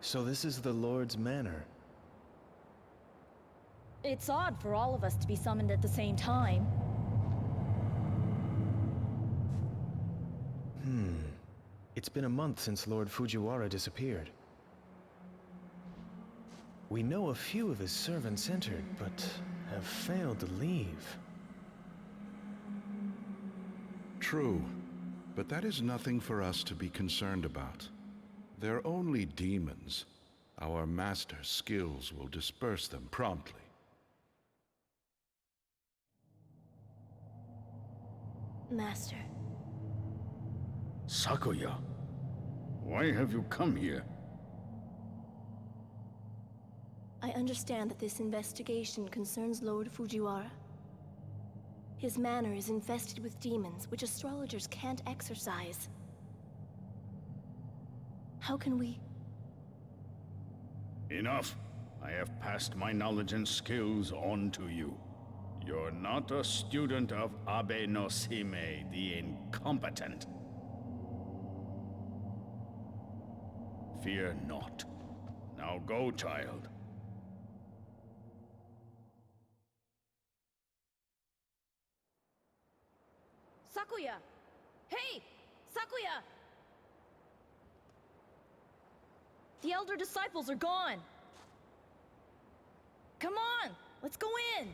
So this is the Lord's manor. It's odd for all of us to be summoned at the same time. It's been a month since Lord Fujiwara disappeared. We know a few of his servants entered, but have failed to leave. True, but that is nothing for us to be concerned about. They're only demons. Our master's skills will disperse them promptly. Master. Sakuya, why have you come here? I understand that this investigation concerns Lord Fujiwara. His manor is infested with demons, which astrologers can't exorcise. How can we... Enough. I have passed my knowledge and skills on to you. You're not a student of Abe no Shime, the incompetent. Fear not. Now go, child. Sakuya! Hey! Sakuya! The elder disciples are gone! Come on! Let's go in!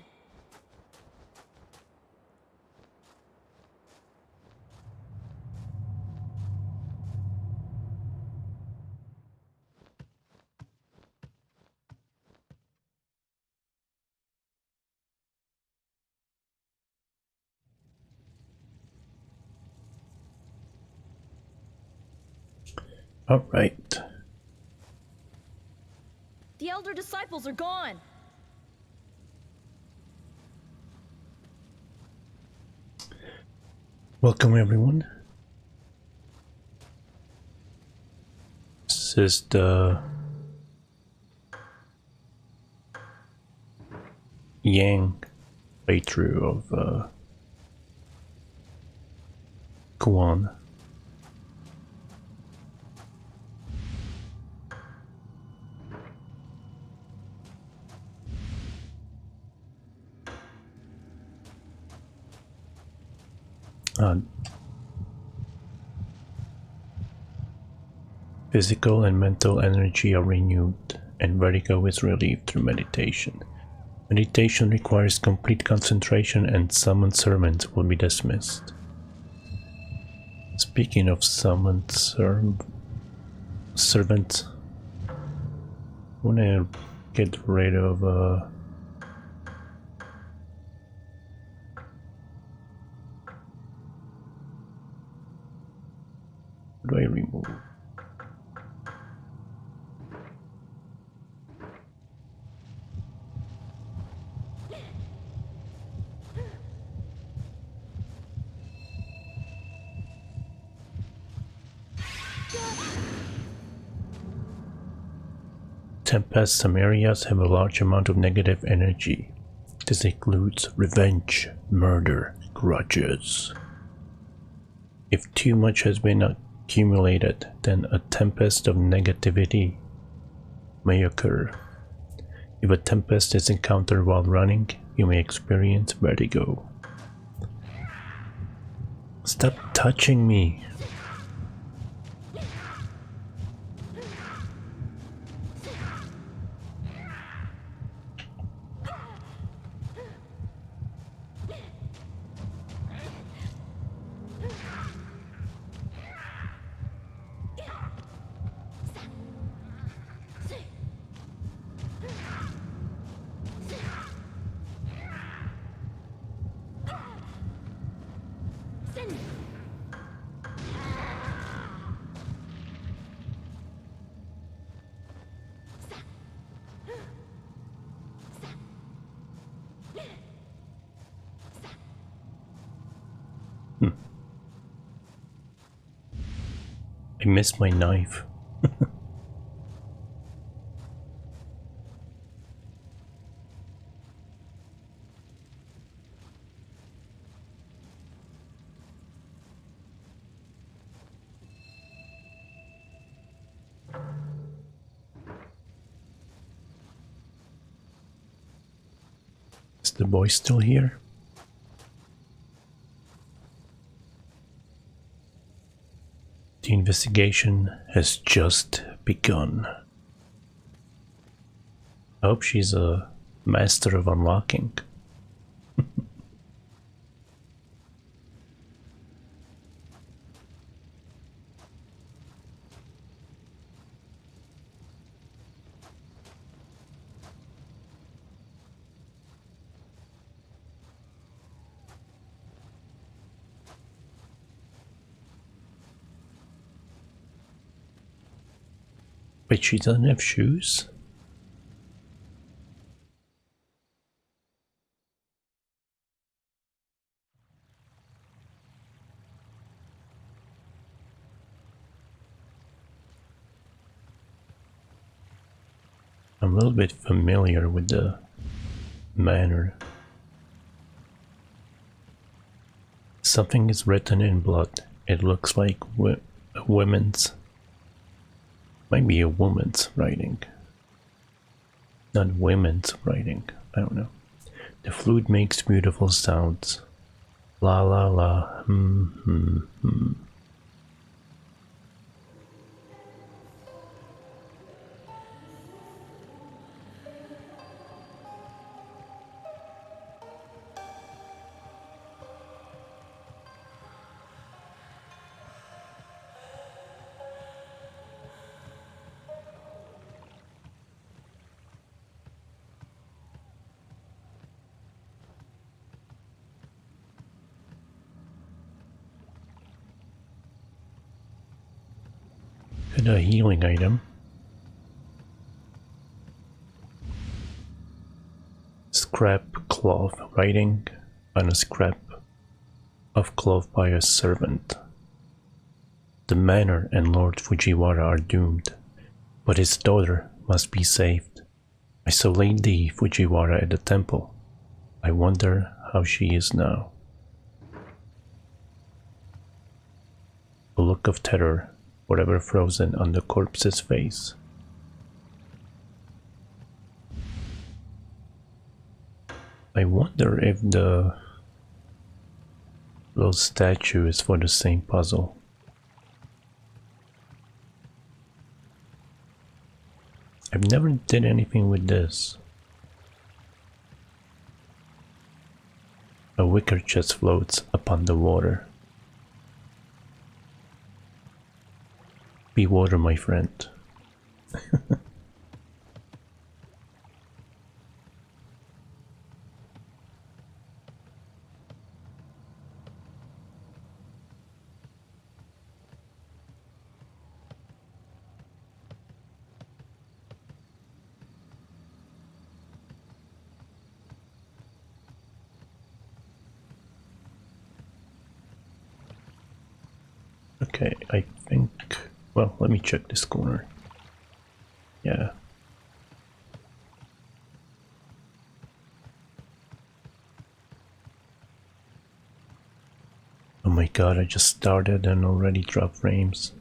All right. The elder disciples are gone! Welcome everyone. This is the Yang playthrough of Kuon. Physical and mental energy are renewed, and vertigo is relieved through meditation. Meditation requires complete concentration, and summoned servants will be dismissed. Speaking of summoned servants, I want to get rid of what do I remove? Tempest, some areas have a large amount of negative energy. This includes revenge, murder, grudges. If too much has been accumulated, then a tempest of negativity may occur. If a tempest is encountered while running, you may experience vertigo. Stop touching me! I missed my knife. the boy still here? The investigation has just begun. I hope she's a master of unlocking. Wait, she doesn't have shoes? I'm a little bit familiar with the manner. Something is written in blood. It looks like a women's. Might be a woman's writing. Not women's writing. I don't know. The flute makes beautiful sounds. La la la. And a healing item. Scrap cloth. Writing on a scrap of cloth by a servant. The manor and Lord Fujiwara are doomed, but his daughter must be saved. I saw Lady Fujiwara at the temple. I wonder how she is now. A look of terror, forever frozen on the corpse's face. I wonder if the little statue is for the same puzzle. I've never did anything with this. A wicker chest floats upon the water. Be water, my friend. Okay, I think... Well, let me check this corner. Yeah. Oh my god, I just started and already dropped frames.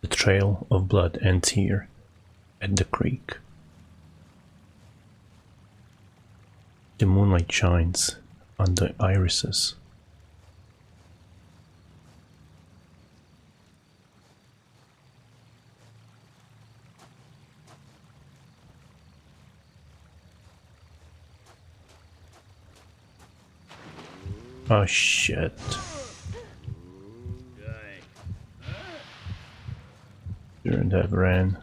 The trail of blood ends here, at the creek. The moonlight shines on the irises. Oh shit. Shouldn't have ran.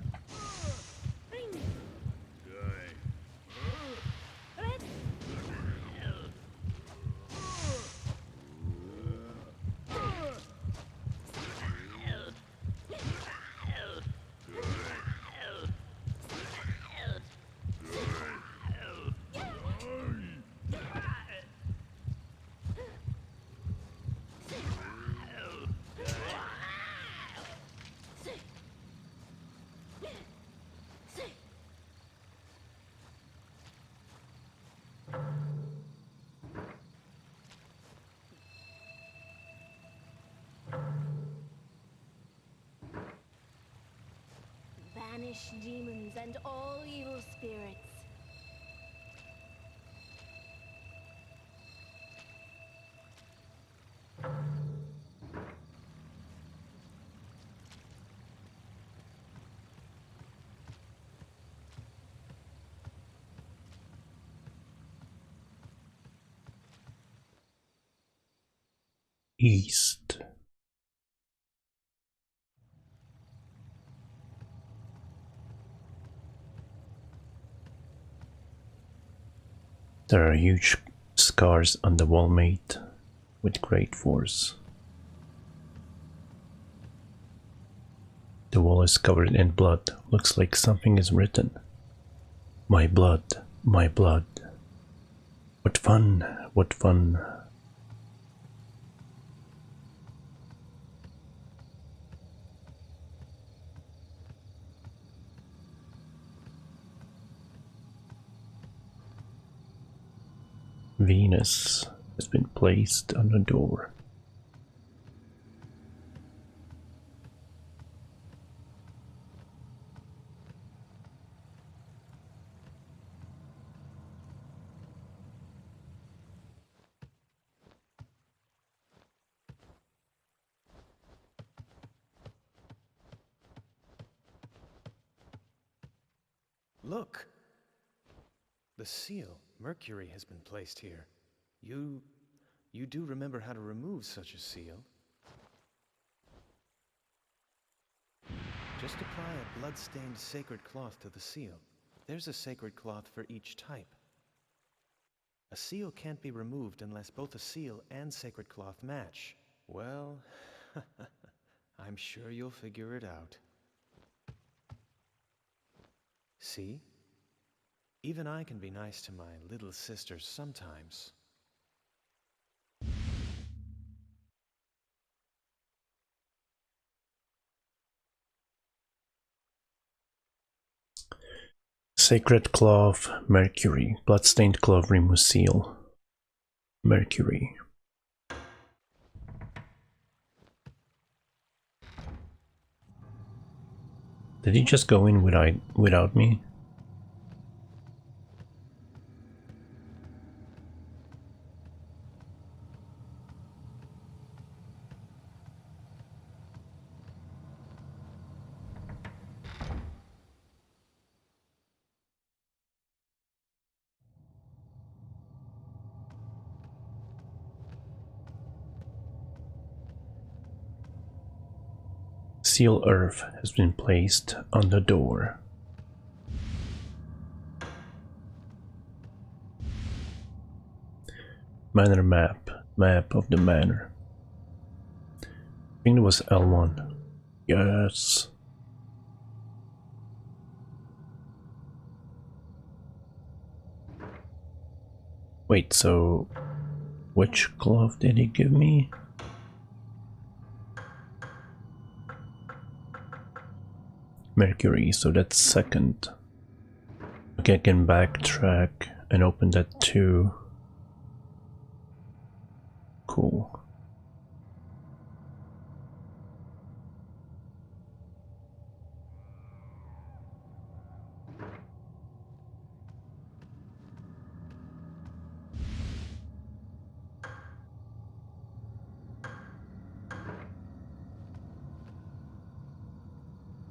banish demons and all evil spirits. East. There are huge scars on the wall made with great force. The wall is covered in blood. Looks like something is written. My blood, my blood. What fun, what fun. Venus has been placed on the door. Look! The seal, Mercury, has been placed here. You do remember how to remove such a seal? Just apply a blood-stained sacred cloth to the seal. There's a sacred cloth for each type. A seal can't be removed unless both a seal and sacred cloth match. Well, I'm sure you'll figure it out. See? Even I can be nice to my little sisters sometimes. Sacred cloth, Mercury. Bloodstained cloth, remove seal. Mercury. Did he just go in without me? Seal Earth has been placed on the door. Manor map. Map of the manor. I think it was L1. Yes. Wait, so which glove did he give me? Mercury, so that's second. Okay, I can backtrack and open that too. Cool.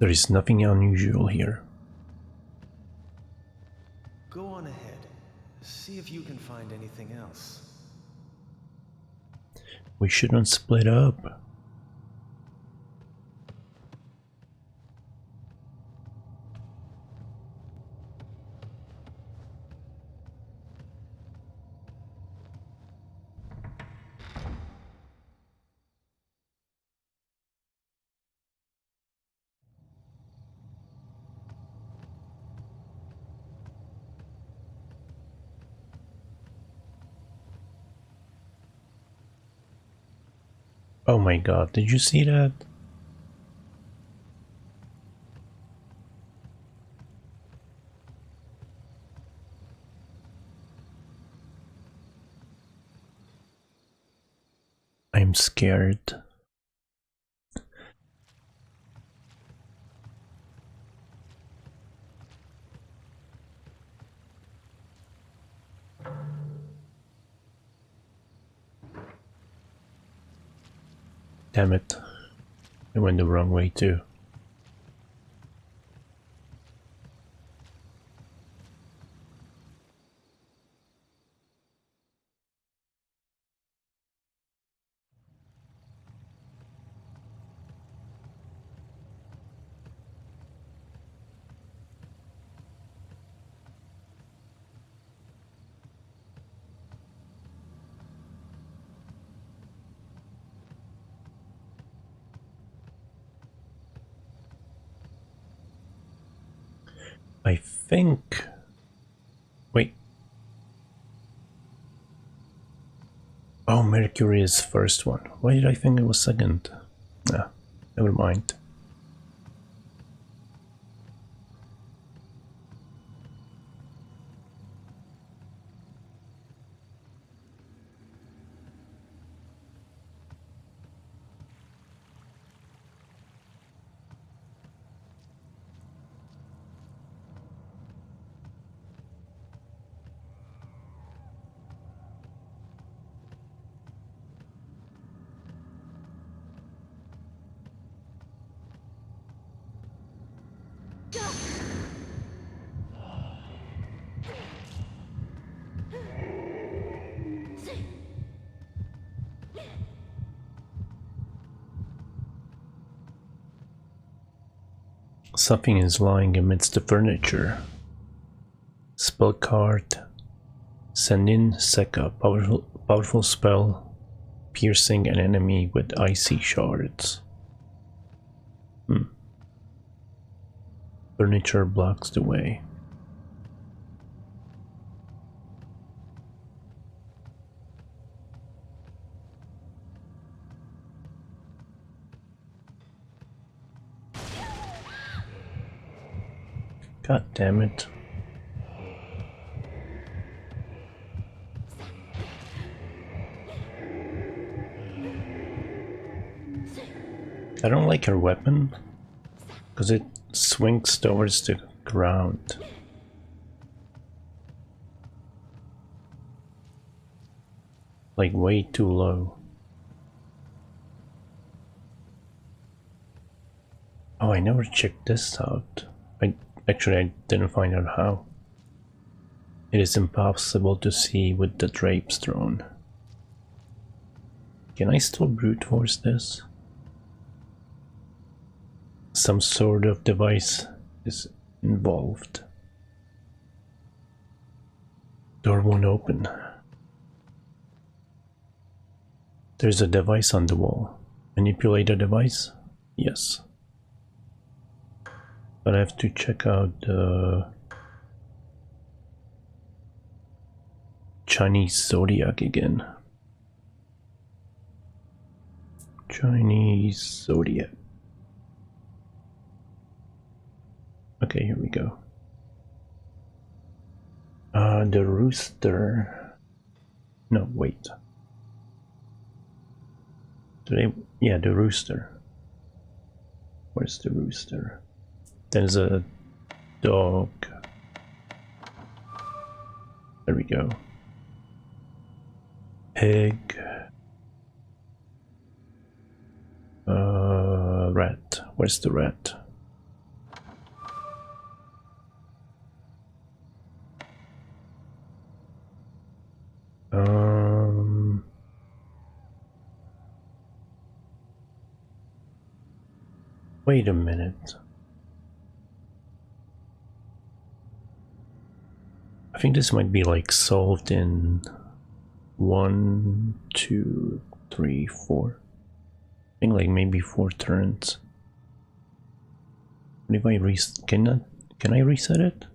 There is nothing unusual here. Go on ahead. See if you can find anything else. We shouldn't split up. Oh my god, did you see that? I'm scared. Damn it. I went the wrong way too. I think... Wait. Oh, Mercury is first one. Why did I think it was second? Nah, never mind. Something is lying amidst the furniture. Spell card. Send in Sekka. Powerful spell. Piercing an enemy with icy shards. Furniture blocks the way. God damn it. I don't like her weapon because it swings towards the ground. Like way too low. Oh, I never checked this out. I didn't find out how. It is impossible to see with the drapes drawn. Can I still brute force this? Some sort of device is involved. Door won't open. There's a device on the wall. Manipulate a device? Yes. But I have to check out the Chinese zodiac again. Chinese zodiac. Okay, here we go. The rooster. No, wait. Yeah, the rooster. Where's the rooster? There's a dog. There we go. Pig. Rat. Where's the rat? Wait a minute. I think this might be like solved in 1, 2, 3, 4. I think like maybe 4 turns. What if I can I reset it?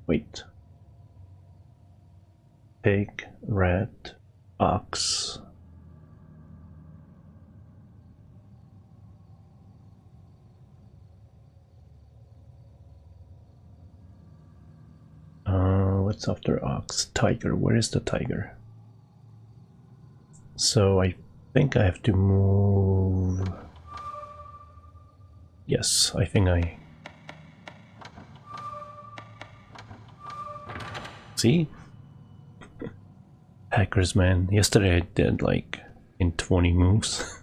Wait. Pig, rat, ox. What's after ox? Tiger. Where is the tiger? So I think I have to move. Yes, I think I See? Hackers, man. Yesterday I did like in 20 moves.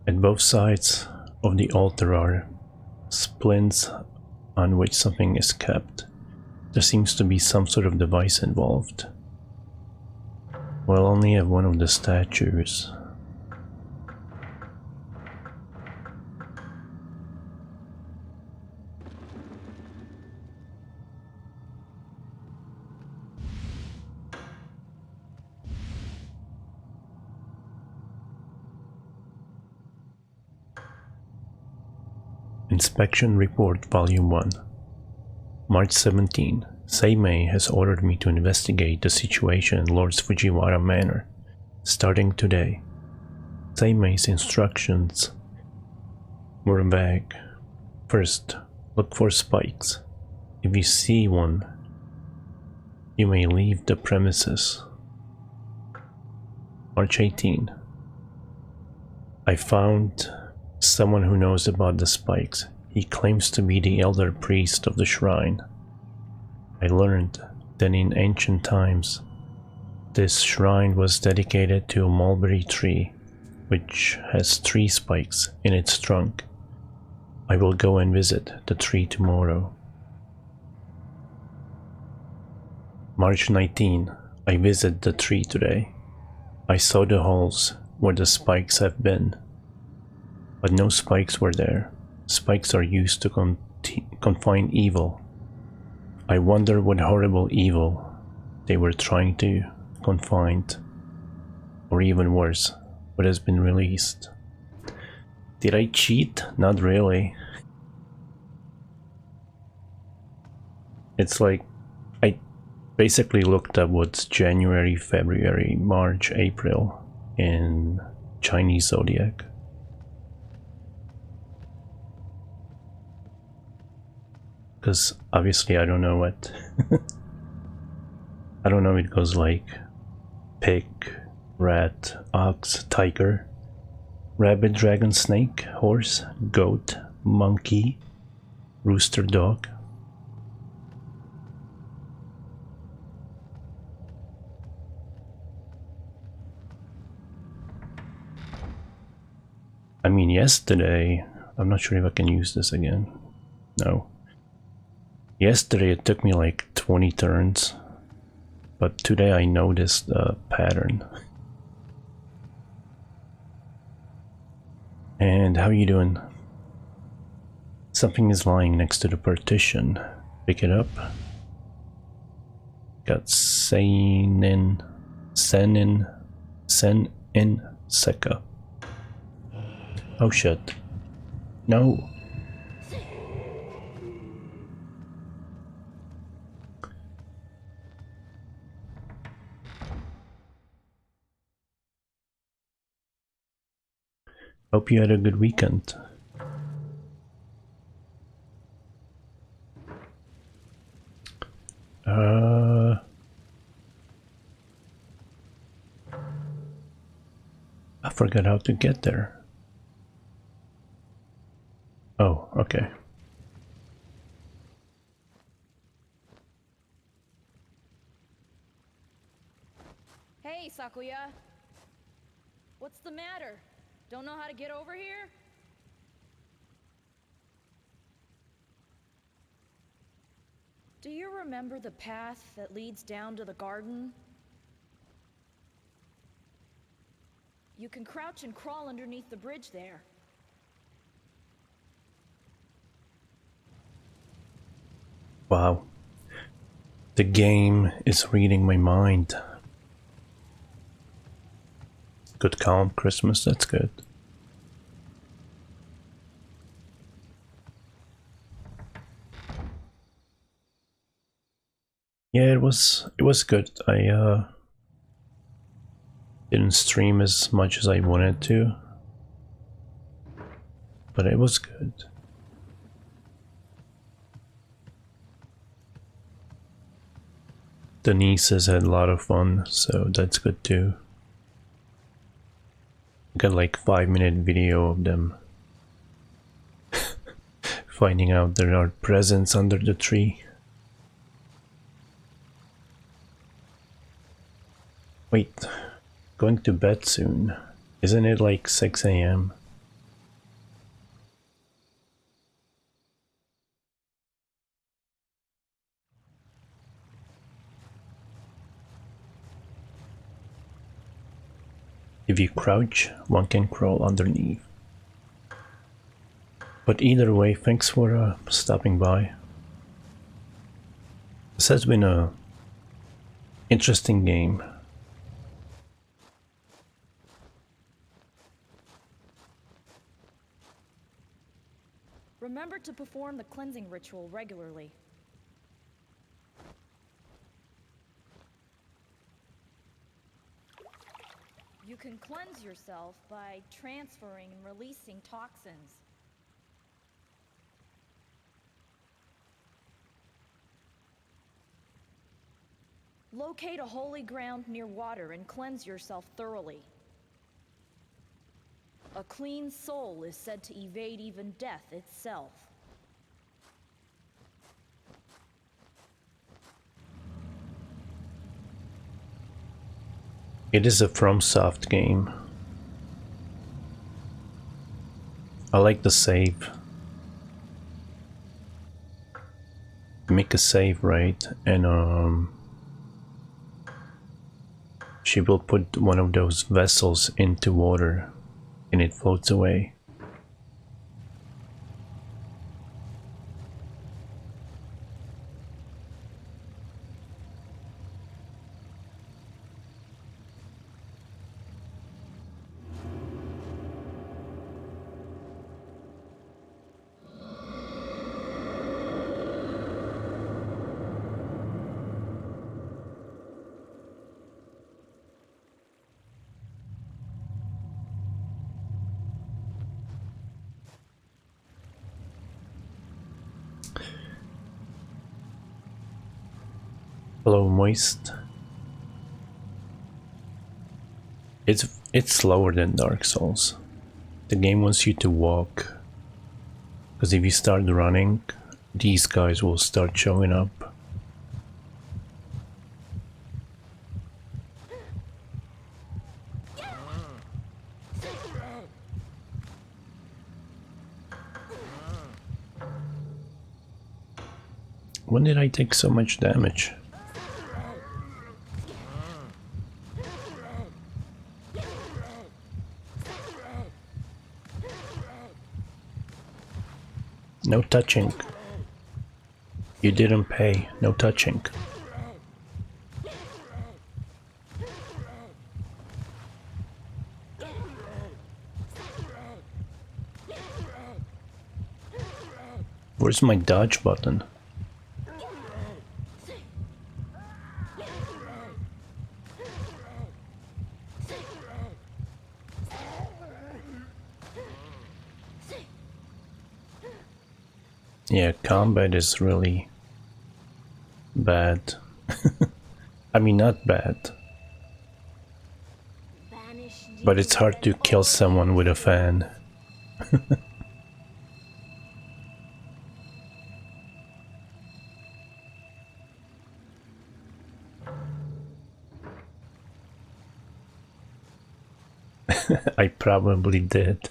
At both sides of the altar are splints on which something is kept. There seems to be some sort of device involved. Well, only at one of the statues. Inspection Report Volume 1. March 17. Seimei has ordered me to investigate the situation in Lord's Fujiwara Manor, starting today. Seimei's instructions were vague. First, look for spikes. If you see one, you may leave the premises. March 18. I found someone who knows about the spikes. He claims to be the elder priest of the shrine. I learned that in ancient times, this shrine was dedicated to a mulberry tree, which has 3 spikes in its trunk. I will go and visit the tree tomorrow. March 19. I visited the tree today. I saw the holes where the spikes have been, but no spikes were there. Spikes are used to confine evil. I wonder what horrible evil they were trying to confine, or even worse, what has been released. Did I cheat? Not really. It's like I basically looked up what's January, February, March, April in Chinese zodiac. Because obviously I don't know what I don't know, it goes like pig, rat, ox, tiger, rabbit, dragon, snake, horse, goat, monkey, rooster, dog. I mean, yesterday, I'm not sure if I can use this again. No. Yesterday it took me like 20 turns, but today I noticed a pattern. And how you doing? Something is lying next to the partition. Pick it up. Got Senin Seka. Oh shit. No. Hope you had a good weekend. I forgot how to get there. Oh, okay. Hey, Sakuya. What's the matter? Don't know how to get over here? Do you remember the path that leads down to the garden? You can crouch and crawl underneath the bridge there. Wow. The game is reading my mind. Good calm Christmas, that's good. Yeah, it was good. I didn't stream as much as I wanted to, but it was good. The nieces had a lot of fun, so that's good too. at like 5-minute video of them finding out there are presents under the tree. Wait, going to bed soon. Isn't it like 6 a.m.? If you crouch, one can crawl underneath. But either way, thanks for stopping by. This has been a interesting game. Remember to perform the cleansing ritual regularly. You can cleanse yourself by transferring and releasing toxins. Locate a holy ground near water and cleanse yourself thoroughly. A clean soul is said to evade even death itself. It is a FromSoft game. I like the save. Make a save, right? And she will put one of those vessels into water and it floats away. Hello, Moist. It's slower than Dark Souls. The game wants you to walk, because if you start running, these guys will start showing up. When did I take so much damage? No touching. You didn't pay. No touching. Where's my dodge button? Yeah, combat is really bad. I mean, not bad. But it's hard to kill someone with a fan. I probably did.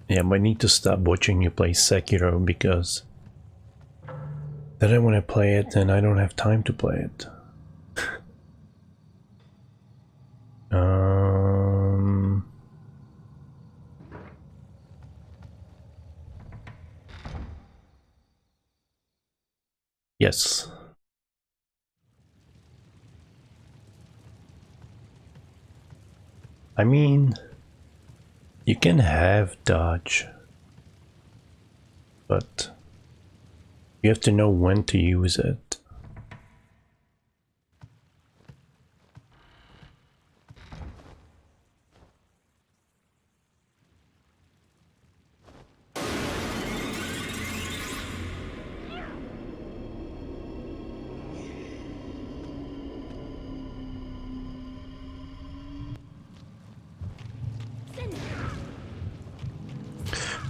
Yeah, but I need to stop watching you play Sekiro because then I want to play it and I don't have time to play it. Yes. I mean, you can have dodge, but you have to know when to use it.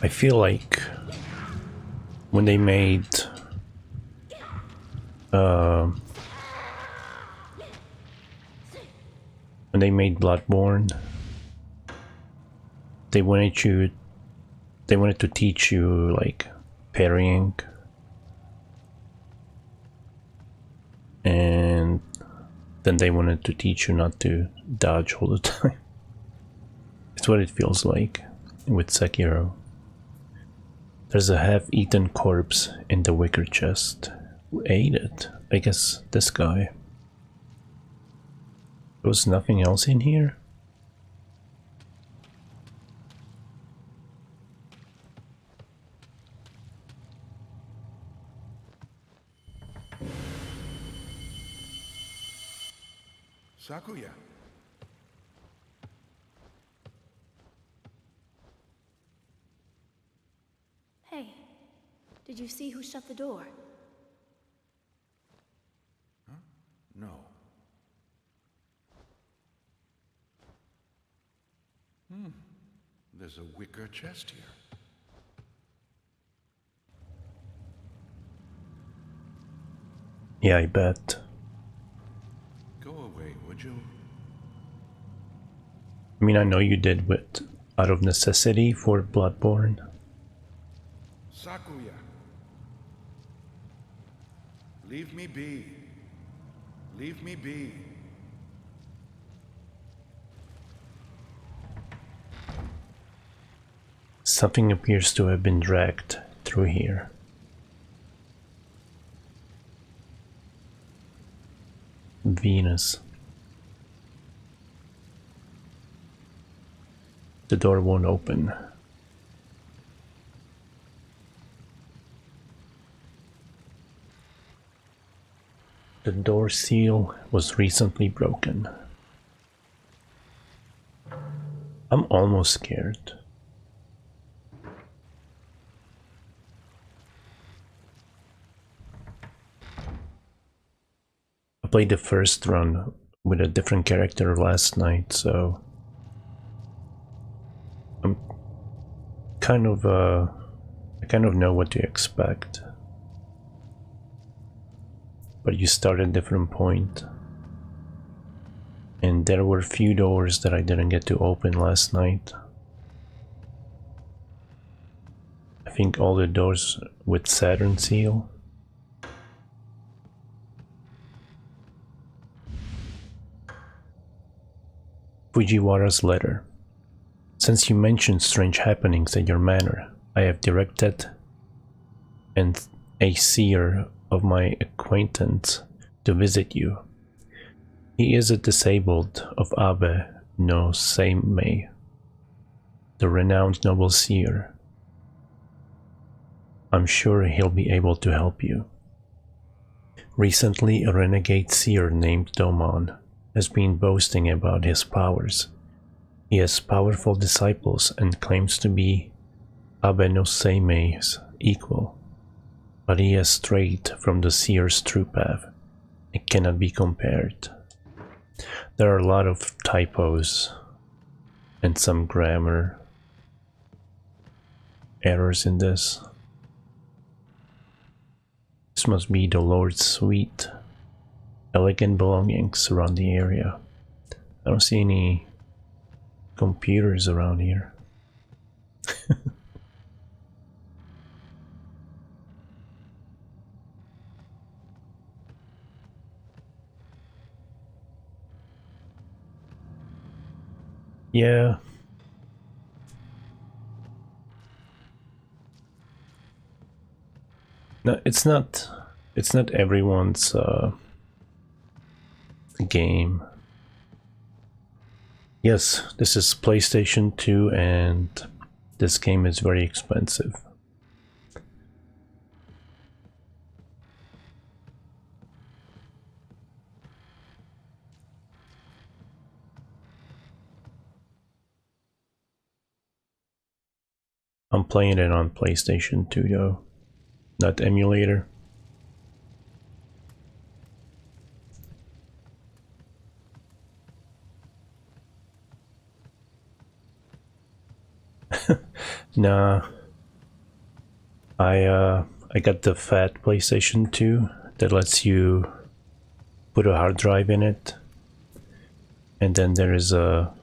I feel like when they made Bloodborne, they wanted to teach you like parrying, and then they wanted to teach you not to dodge all the time. It's what it feels like with Sekiro. There's a half-eaten corpse in the wicker chest. Who ate it? I guess this guy. There was nothing else in here? Sakuya. Hey, did you see who shut the door? No. There's a wicker chest here. Yeah, I bet. Go away, would you? I mean, I know you did with out of necessity for Bloodborne. Sakuya. Leave me be. Leave me be. Something appears to have been dragged through here. Venus. The door won't open. The door seal was recently broken. I'm almost scared. I played the first run with a different character last night, so I'm kind of I kind of know what to expect. But you start at a different point. And there were a few doors that I didn't get to open last night. I think all the doors with Saturn seal. Fujiwara's letter. Since you mentioned strange happenings at your manor, I have directed and a seer of my acquaintance to visit you. He is a disabled of Abe no Seimei, the renowned noble seer. I'm sure he'll be able to help you. Recently, a renegade seer named Domon has been boasting about his powers. He has powerful disciples and claims to be Abe no Seimei's equal, but he has strayed from the seer's true path. It cannot be compared. There are a lot of typos and some grammar errors in this. This must be the Lord's suite. Elegant belongings around the area. I don't see any computers around here. Yeah. No, it's not everyone's game. Yes, this is PlayStation 2 and this game is very expensive. I'm playing it on PlayStation 2 though, not emulator. Nah, I got the fat PlayStation 2 that lets you put a hard drive in it, and then there is a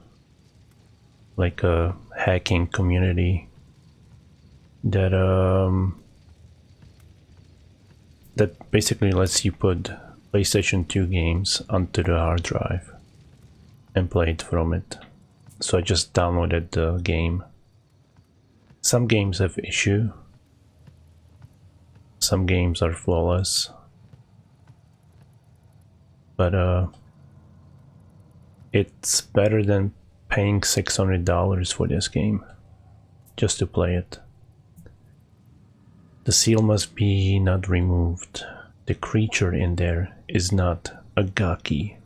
hacking community that that basically lets you put PlayStation 2 games onto the hard drive and play it from it. So I just downloaded the game. Some games have issue. Some games are flawless. But it's better than paying $600 for this game just to play it. The seal must be not removed. The creature in there is not a gaki.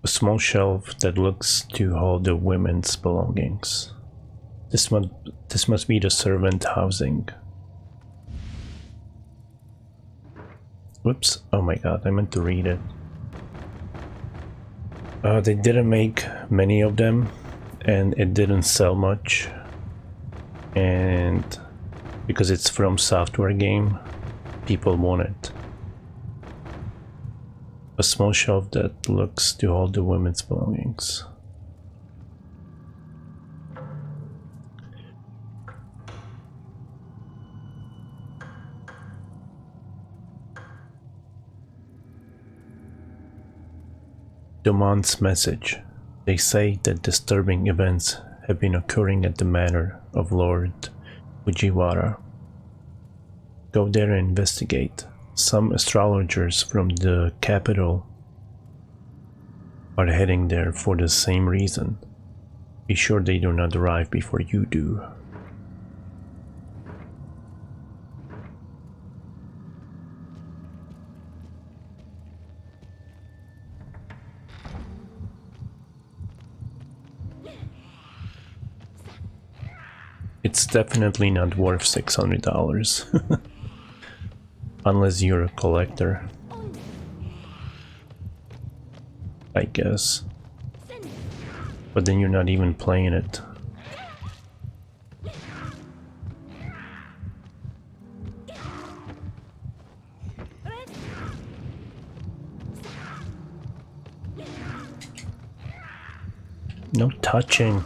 A small shelf that looks to hold the women's belongings. This must be the servant housing. Whoops, oh my god, I meant to read it. They didn't make many of them, and it didn't sell much. And because it's from software game, people want it. A small shelf that looks to hold the women's belongings. Dumont's message. They say that disturbing events have been occurring at the manor of Lord Fujiwara. Go there and investigate. Some astrologers from the capital are heading there for the same reason. Be sure they do not arrive before you do. It's definitely not worth $600. Unless you're a collector, I guess. But then you're not even playing it. No touching.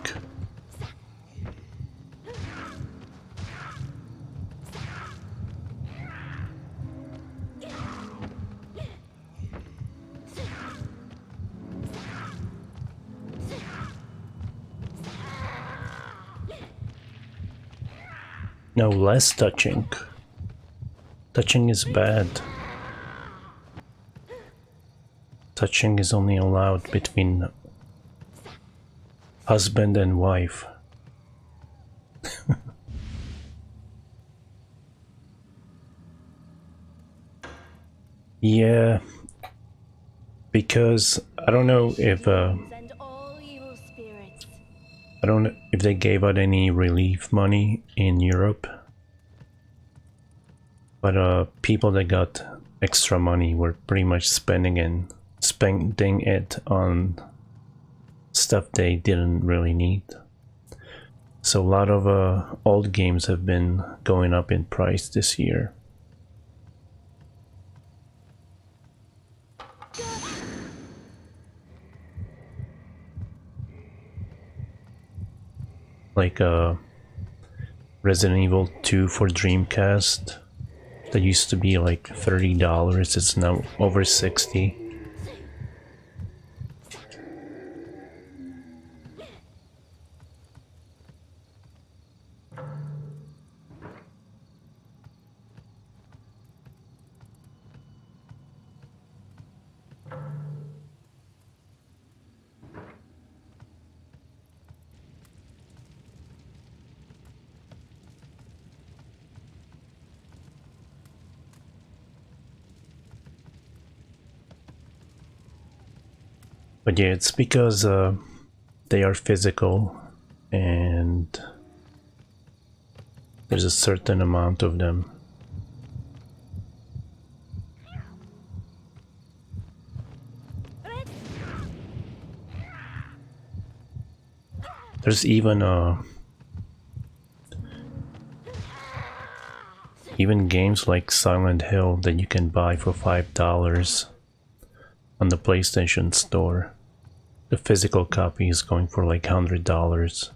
No, less touching. Touching is bad. Touching is only allowed between husband and wife. Yeah, because I don't know if I don't know if they gave out any relief money in Europe, but people that got extra money were pretty much spending it on stuff they didn't really need. So a lot of old games have been going up in price this year. Like Resident Evil 2 for Dreamcast that used to be like $30, it's now over $60. But yeah, it's because they are physical and There's a certain amount of them. There's even games like Silent Hill that you can buy for $5 on the PlayStation Store. The physical copy is going for like $100.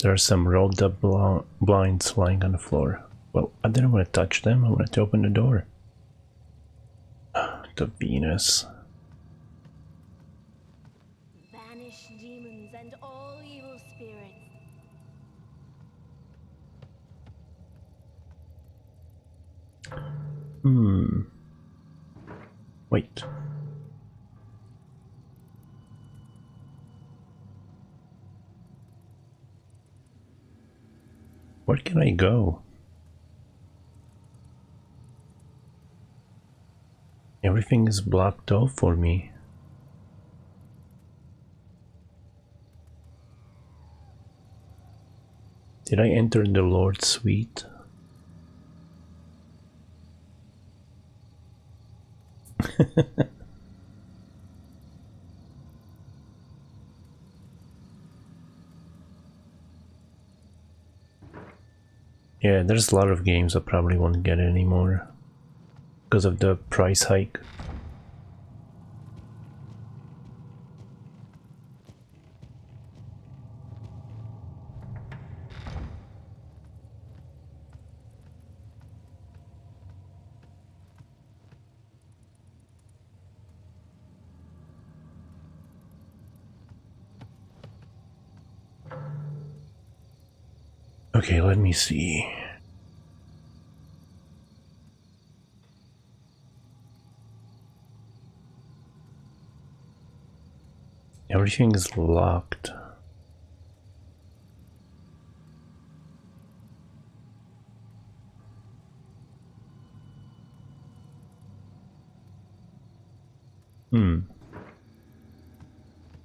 There are some rolled up blinds lying on the floor. Well, I didn't want to touch them, I wanted to open the door. The Venus. Banish demons and all evil spirits. Wait. Where can I go? Everything is blocked off for me. Did I enter the Lord's suite? Yeah, there's a lot of games I probably won't get anymore because of the price hike. Okay, let me see. Everything is locked.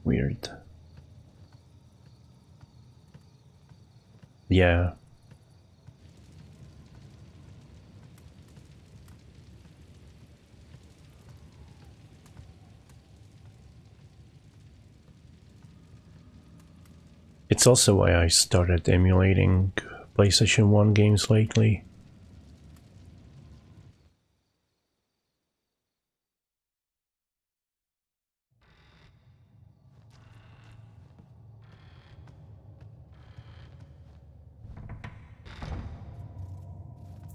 Weird. Yeah. It's also why I started emulating PlayStation 1 games lately.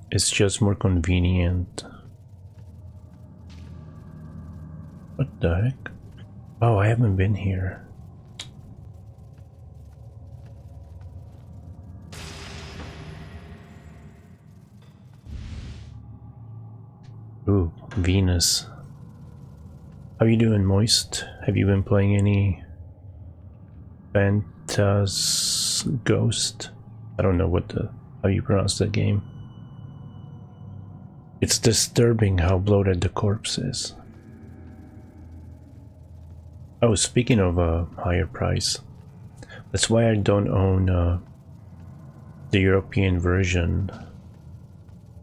It's just more convenient. What the heck? Oh, I haven't been here. Ooh, Venus. How you doing, Moist? Have you been playing any Phantas Ghost? I don't know how you pronounce that game. It's disturbing how bloated the corpse is. Oh, speaking of a higher price, that's why I don't own the European version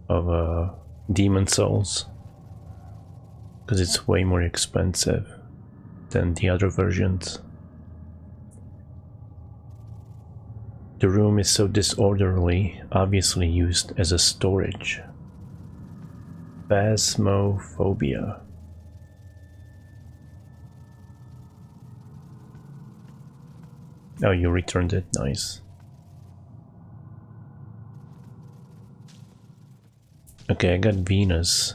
of Demon Souls, because it's way more expensive than the other versions. The room is so disorderly, obviously used as a storage. Phasmophobia. Oh, you returned it, nice. Okay, I got Venus,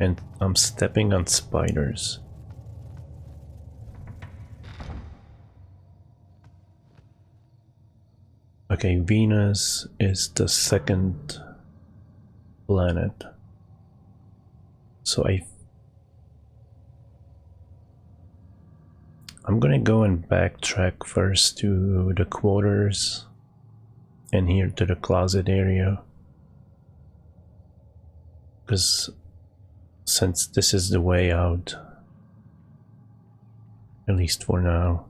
and I'm stepping on spiders. Okay, Venus is the second planet. So I'm gonna go and backtrack first to the quarters and here to the closet area, because since this is the way out, at least for now.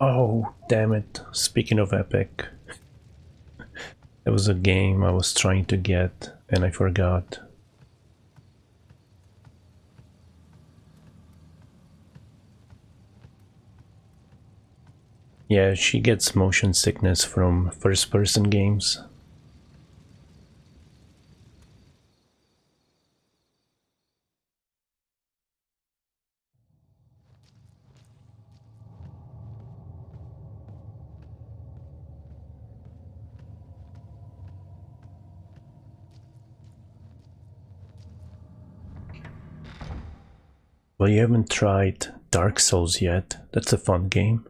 Oh, damn it. Speaking of epic, there was a game I was trying to get and I forgot. Yeah, she gets motion sickness from first-person games. Well, you haven't tried Dark Souls yet. That's a fun game.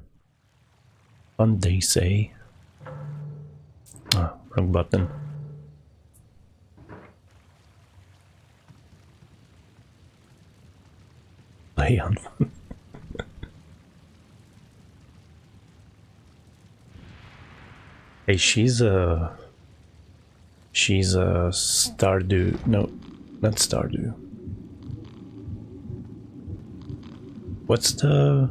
Fun, they say. Ah, wrong button. Play on fun. Hey, she's a Stardew. No, not Stardew. What's the...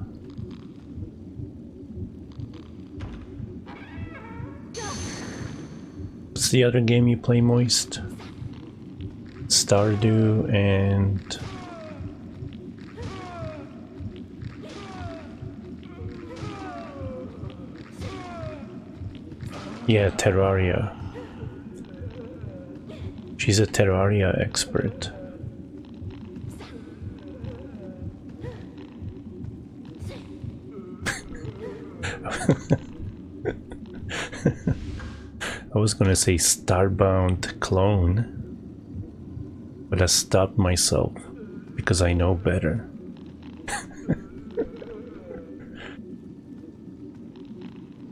What's the other game you play, Moist? Stardew and... Yeah, Terraria. She's a Terraria expert. I was gonna say Starbound clone, but I stopped myself because I know better.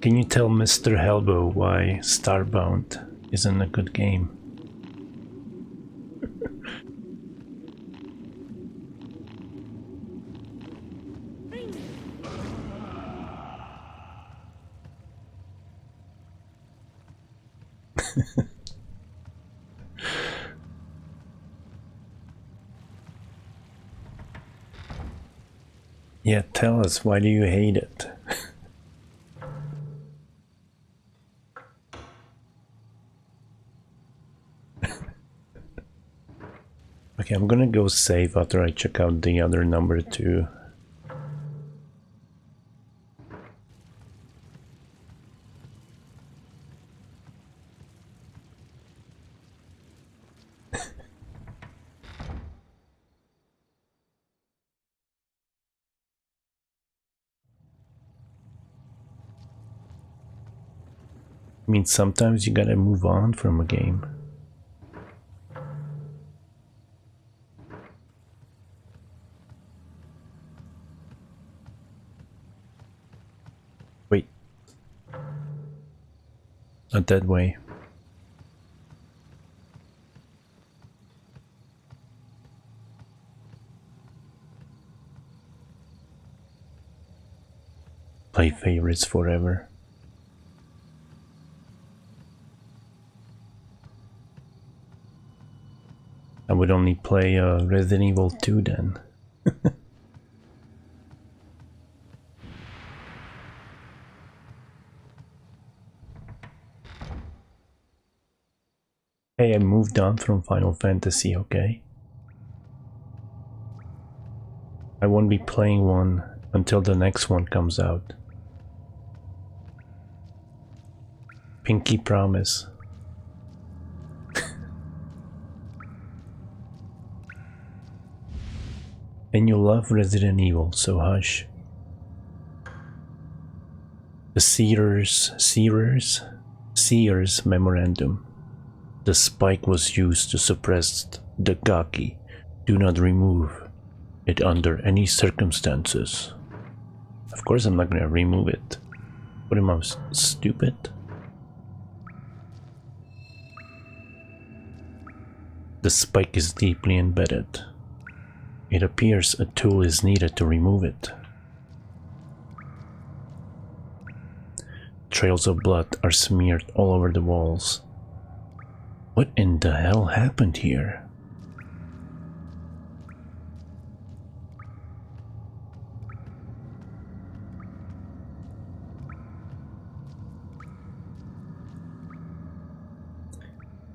Can you tell Mr. Helbo why Starbound isn't a good game? Yeah, tell us, why do you hate it? Okay, I'm gonna go save after I check out the other number 2. I mean, sometimes you gotta move on from a game. Wait. Not that way. Play favorites forever. I would only play Resident Evil 2 then. Hey, I moved on from Final Fantasy, okay? I won't be playing one until the next one comes out. Pinky promise. And you love Resident Evil, so hush. The Seer's Memorandum. The spike was used to suppress the Gaki. Do not remove it under any circumstances. Of course I'm not gonna remove it. What am I, stupid? The spike is deeply embedded. It appears a tool is needed to remove it. Trails of blood are smeared all over the walls. What in the hell happened here?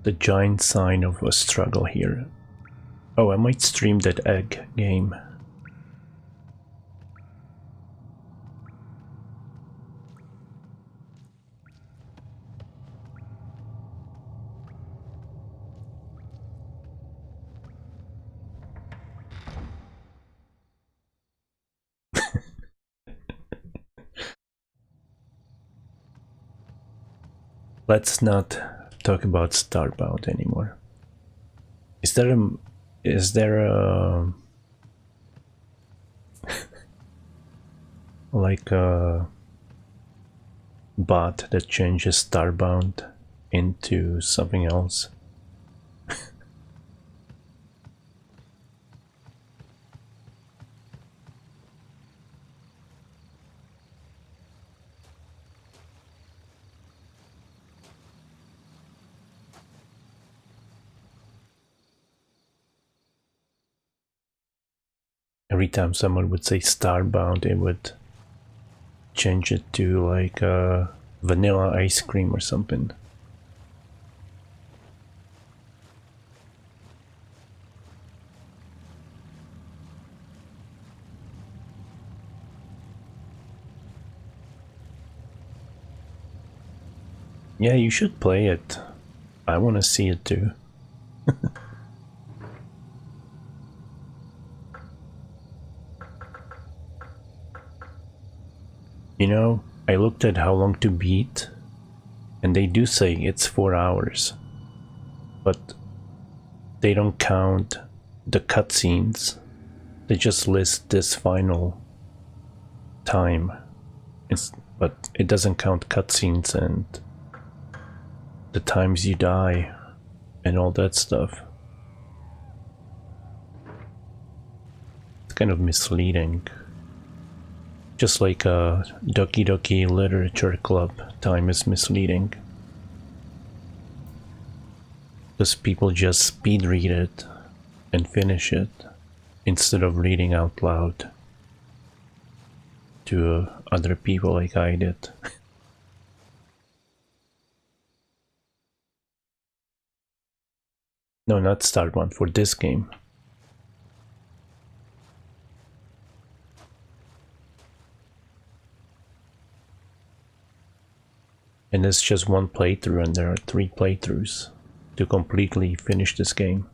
the giant sign of a struggle here. Oh, I might stream that egg game. Let's not talk about Starbound anymore. Is there a like a bot that changes Starbound into something else? Every time someone would say Starbound, it would change it to like vanilla ice cream or something. Yeah, you should play it. I want to see it too. You know, I looked at how long to beat, and they do say it's 4 hours, but they don't count the cutscenes. They just list this final time. But it doesn't count cutscenes and the times you die and all that stuff. It's kind of misleading. Just like a Doki Doki Literature Club time is misleading. Because people just speed read it and finish it instead of reading out loud to other people like I did. No, not start one, for this game. And it's just one playthrough, and there are 3 playthroughs to completely finish this game.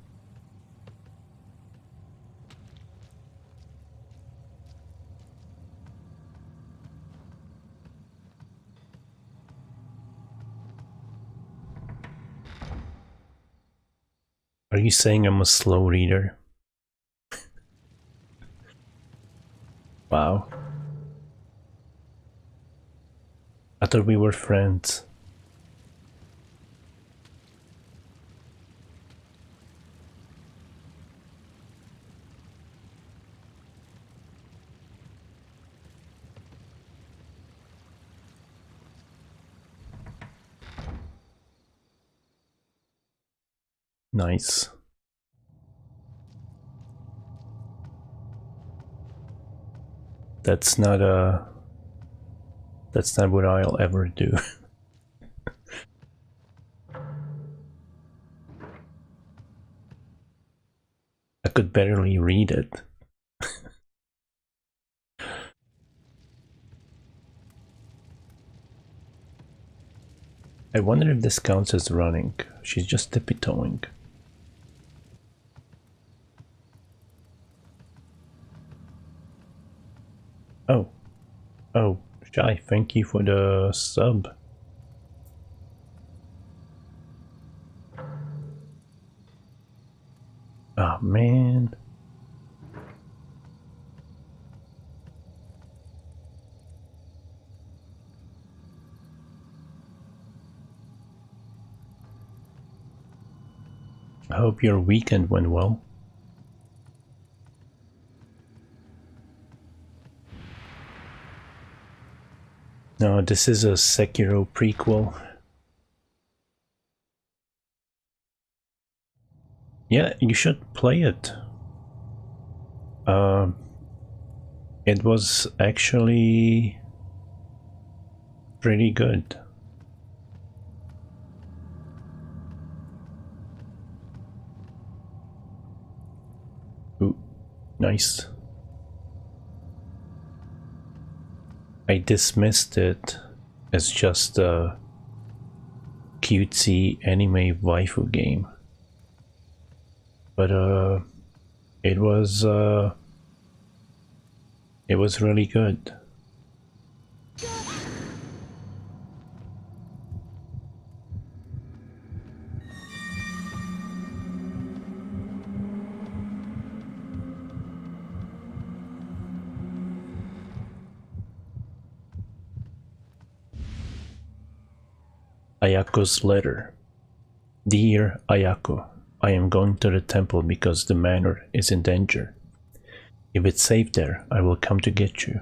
Are you saying I'm a slow reader? Wow. I thought we were friends. Nice. That's not what I'll ever do. I could barely read it. I wonder if this counts as running. She's just tippy-toeing. Oh, Shy, thank you for the sub. Oh man. I hope your weekend went well. No, this is a Sekiro prequel. Yeah, you should play it. It was actually pretty good. Nice. I dismissed it as just a cutesy anime waifu game. But it was really good. Ayako's letter. Dear Ayako, I am going to the temple because the manor is in danger. If it's safe there, I will come to get you.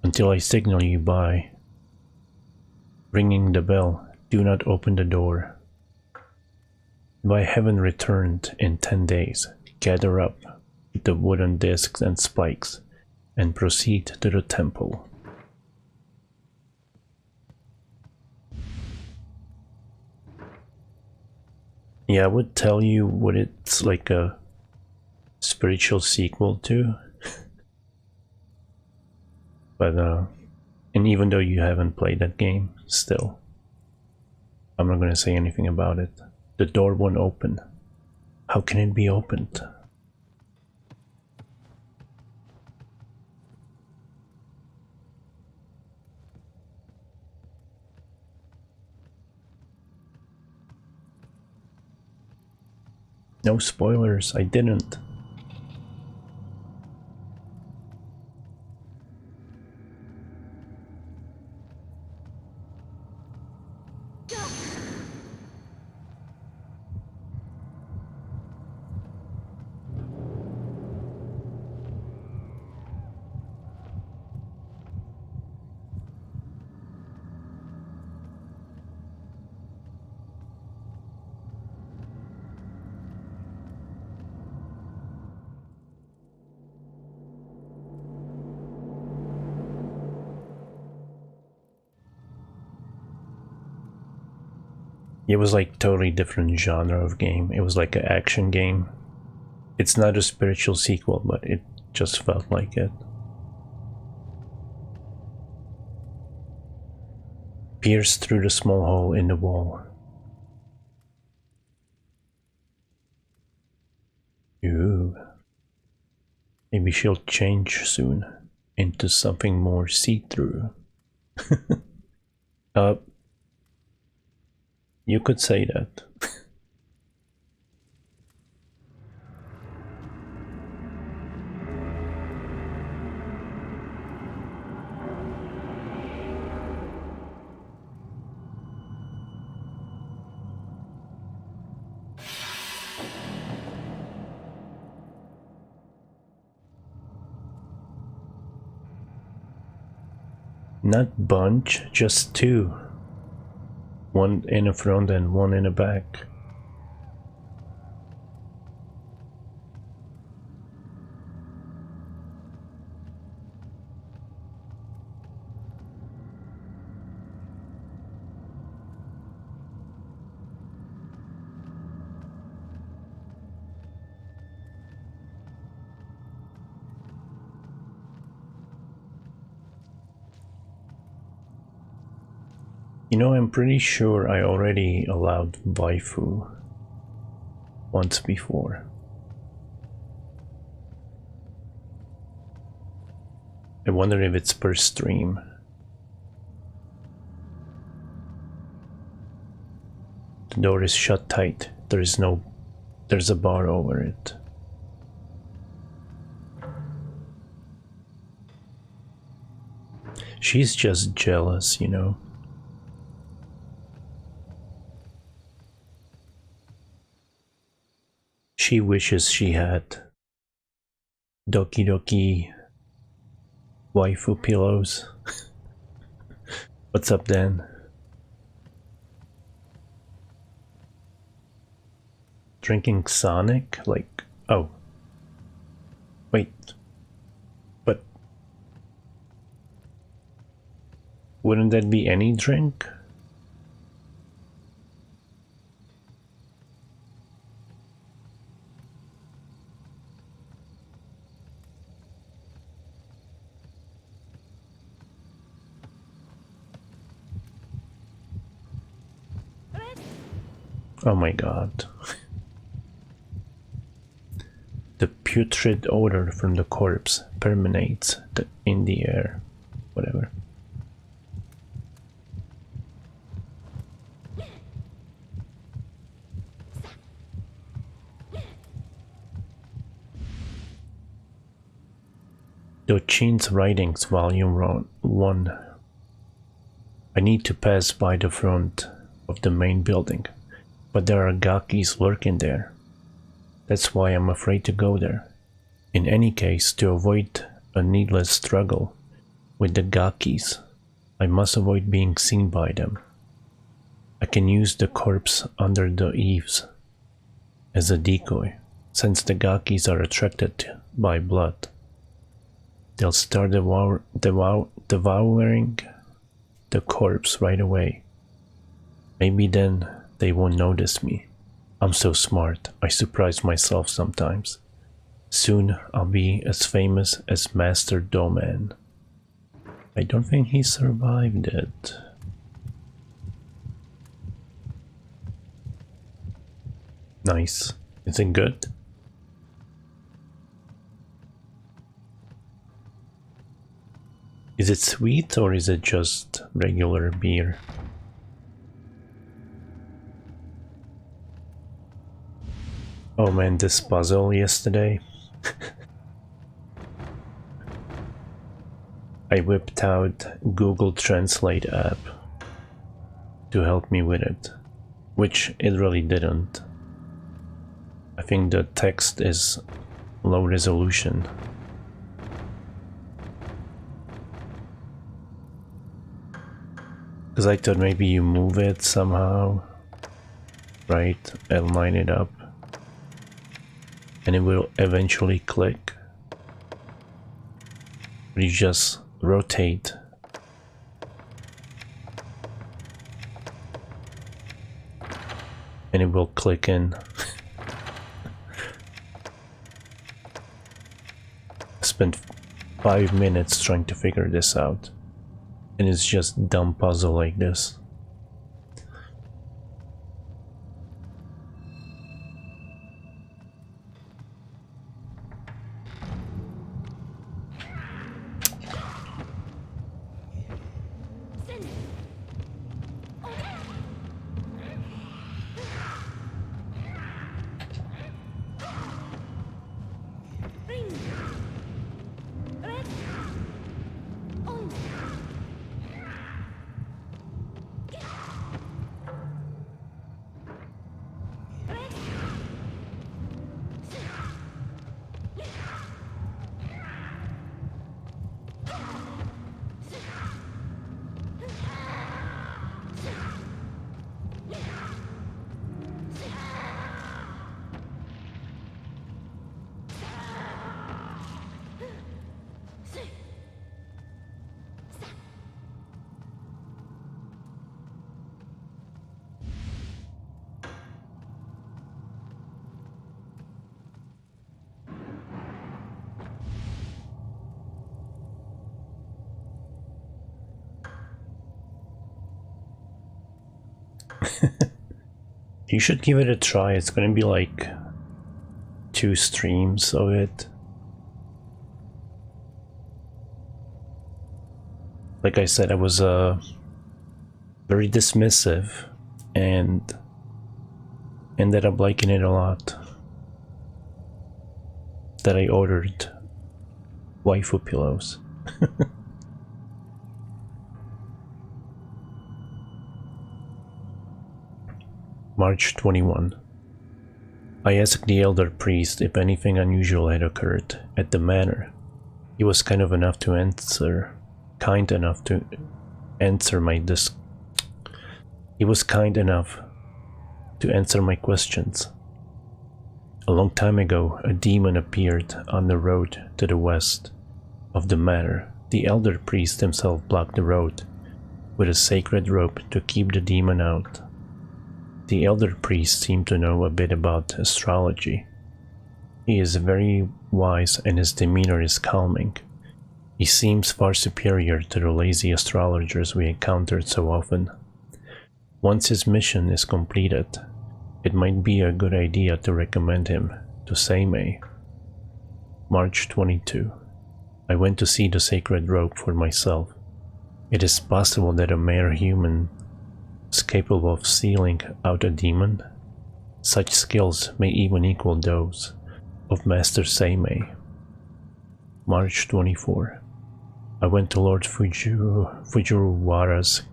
Until I signal you by ringing the bell, do not open the door. If I haven't returned in 10 days, gather up the wooden discs and spikes and proceed to the temple. Yeah, I would tell you what it's like a spiritual sequel to. But, and even though you haven't played that game, still, I'm not gonna say anything about it. The door won't open. How can it be opened? No spoilers, I didn't. It was like totally different genre of game. It was like an action game. It's not a spiritual sequel, but it just felt like it. Pierce through the small hole in the wall. Ooh. Maybe she'll change soon into something more see-through. You could say that. Not bunch, just two. One in the front and one in the back. You know, I'm pretty sure I already allowed waifu once before. I wonder if it's per stream. The door is shut tight. There's a bar over it. She's just jealous, you know. She wishes she had Doki Doki waifu pillows. What's up, Dan? Drinking Sonic? Like, oh. Wait. But wouldn't that be any drink? Oh my god. The putrid odor from the corpse permeates in the air. Whatever. Dochin's Writings, Volume 1. I need to pass by the front of the main building, but there are Gakis lurking there. That's why I'm afraid to go there. In any case, to avoid a needless struggle with the Gakis, I must avoid being seen by them. I can use the corpse under the eaves as a decoy, since the Gakis are attracted by blood. They'll start devouring the corpse right away. Maybe then they won't notice me. I'm so smart, I surprise myself sometimes. Soon I'll be as famous as Master Doman. I don't think he survived it. Nice. Is it good? Is it sweet or is it just regular beer? Oh man, this puzzle yesterday. I whipped out Google Translate app to help me with it, which it really didn't. I think the text is low resolution. Because I thought maybe you move it somehow, right, and line it up, and it will eventually click. But you just rotate. And it will click in. I spent 5 minutes trying to figure this out. And it's just dumb puzzle like this. You should give it a try. It's gonna be like 2 streams of it. Like I said, I was very dismissive and ended up liking it a lot. That I ordered waifu pillows. March 21. I asked the elder priest if anything unusual had occurred at the manor. He was kind enough to answer my questions. A long time ago, a demon appeared on the road to the west of the manor. The elder priest himself blocked the road with a sacred rope to keep the demon out. The elder priest seemed to know a bit about astrology. He is very wise and his demeanor is calming. He seems far superior to the lazy astrologers we encountered so often. Once his mission is completed, it might be a good idea to recommend him to Seimei. March 22. I went to see the sacred rope for myself. It is possible that a mere human is capable of sealing out a demon. Such skills may even equal those of Master Seimei. March 24. I went to Lord Fujiwara's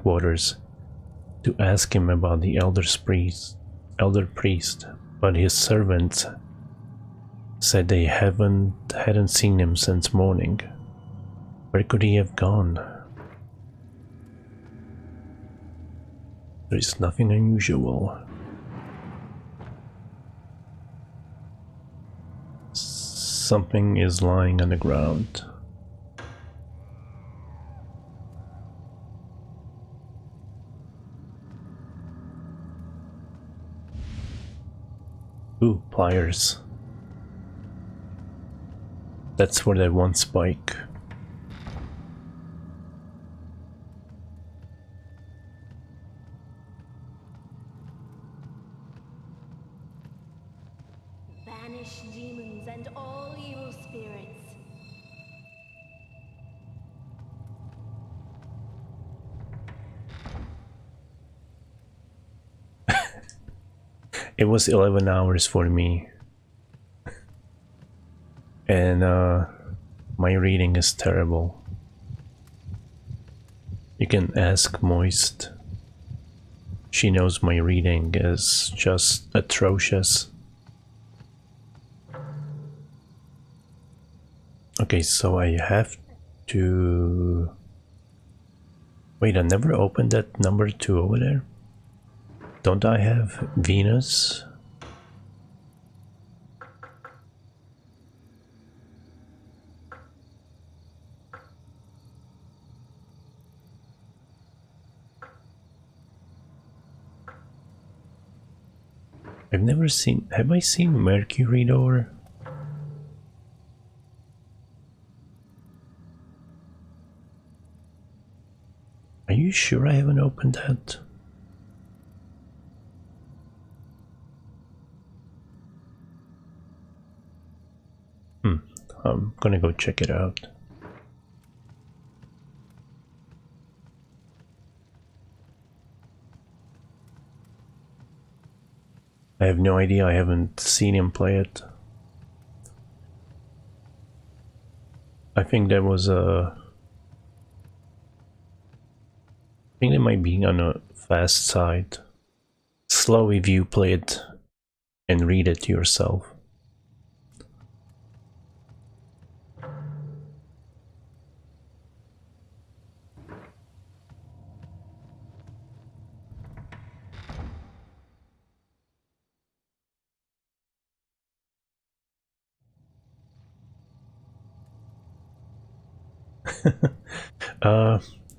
quarters to ask him about the elder priest, but his servants said they hadn't seen him since morning. Where could he have gone? There is nothing unusual. Something is lying on the ground. Ooh, pliers. That's for that one spike. Banish demons and all evil spirits. It was 11 hours for me. And my reading is terrible. You can ask Moist. She knows my reading is just atrocious. Okay, so I have to... Wait, I never opened that number 2 over there? Don't I have Venus? I've never seen... Have I seen Mercury door? Are you sure I haven't opened that? I'm gonna go check it out. I have no idea, I haven't seen him play it. I think there was a... I think it might be on a fast side. Slow if you play it and read it yourself.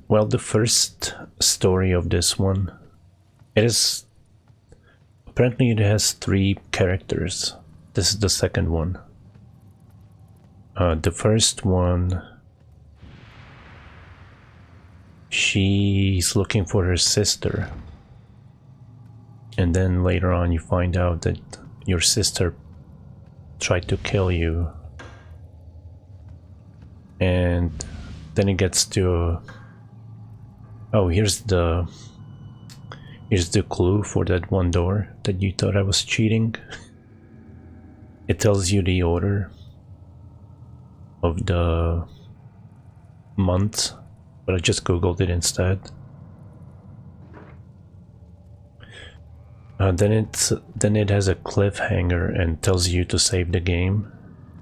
Well, the first story of this one, it is... Apparently it has 3 characters. This is the second one. The first one... She's looking for her sister. And then later on you find out that your sister tried to kill you. And then it gets to... Oh, here's the clue for that one door that you thought I was cheating. It tells you the order of the month, but I just googled it instead. Then it has a cliffhanger and tells you to save the game,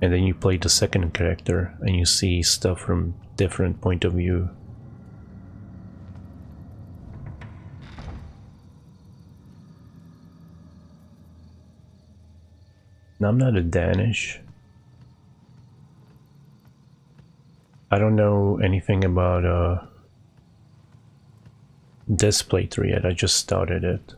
and then you play the second character and you see stuff from different point of view. Now, I'm not a Danish. I don't know anything about this playthrough yet, I just started it.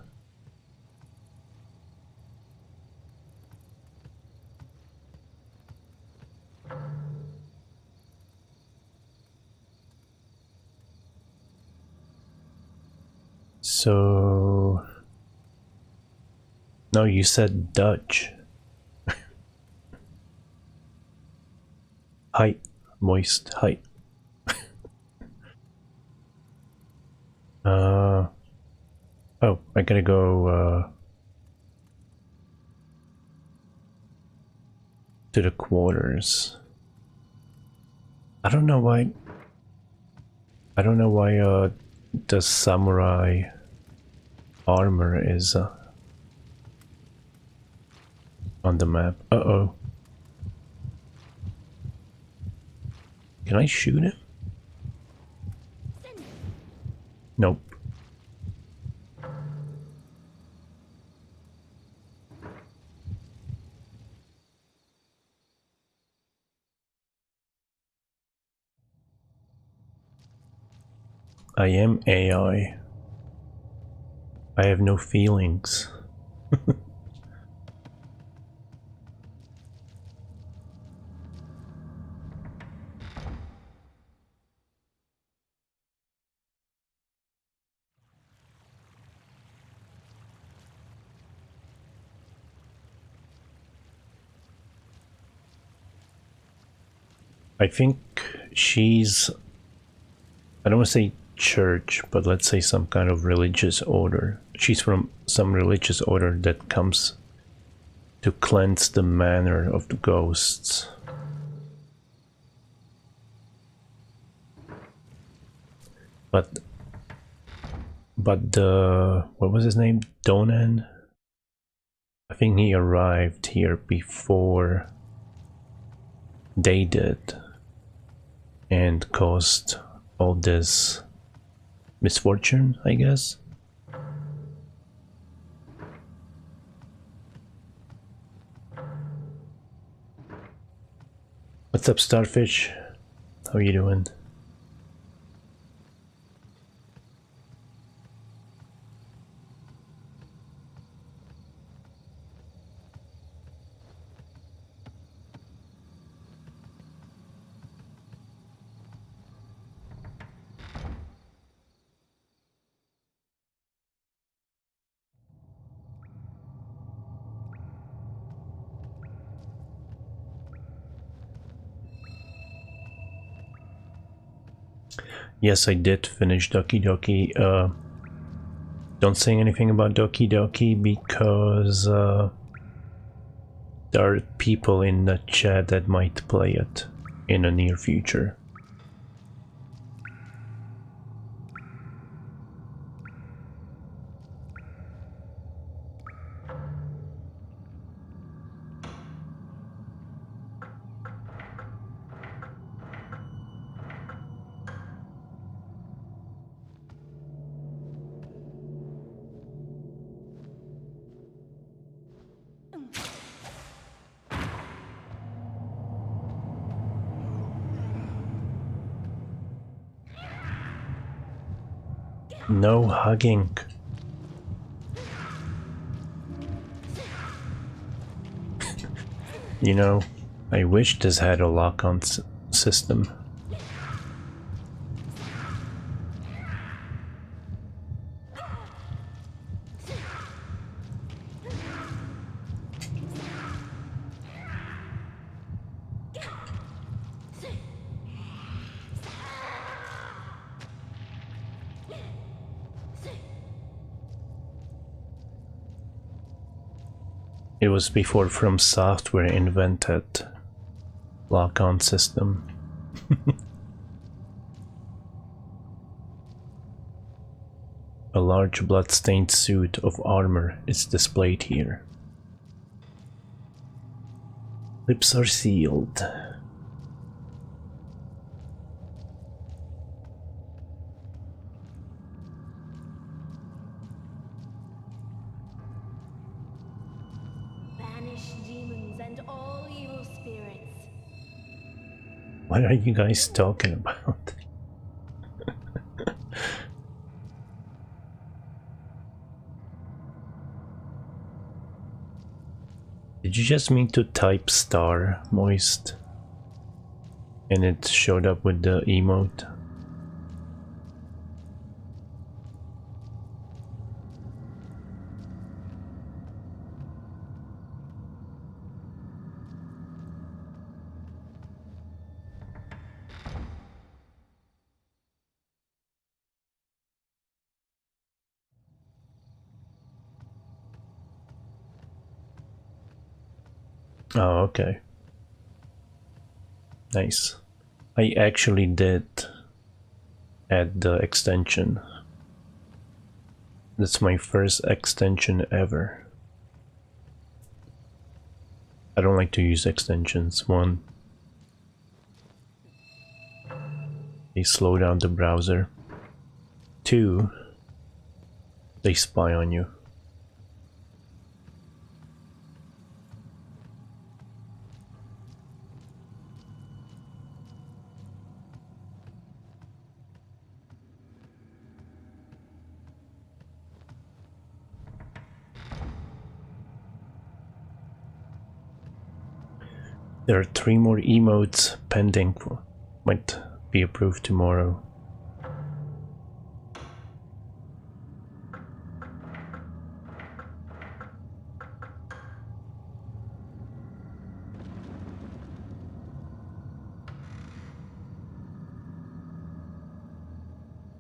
So No, you said Dutch. Height. Moist height. Oh, I gotta go to the quarters. I don't know why the samurai armor is on the map. Uh-oh. Can I shoot him? Nope. I am AI. I have no feelings. I think she's, I don't want to say church, but let's say some kind of religious order. She's from some religious order that comes to cleanse the manor of the ghosts. But the, what was his name? Donan? I think he arrived here before they did and caused all this misfortune, I guess. What's up, Starfish? How are you doing? Yes, I did finish Doki Doki. Don't say anything about Doki Doki because there are people in the chat that might play it in the near future. No hugging. You know, I wish this had a lock-on system. It was before From Software invented lock-on system. A large blood-stained suit of armor is displayed here. Lips are sealed. What are you guys talking about? Did you just mean to type star, Moist? And it showed up with the emote? Oh, okay. Nice. I actually did add the extension. That's my first extension ever. I don't like to use extensions. One, they slow down the browser. Two, they spy on you. There are 3 more emotes pending. Might be approved tomorrow.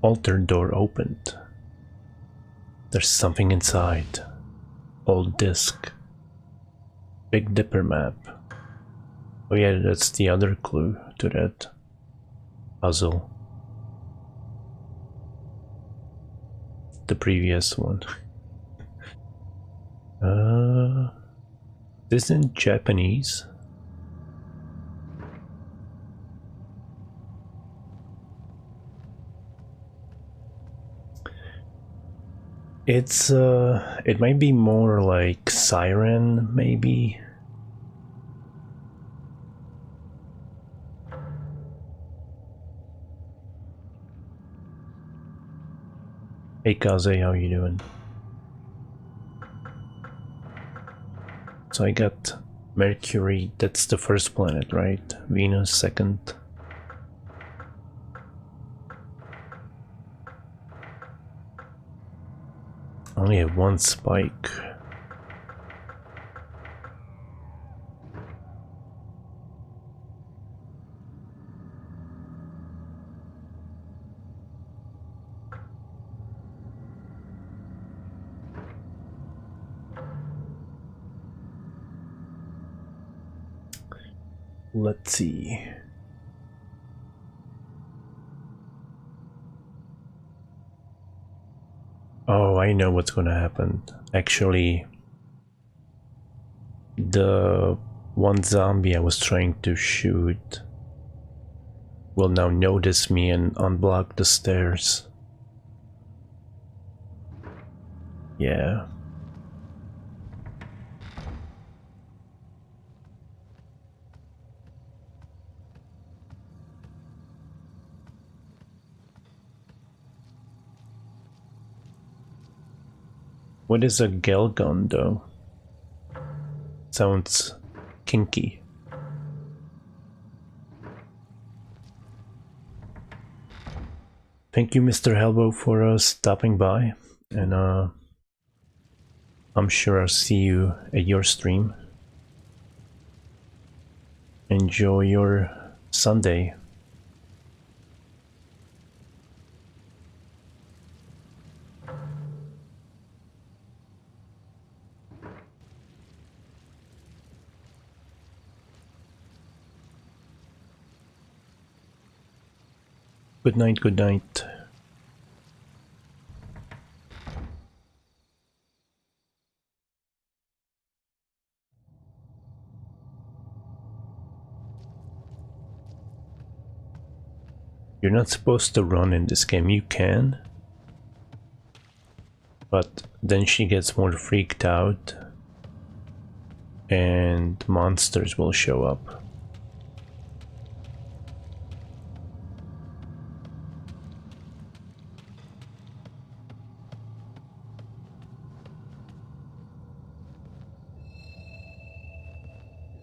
Altar door opened. There's something inside. Old disc. Big Dipper map. Oh yeah, that's the other clue to that puzzle. The previous one. This in Japanese. It's it might be more like Siren, maybe. Hey Kaze, how you doing? So I got Mercury, that's the first planet, right? Venus second. Only have 1 spike. Let's see. Oh, I know what's gonna happen. Actually, the one zombie I was trying to shoot will now notice me and unblock the stairs. Yeah. What is a gel gun though? Sounds kinky. Thank you, Mr. Helbo, for stopping by, and I'm sure I'll see you at your stream. Enjoy your Sunday. Good night, good night. You're not supposed to run in this game. You can, but then she gets more freaked out and monsters will show up.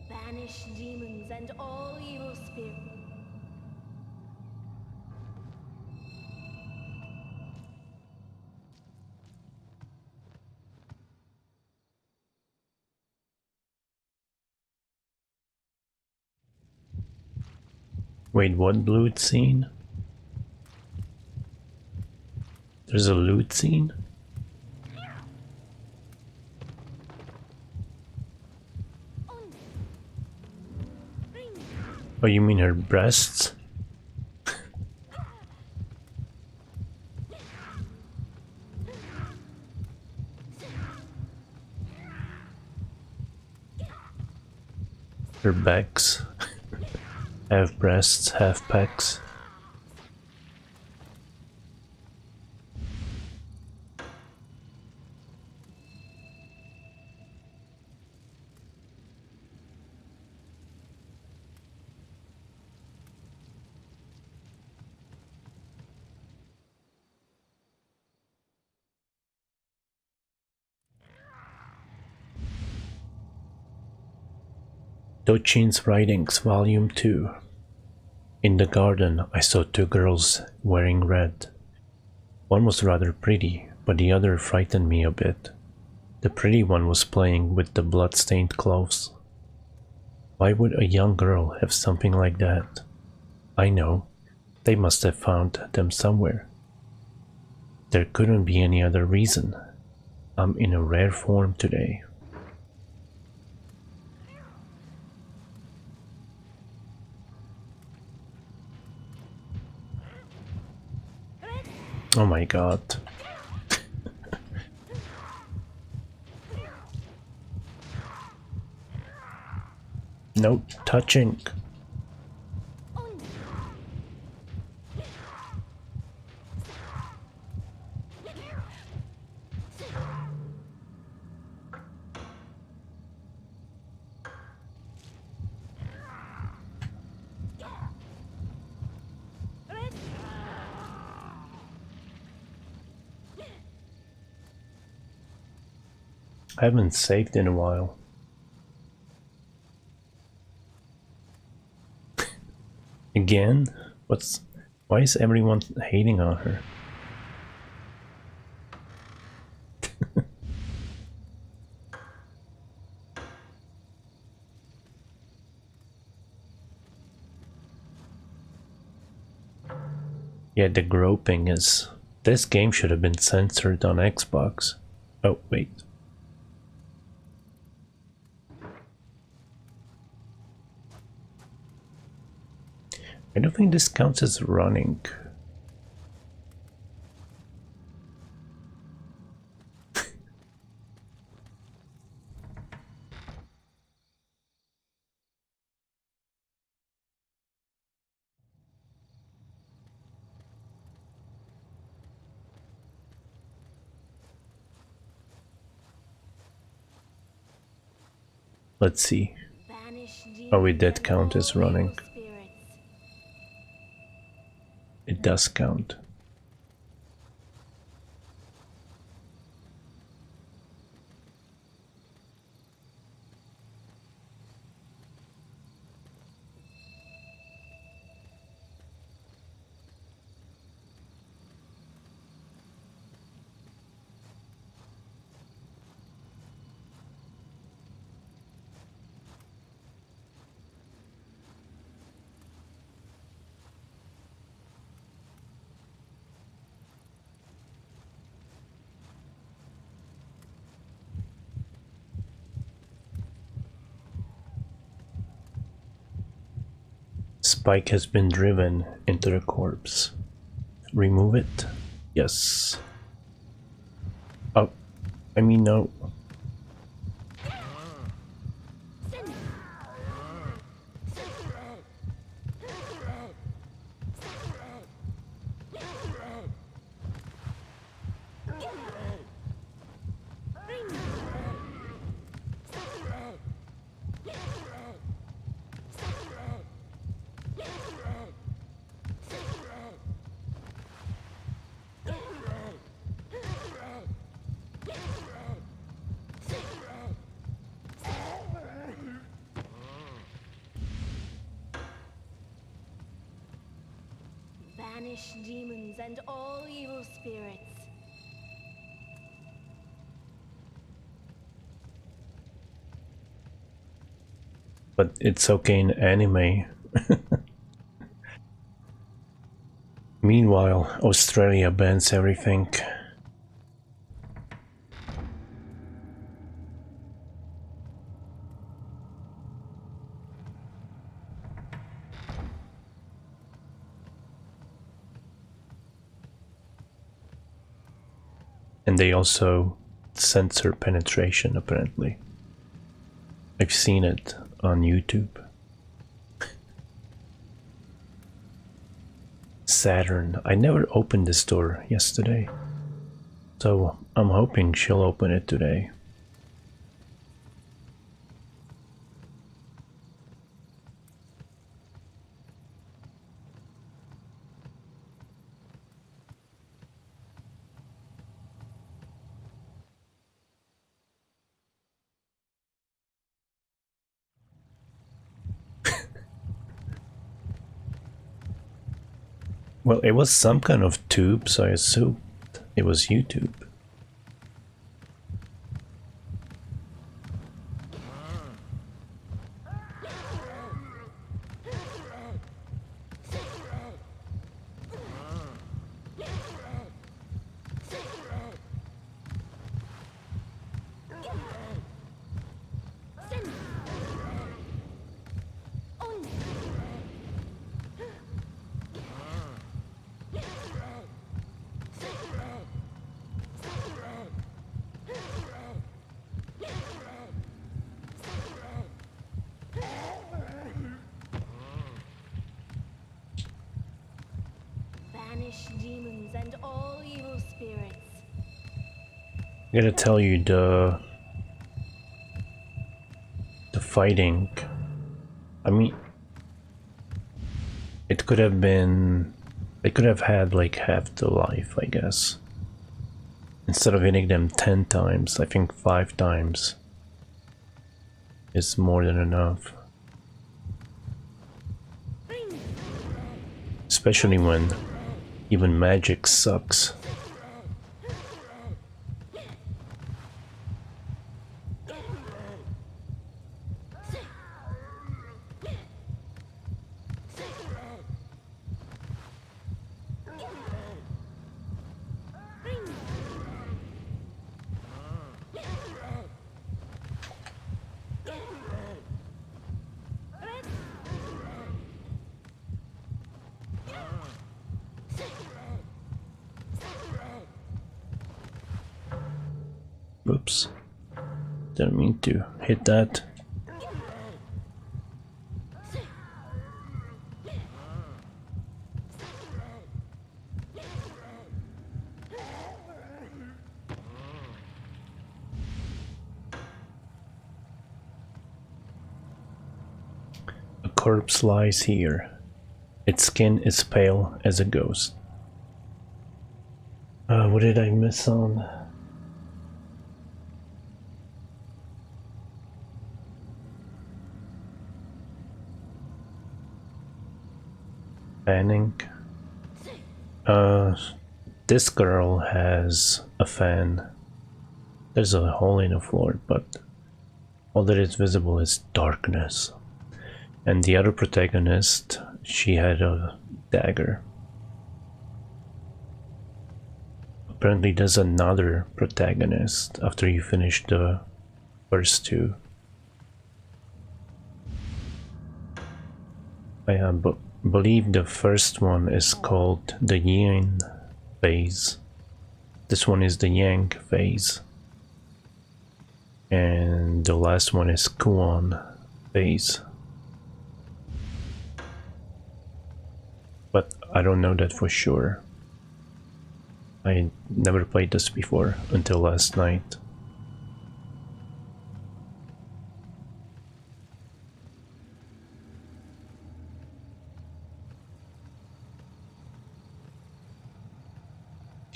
Banish demons and all evil spirits. Wait, what loot scene? There's a loot scene? Oh, you mean her breasts? Her backs. Half breasts, half pecs. Dochin's Writings, Volume 2. In the garden, I saw two girls wearing red. One was rather pretty, but the other frightened me a bit. The pretty one was playing with the blood-stained clothes. Why would a young girl have something like that? I know. They must have found them somewhere. There couldn't be any other reason. I'm in a rare form today. Oh my god. No touching. I haven't saved in a while. Again? Why is everyone hating on her? Yeah, the groping is... This game should have been censored on Xbox. Oh, wait. I don't think this counts as running. Let's see. Oh, it did count as running. It does count. Spike has been driven into the corpse. Remove it? Yes. Oh, I mean no. Banish demons and all evil spirits. But it's okay in anime. Meanwhile, Australia bans everything. And they also censor penetration, apparently. I've seen it on YouTube. Saturn. I never opened this door yesterday, so I'm hoping she'll open it today. Well, it was some kind of tube, so I assumed it was YouTube. Banish demons and all evil spirits. I gotta tell you, the fighting, I mean, it could have been, they could have had like half the life, I guess. Instead of hitting them 10 times, I think 5 times is more than enough. Especially when even magic sucks. Whoops. Didn't mean to hit that. A corpse lies here. Its skin is pale as a ghost. What did I miss on? Fanning. This girl has a fan. There's a hole in the floor, but all that is visible is darkness. And the other protagonist, she had a dagger. Apparently there's another protagonist after you finish the first two. I believe the first one is called the Yin phase. This one is the Yang phase. And the last one is Kuon phase. But I don't know that for sure. I never played this before until last night.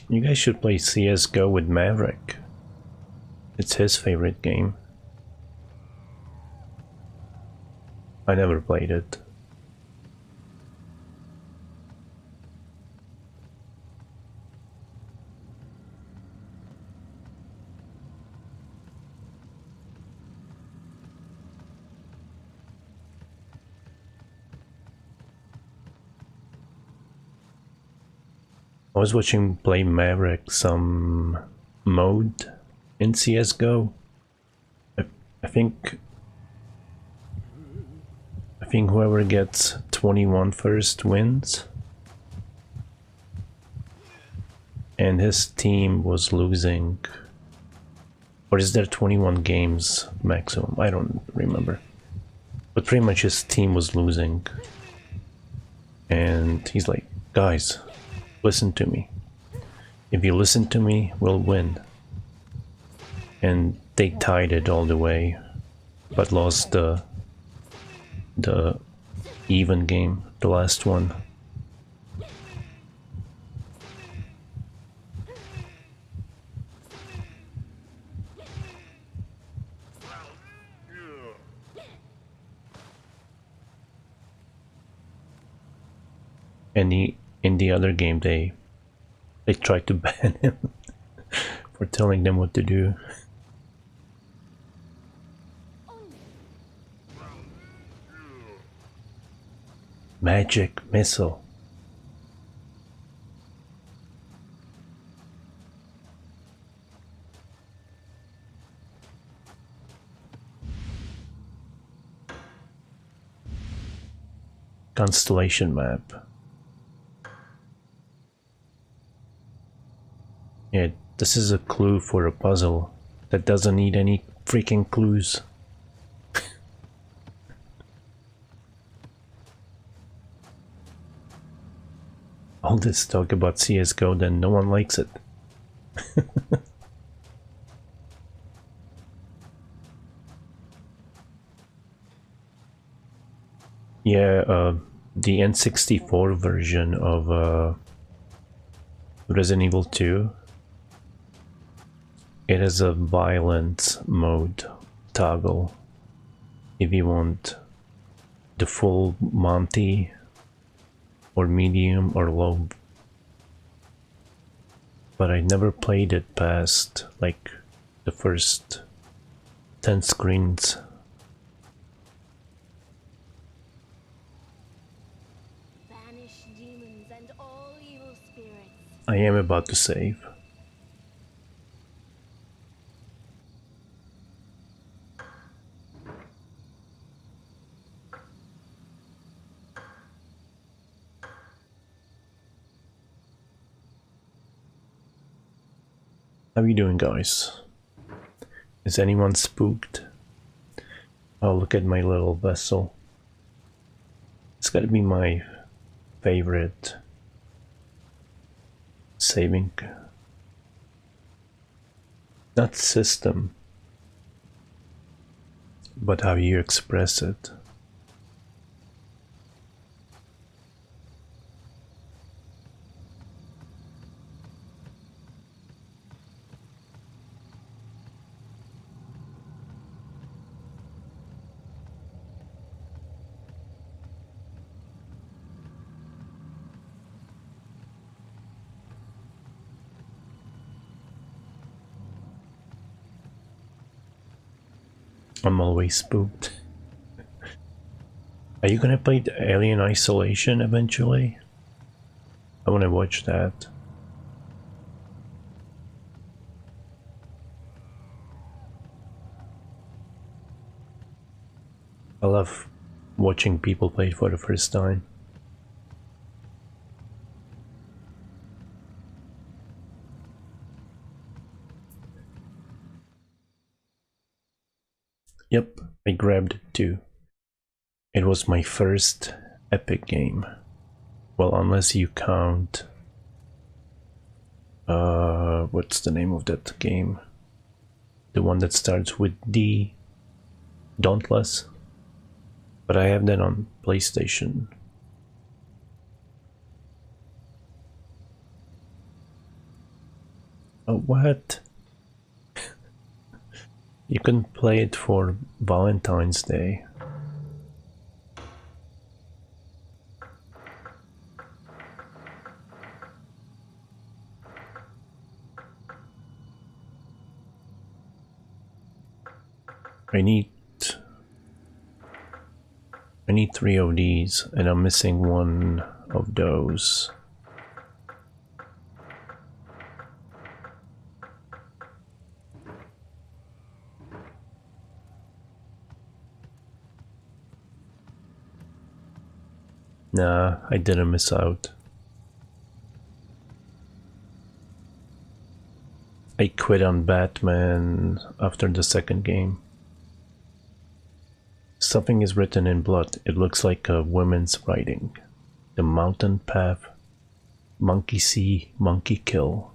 You guys should play CSGO with Maverick. It's his favorite game. I never played it. I was watching play Maverick some mode in CSGO. I think whoever gets 21 first wins. and his team was losing. Or is there 21 games maximum? I don't remember. But pretty much his team was losing. And he's like, guys, listen to me. If you listen to me, we'll win. And they tied it all the way, but lost the even game, the last one. And in the other game they tried to ban him for telling them what to do. Magic missile. Constellation map. Yeah, this is a clue for a puzzle that doesn't need any freaking clues. All this talk about CSGO, then no one likes it. Yeah, the N64 version of Resident Evil 2, it has a violence mode toggle if you want the full Monty or medium or low, but I never played it past like the first 10 screens. Banish demons and all evil spirits. I am about to save. How you doing, guys? Is anyone spooked? Oh, look at my little vessel. It's gotta be my favorite saving. Not system, but how you express it. I'm always spooked. Are you gonna play the Alien Isolation eventually? I wanna watch that. I love watching people play it for the first time. Yep, I grabbed it too. It was my first Epic game. Well, unless you count... what's the name of that game? The one that starts with D. Dauntless. But I have that on PlayStation. Oh, what? You can play it for Valentine's Day. I need 3 of these, and I'm missing one of those. Nah, I didn't miss out. I quit on Batman after the second game. Something is written in blood. It looks like a woman's writing. The mountain path. Monkey see, monkey kill.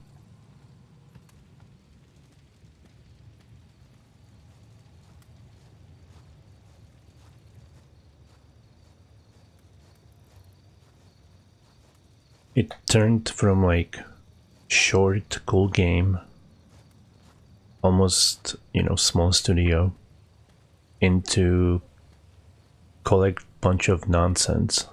It turned from like short, cool game, almost, small studio, into collect bunch of nonsense.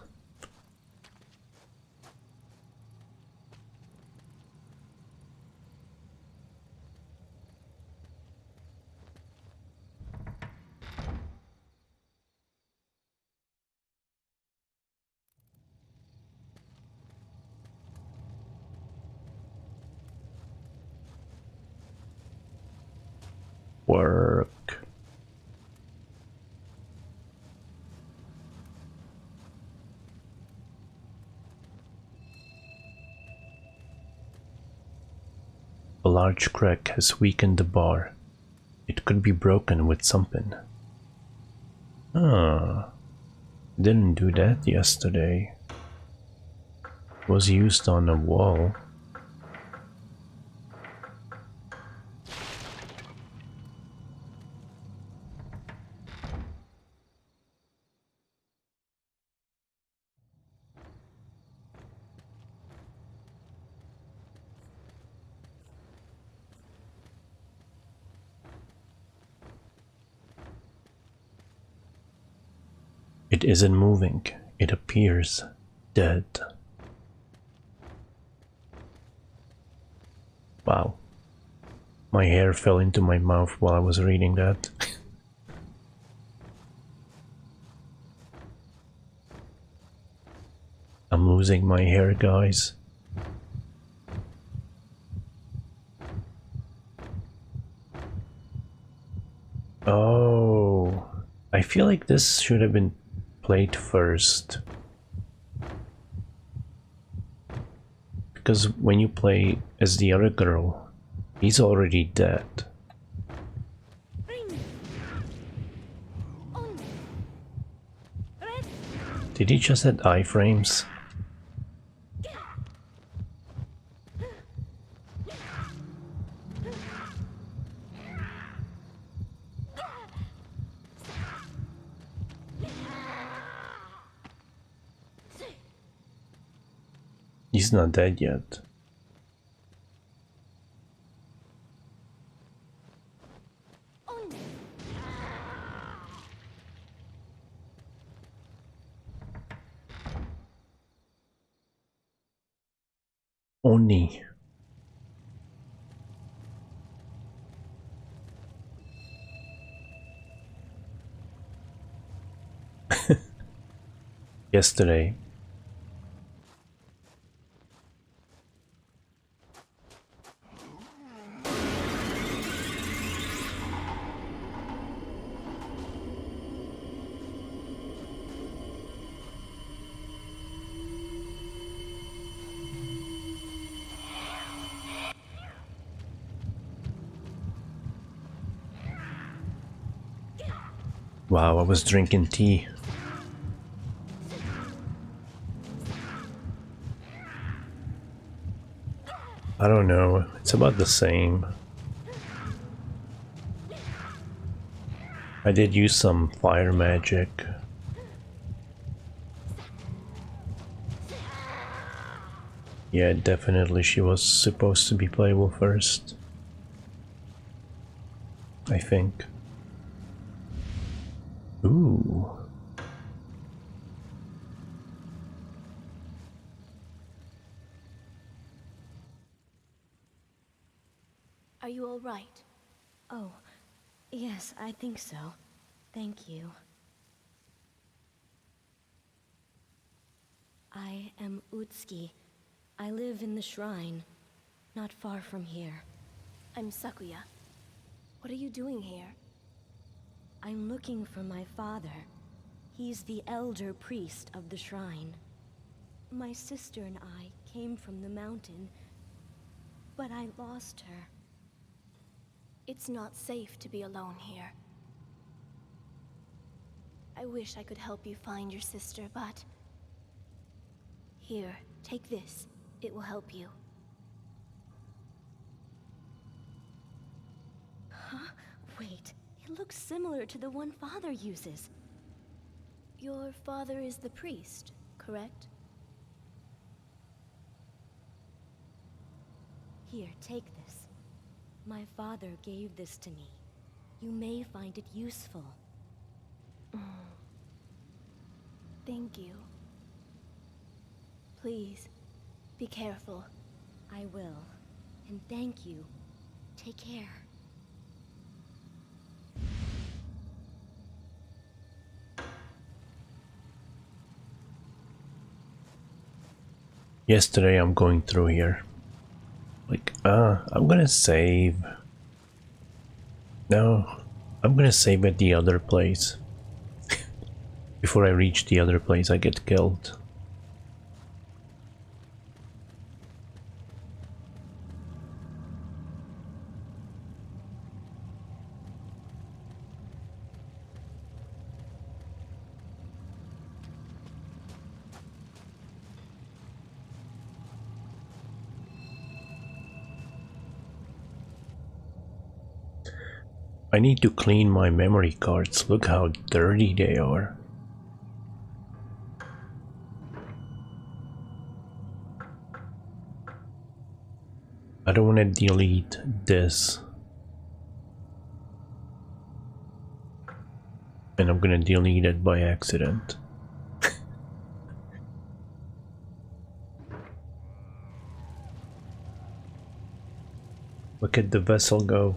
Work. A large crack has weakened the bar. It could be broken with something. Ah, didn't do that yesterday. It was used on a wall. It isn't moving. It appears dead. Wow. My hair fell into my mouth while I was reading that. I'm losing my hair, guys. Oh, I feel like this should have been played first. Because when you play as the other girl, he's already dead. Did he just add iframes? He's not dead yet. Oni. Yesterday. Wow, I was drinking tea. I don't know, it's about the same. I did use some fire magic. Yeah, definitely she was supposed to be playable first. I think. Ooh. Are you all right? Oh, yes, I think so. Thank you. I am Utsuki. I live in the shrine, not far from here. I'm Sakuya. What are you doing here? I'm looking for my father. He's the elder priest of the shrine. My sister and I came from the mountain, but I lost her. It's not safe to be alone here. I wish I could help you find your sister, but... Here, take this. It will help you. Huh? Wait, it looks similar to the one Father uses. Your father is the priest, correct? Here, take this. My father gave this to me. You may find it useful. Thank you. Please, be careful. I will. And thank you. Take care. Yesterday I'm going through here. Like, I'm gonna save. No, I'm gonna save at the other place. Before I reach the other place, I get killed. I need to clean my memory cards. Look how dirty they are. I don't want to delete this. And I'm gonna delete it by accident. Look at the vessel go.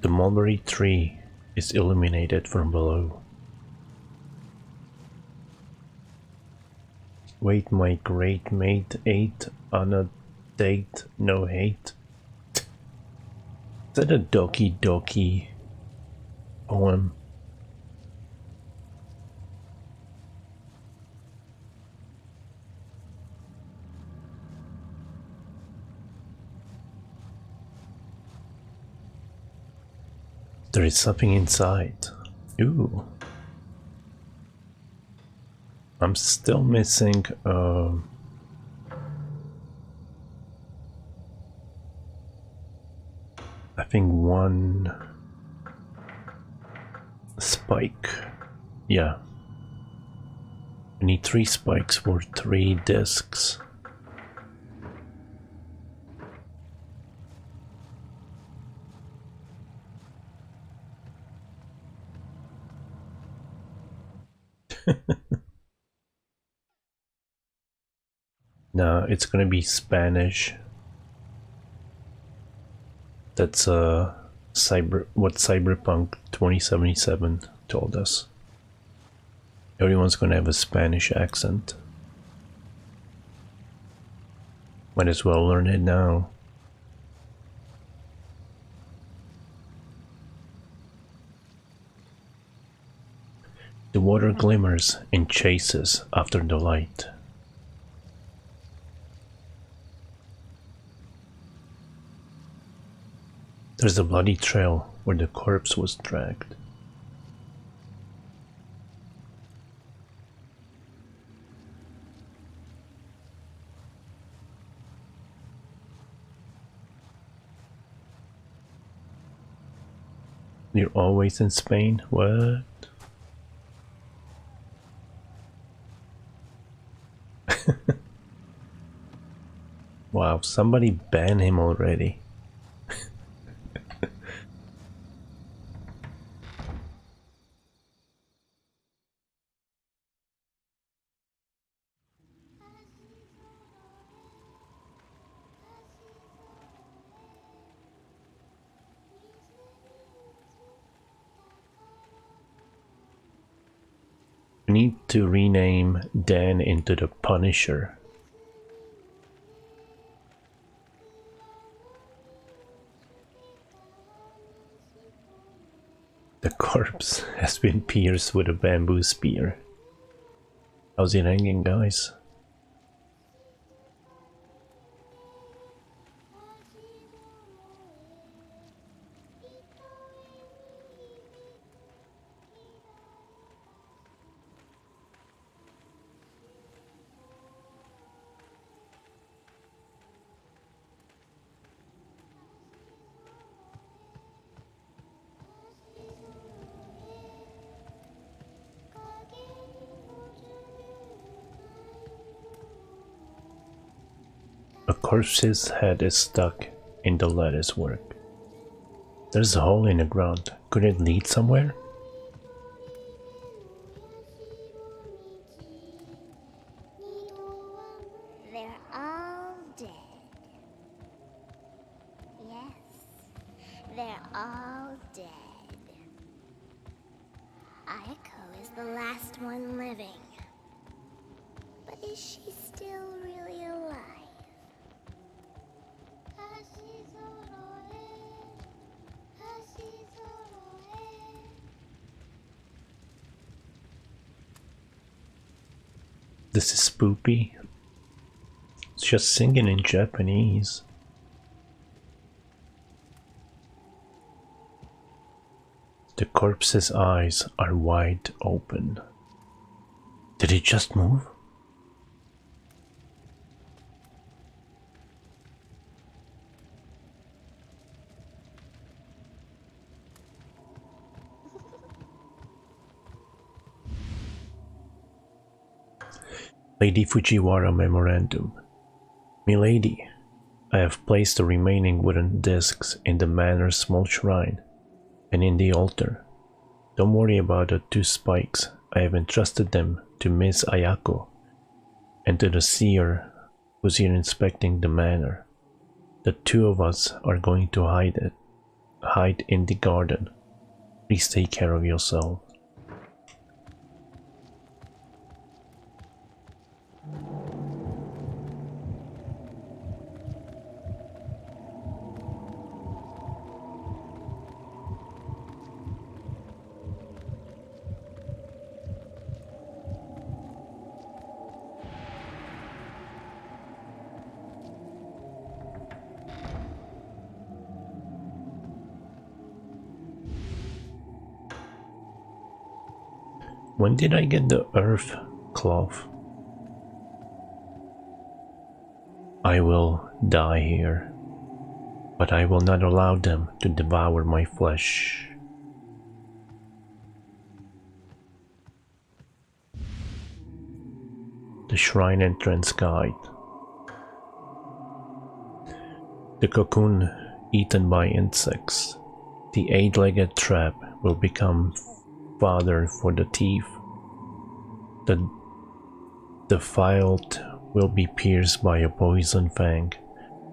The mulberry tree is illuminated from below. Wait, my great mate ate on a date, no hate. Is that a Doki Doki poem? There is something inside. Ooh. I'm still missing I think one spike. Yeah. I need 3 spikes for 3 discs. No, it's gonna be Spanish. That's what Cyberpunk 2077 told us. Everyone's gonna have a Spanish accent. Might as well learn it now. The water glimmers and chases after the light. There's a bloody trail where the corpse was dragged. You're always in Spain? What? Wow, somebody banned him already. We need to rename Dan into the Punisher. The corpse has been pierced with a bamboo spear. How's it hanging, guys? A corpse's head is stuck in the lattice work. There's a hole in the ground. Could it lead somewhere? They're all dead. Yes, they're all dead. Ayako is the last one living. But is she still really alive? This is spoopy. It's just singing in Japanese. The corpse's eyes are wide open. Did it just move? Lady Fujiwara Memorandum. Milady, I have placed the remaining wooden discs in the manor's small shrine and in the altar. Don't worry about the 2 spikes. I have entrusted them to Miss Ayako and to the seer who's here inspecting the manor. The 2 of us are going to hide in the garden. Please take care of yourself. When did I get the earth cloth? I will die here, but I will not allow them to devour my flesh. The Shrine Entrance Guide. The cocoon eaten by insects. The 8-legged trap will become fodder for the thief. The defiled will be pierced by a poison fang.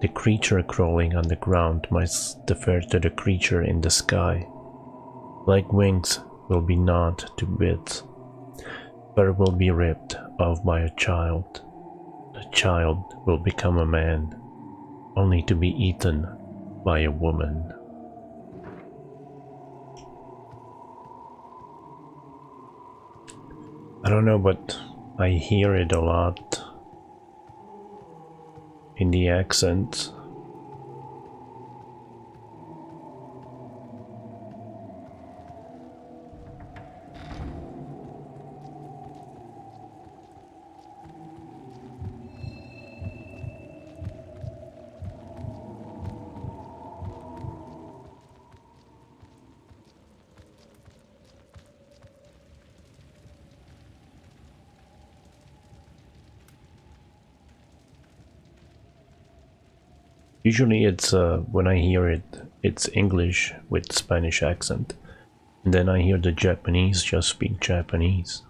The creature crawling on the ground must defer to the creature in the sky. Like wings will be gnawed to bits. Fur will be ripped off by a child. The child will become a man, only to be eaten by a woman. I don't know, but I hear it a lot in the accent. Usually it's, when I hear it, it's English with Spanish accent. And then I hear the Japanese just speak Japanese.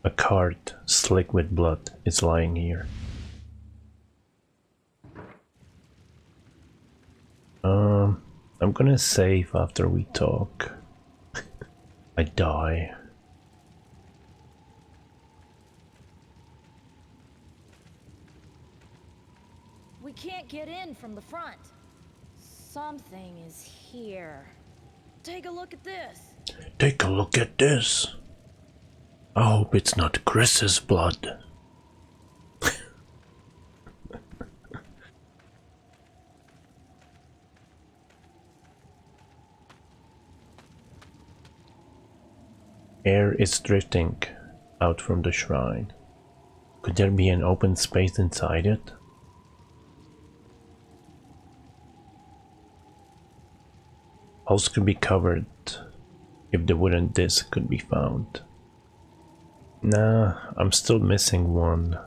A cart slick with blood is lying here. I'm gonna save after we talk. I die. We can't get in from the front. Something is here. Take a look at this. Take a look at this. I hope it's not Chris's blood. Air is drifting out from the shrine. Could there be an open space inside it? Holes could be covered if the wooden disc could be found. Nah, I'm still missing one.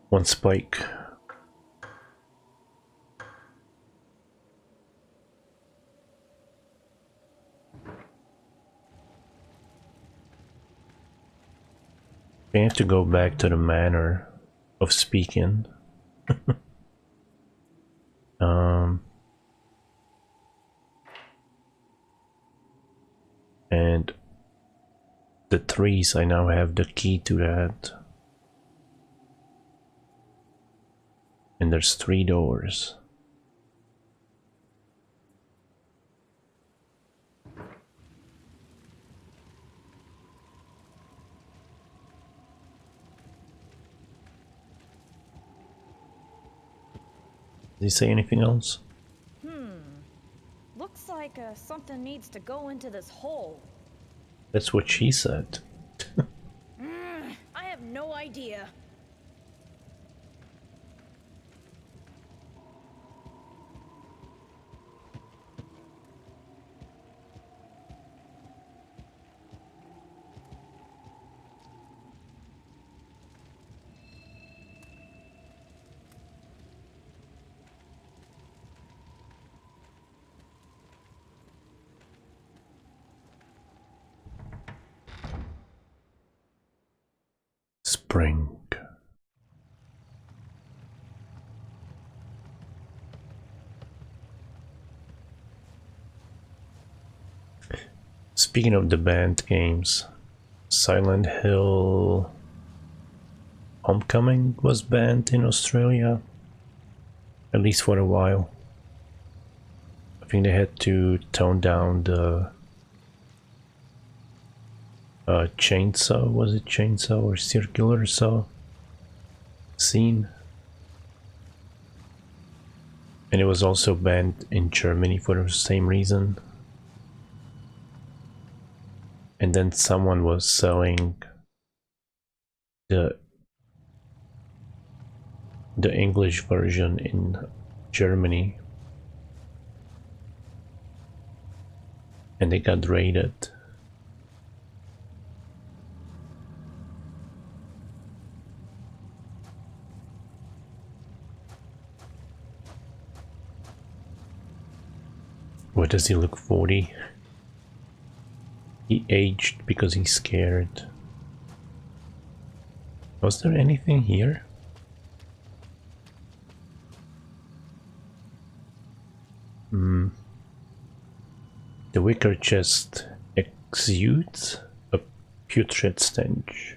One spike. We have to go back to the manner of speaking. And the trees, I now have the key to that. And there's 3 doors. Did he say anything else? Looks like something needs to go into this hole. That's what she said. I have no idea. Spring. Speaking of the banned games, Silent Hill Homecoming was banned in Australia, at least for a while. I think they had to tone down the chainsaw, was it chainsaw or circular saw scene? And it was also banned in Germany for the same reason. And then someone was selling the English version in Germany, and they got raided. What does he look 40? He aged because he's scared. Was there anything here? The wicker chest exudes a putrid stench.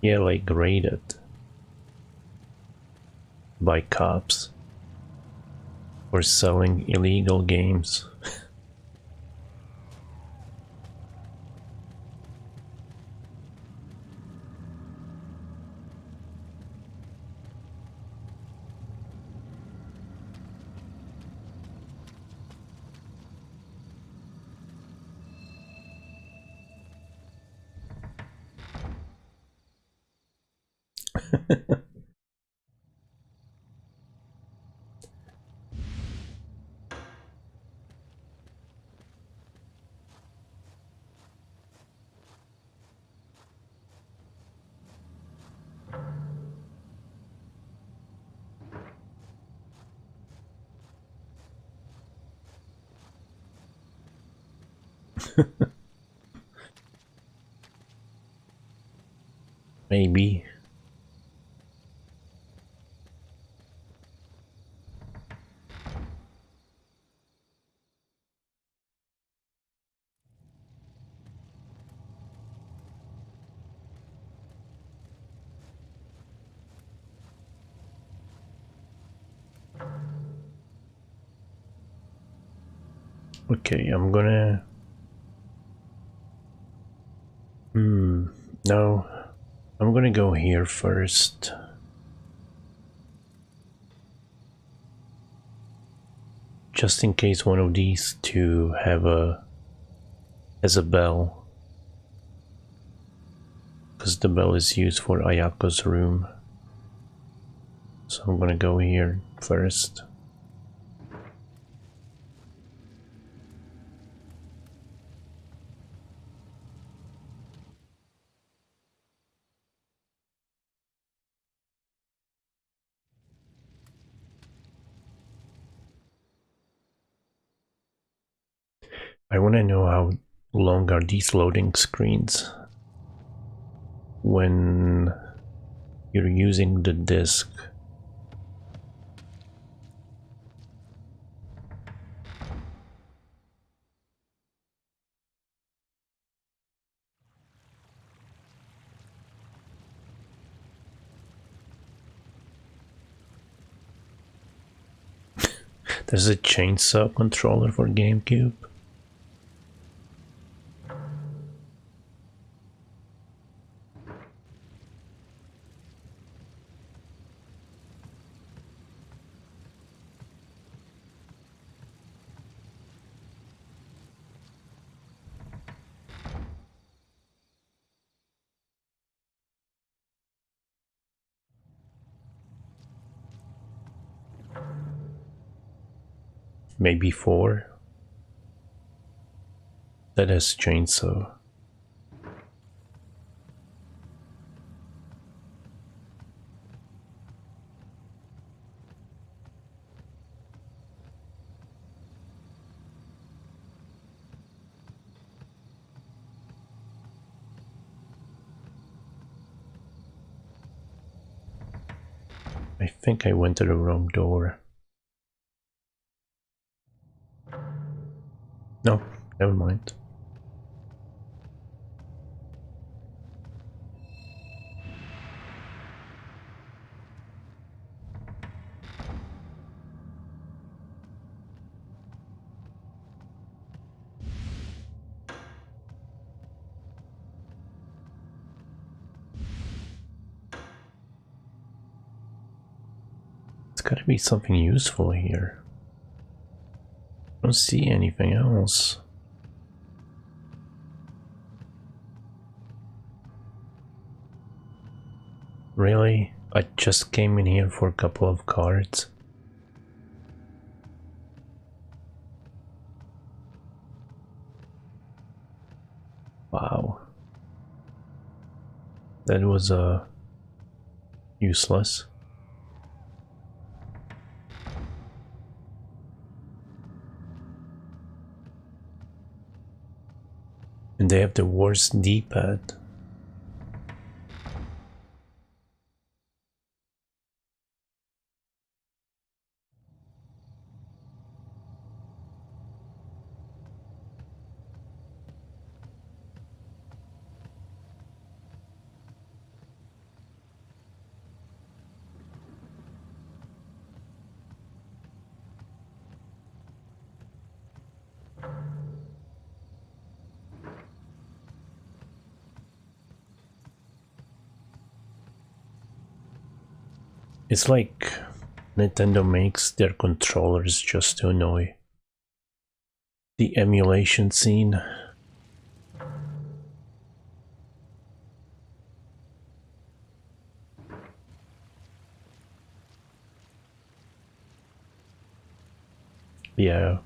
Yeah, like raided by cops for selling illegal games. Maybe. Okay, I'm gonna... No. I'm gonna go here first. Just in case one of these two has a bell. Because the bell is used for Ayako's room. So I'm gonna go here first. I want to know how long are these loading screens when you're using the disk. There's a chainsaw controller for GameCube. Maybe 4. That has chainsaw. I think I went to the wrong door. No, never mind. It's gotta be something useful here. I don't see anything else. Really? I just came in here for a couple of cards. Wow. That was useless. And they have the worst D-pad. It's like Nintendo makes their controllers just to annoy. The emulation scene. Yeah.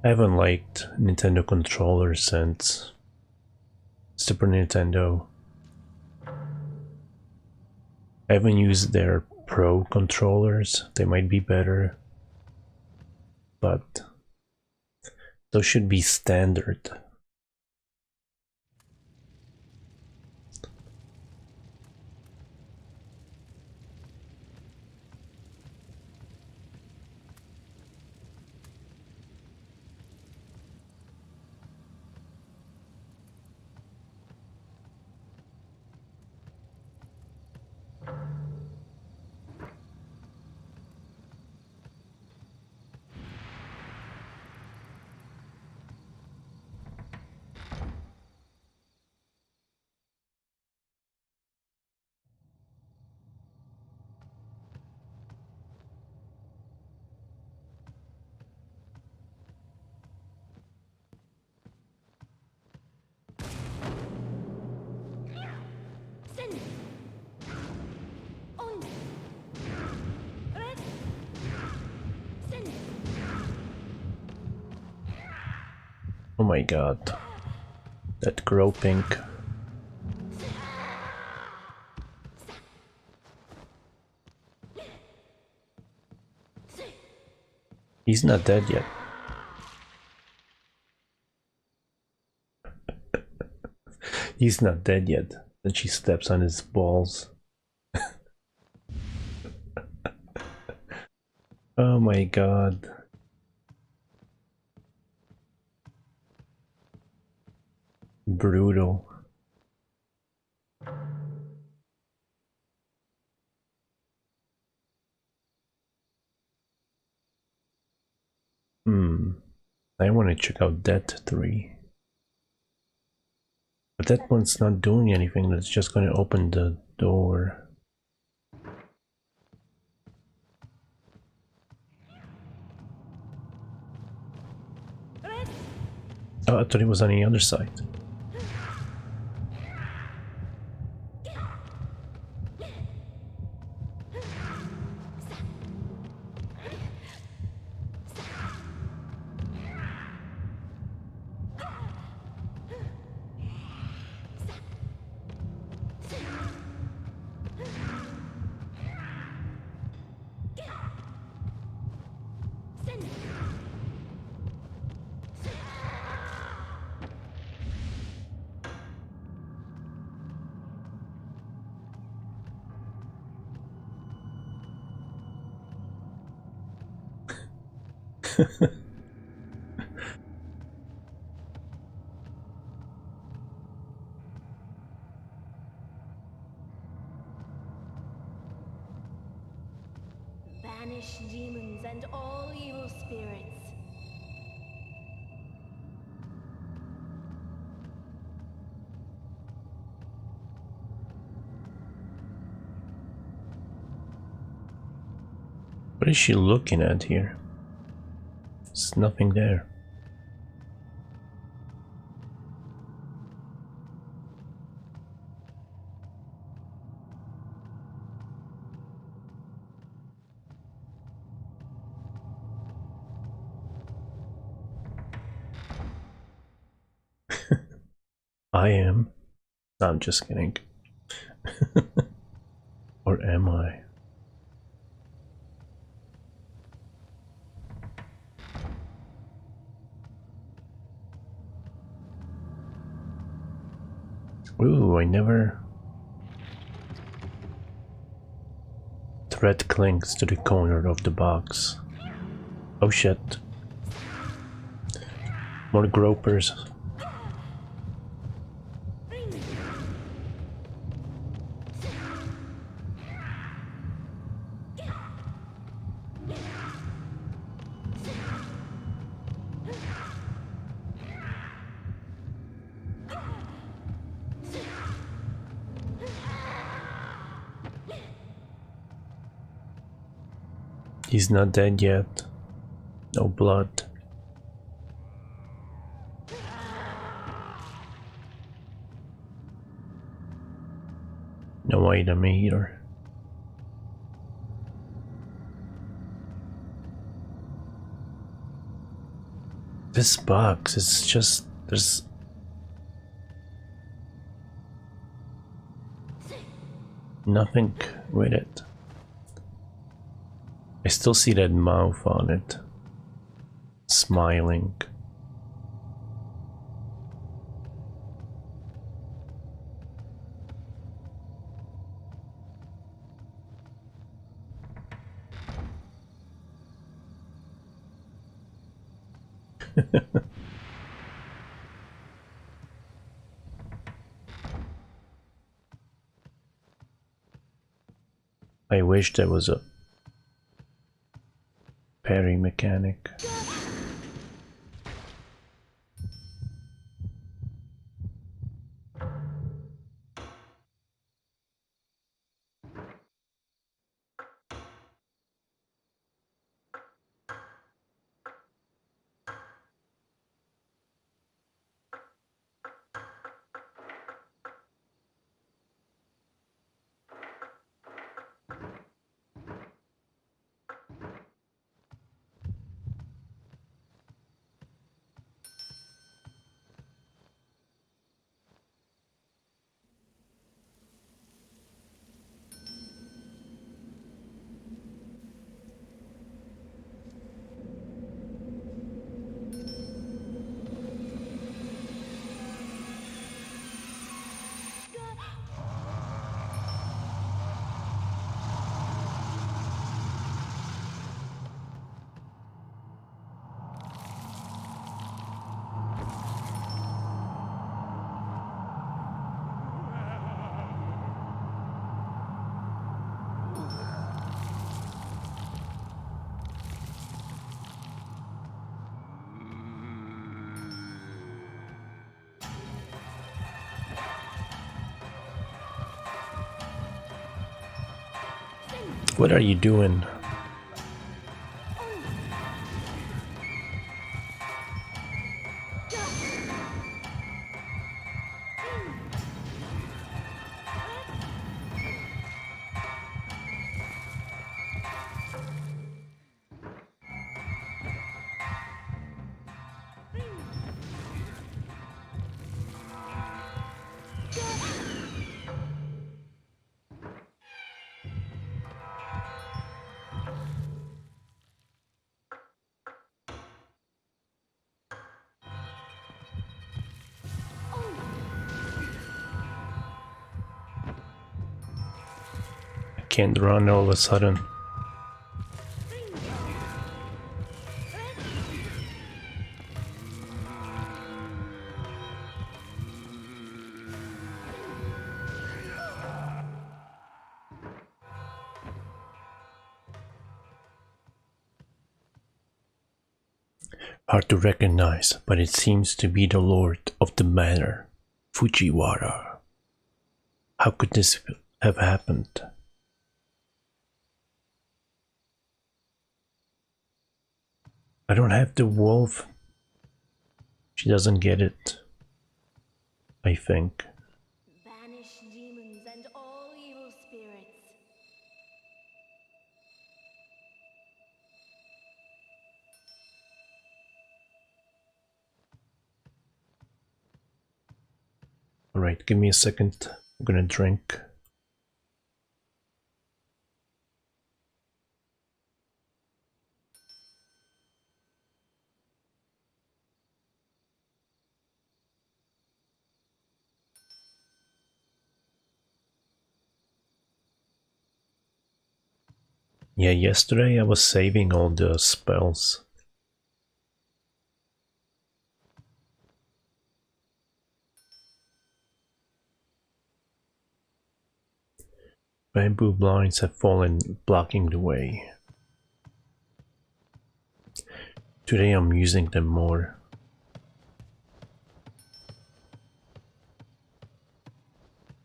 I haven't liked Nintendo controllers since Super Nintendo. I haven't used their Pro controllers. They might be better, but those should be standard. Oh my god. That groping. He's not dead yet. He's not dead yet. Then she steps on his balls. Oh my god. Brutal. I want to check out that 3. But that one's not doing anything, that's just gonna open the door. Oh, I thought it was on the other side. Banish demons and all evil spirits. What is she looking at here? There's nothing there. I am. No, I'm just kidding. Or am I? Ooh, I never... Thread clings to the corner of the box. Oh shit. More gropers. He's not dead yet. No blood. No item either. This box is just... there's... nothing with it. I still see that mouth on it. Smiling. I wish there was a parry mechanic. What are you doing? I can't run all of a sudden. Hard to recognize, but it seems to be the lord of the manor, Fujiwara. How could this have happened? I don't have the wolf. She doesn't get it, I think. Banish demons and all evil spirits. Alright, give me a second. I'm gonna drink. Yeah, yesterday I was saving all the spells. Bamboo blinds have fallen, blocking the way. Today I'm using them more.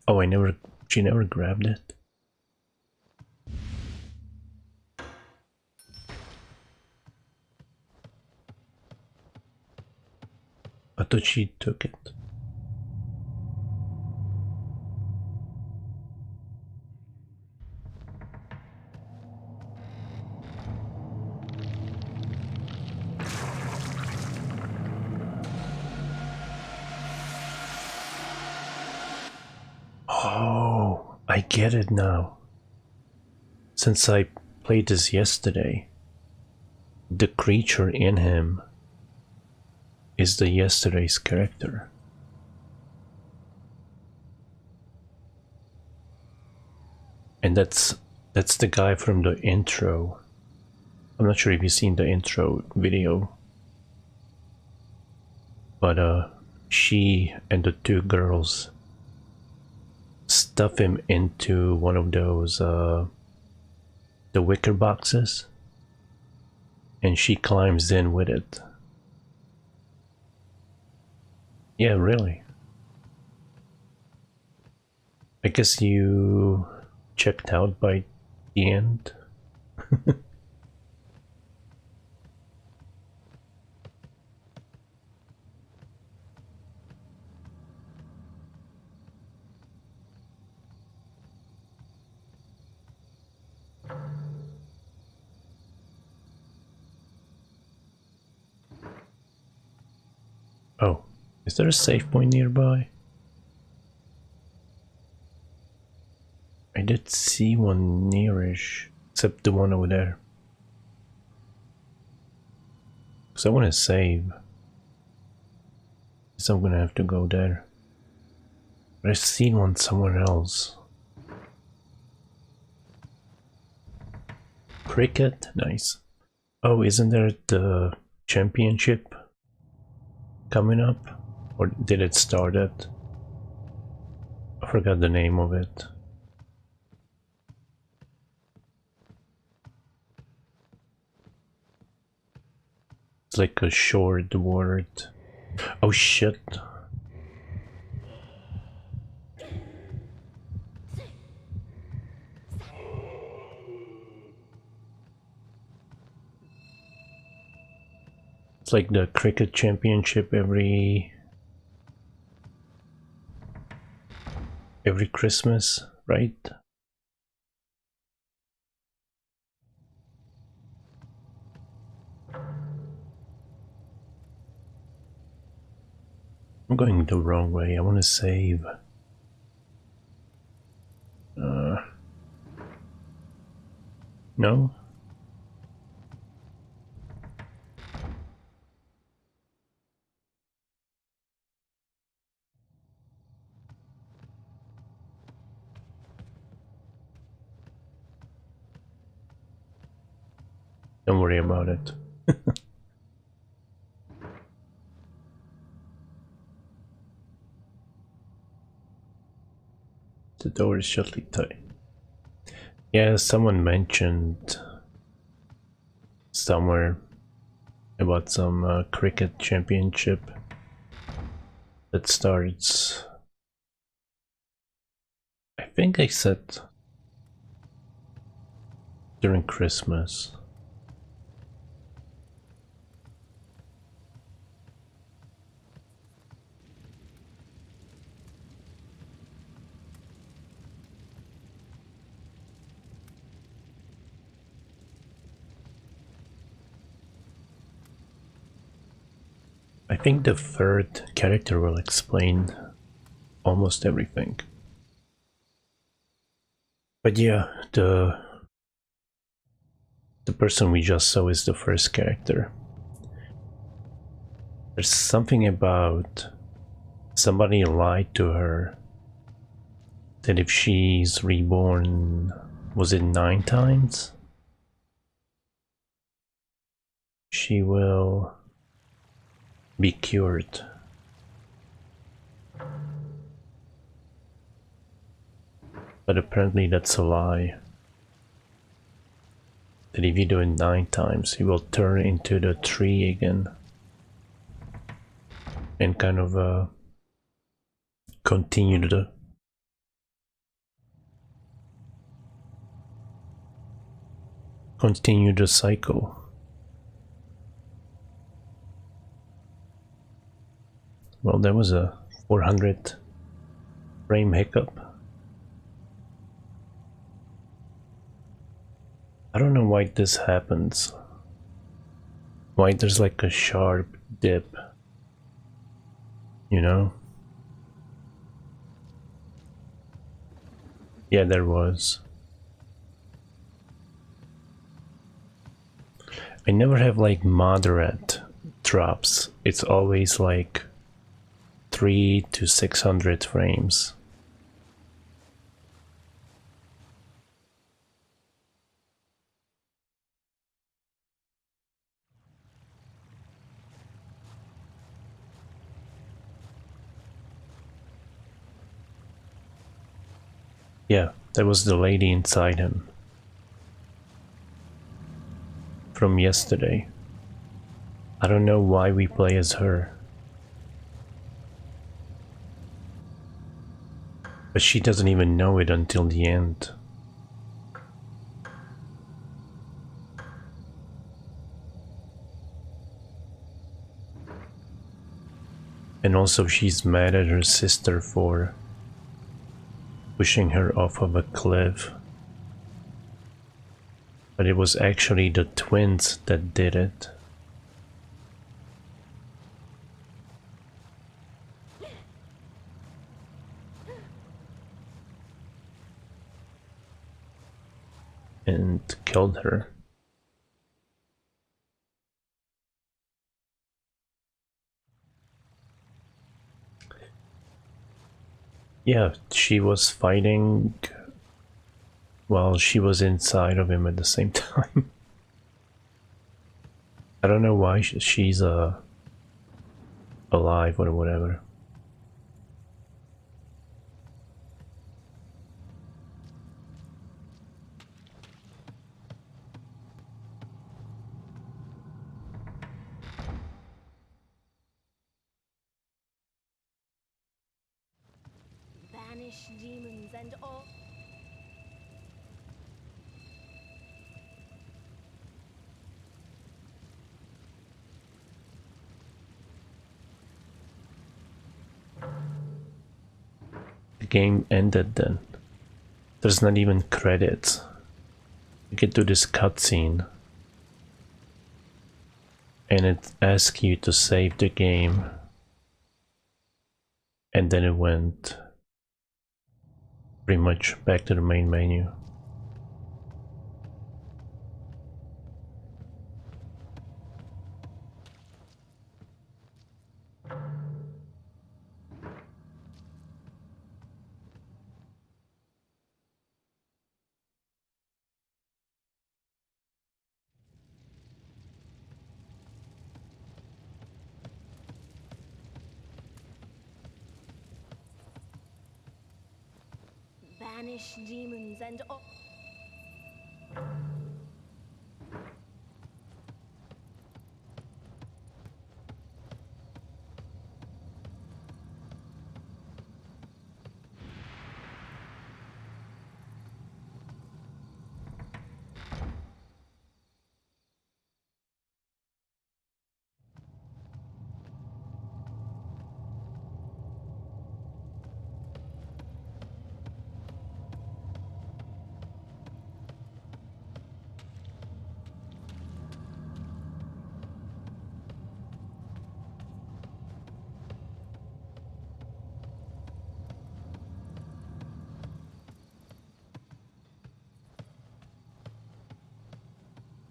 Oh, she never grabbed it. I thought she took it. Oh, I get it now. Since I played this yesterday, the creature in him is the yesterday's character. And that's the guy from the intro. I'm not sure if you've seen the intro video. But she and the two girls stuff him into one of those the wicker boxes, and she climbs in with it. Yeah, really. I guess you checked out by the end. Oh, is there a save point nearby? I did see one nearish, except the one over there. Because I want to save. So I'm gonna have to go there. But I've seen one somewhere else. Cricket? Nice. Oh, isn't there the championship coming up? Or did it start it? I forgot the name of it. It's like a short word. Oh shit. It's like the cricket championship every Christmas, right? I'm going the wrong way. I want to save. No? Don't worry about it. The door is shutly tight. Yeah, someone mentioned somewhere about some cricket championship that starts, I think I said during Christmas. I think the third character will explain almost everything. But yeah, the person we just saw is the first character. There's something about somebody lied to her that if she's reborn, was it 9 times? She will be cured. But apparently that's a lie. That if you do it 9 times, you will turn into the tree again. And kind of continue the cycle. Well, there was a 400 frame hiccup. I don't know why this happens. Why there's like a sharp dip, you know? Yeah, there was. I never have like moderate drops. It's always like 300 to 600 frames. Yeah, that was the lady inside him. From yesterday. I don't know why we play as her. But she doesn't even know it until the end. And also she's mad at her sister for pushing her off of a cliff. But it was actually the twins that did it. And killed her. Yeah, she was fighting while she was inside of him at the same time. I don't know why she's alive or whatever. Banish demons and all. game ended then. There's not even credits. You get to this cutscene and it asks you to save the game, and then it went pretty much back to the main menu. Banish demons and all.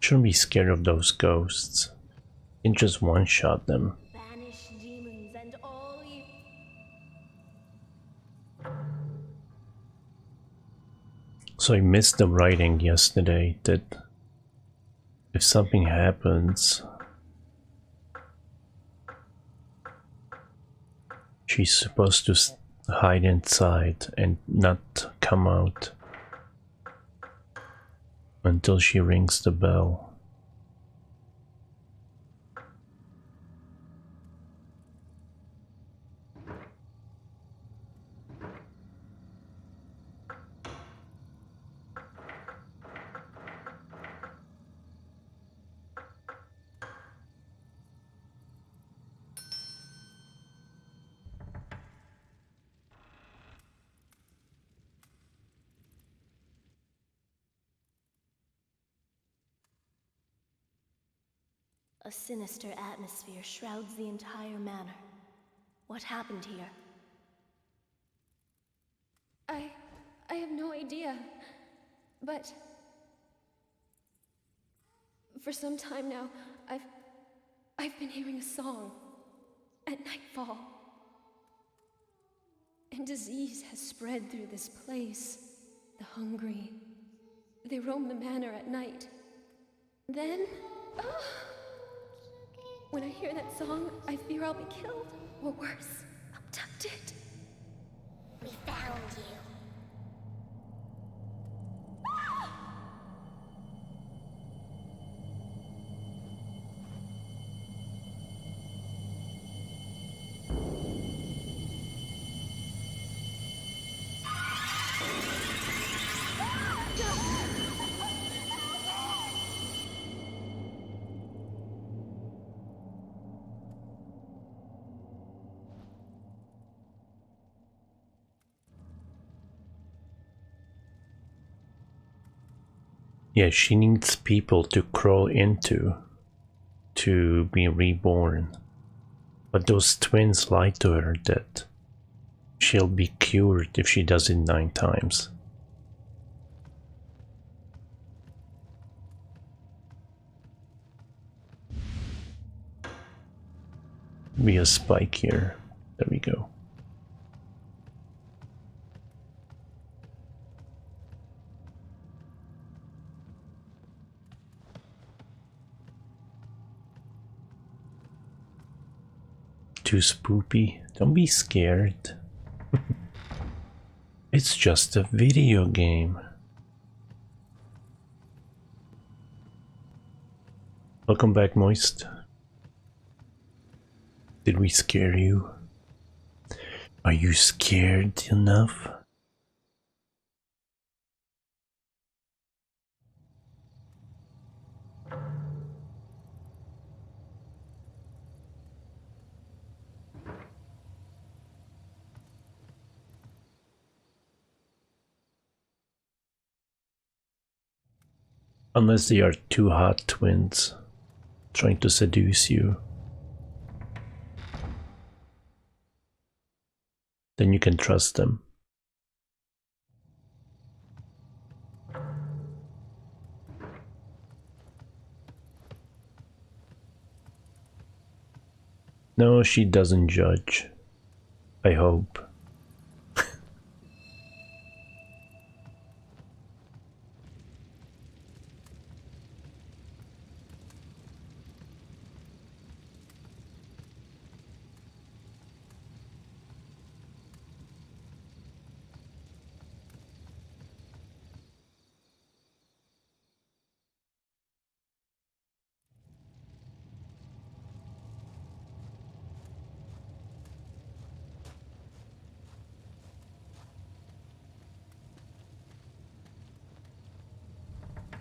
Shouldn't be scared of those ghosts. You can just one-shot them. Banish demons and all you. So I missed the writing yesterday that if something happens, she's supposed to hide inside and not come out until she rings the bell. A sinister atmosphere shrouds the entire manor. What happened here? I have no idea. But for some time now, I've been hearing a song at nightfall. And disease has spread through this place. The hungry, they roam the manor at night. Then, when I hear that song, I fear I'll be killed, or worse, abducted. We found you. Yeah, she needs people to crawl into to be reborn. But those twins lied to her that she'll be cured if she does it 9 times. Be a spike here. There we go. Too spoopy. Don't be scared. It's just a video game. Welcome back, Moist. Did we scare you? Are you scared enough? Unless they are two hot twins trying to seduce you. Then you can trust them. No, she doesn't judge. I hope.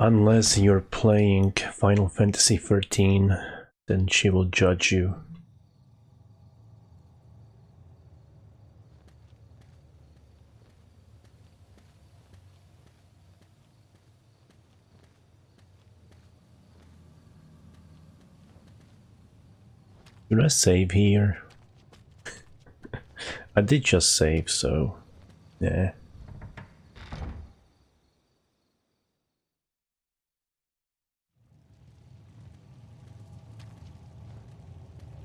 Unless you're playing Final Fantasy 13, then she will judge you. Should I save here? I did just save, so yeah.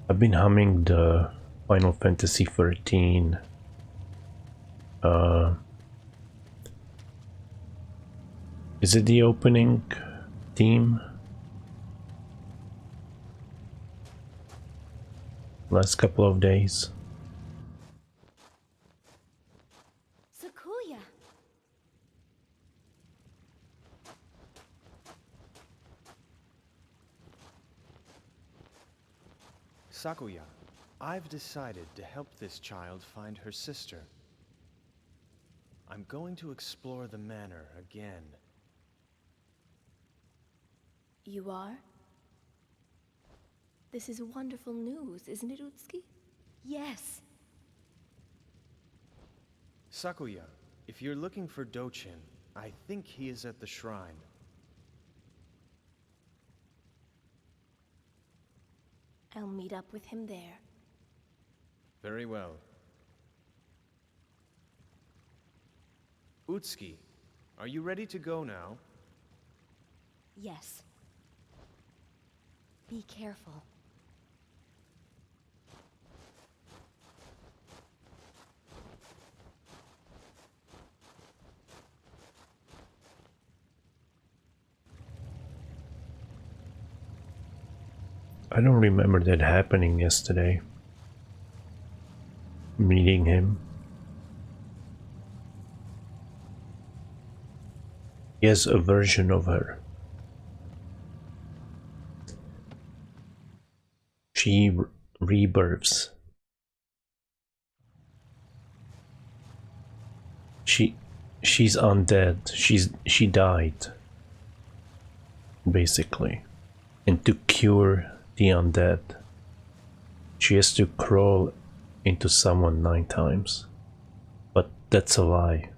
I've been humming the Final Fantasy 13 is it the opening theme? Last couple of days. Sakuya! Sakuya, I've decided to help this child find her sister. I'm going to explore the manor again. You are? This is wonderful news, isn't it, Utsuki? Yes. Sakuya, if you're looking for Dochin, I think he is at the shrine. I'll meet up with him there. Very well. Utsuki, are you ready to go now? Yes. Be careful. I don't remember that happening yesterday. Meeting him. He has a version of her. She rebirths. She's undead. She died. Basically. And to cure the undead, she has to crawl into someone 9 times. But that's a lie.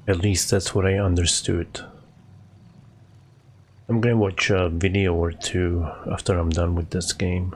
At least that's what I understood. I'm gonna watch a video or two after I'm done with this game.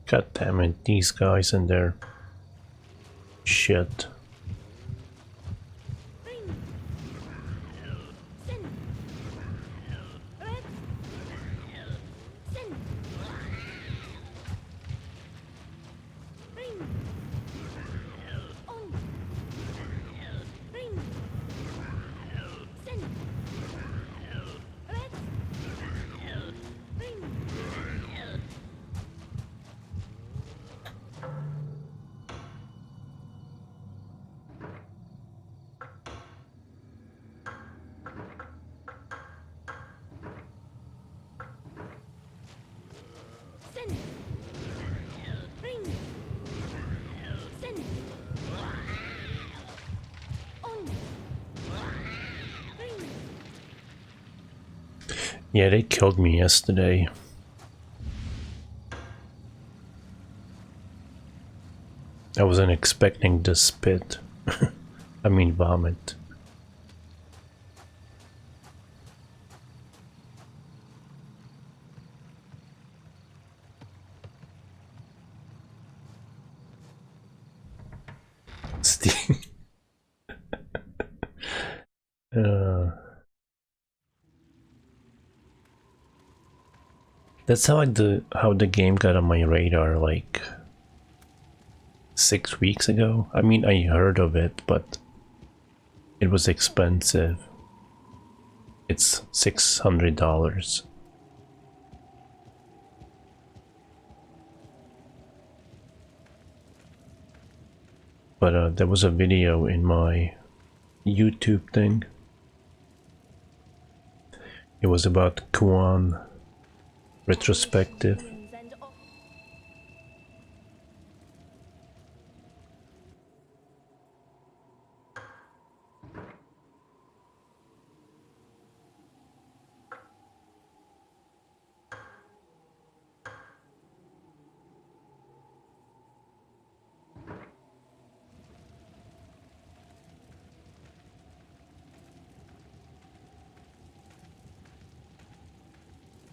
God damn it, these guys and their shit. Yeah, they killed me yesterday. I wasn't expecting this spit. I mean vomit. Steam. That's how the game got on my radar like 6 weeks ago. I mean, I heard of it, but it was expensive. It's $600. But there was a video in my YouTube thing. It was about Kuon retrospective.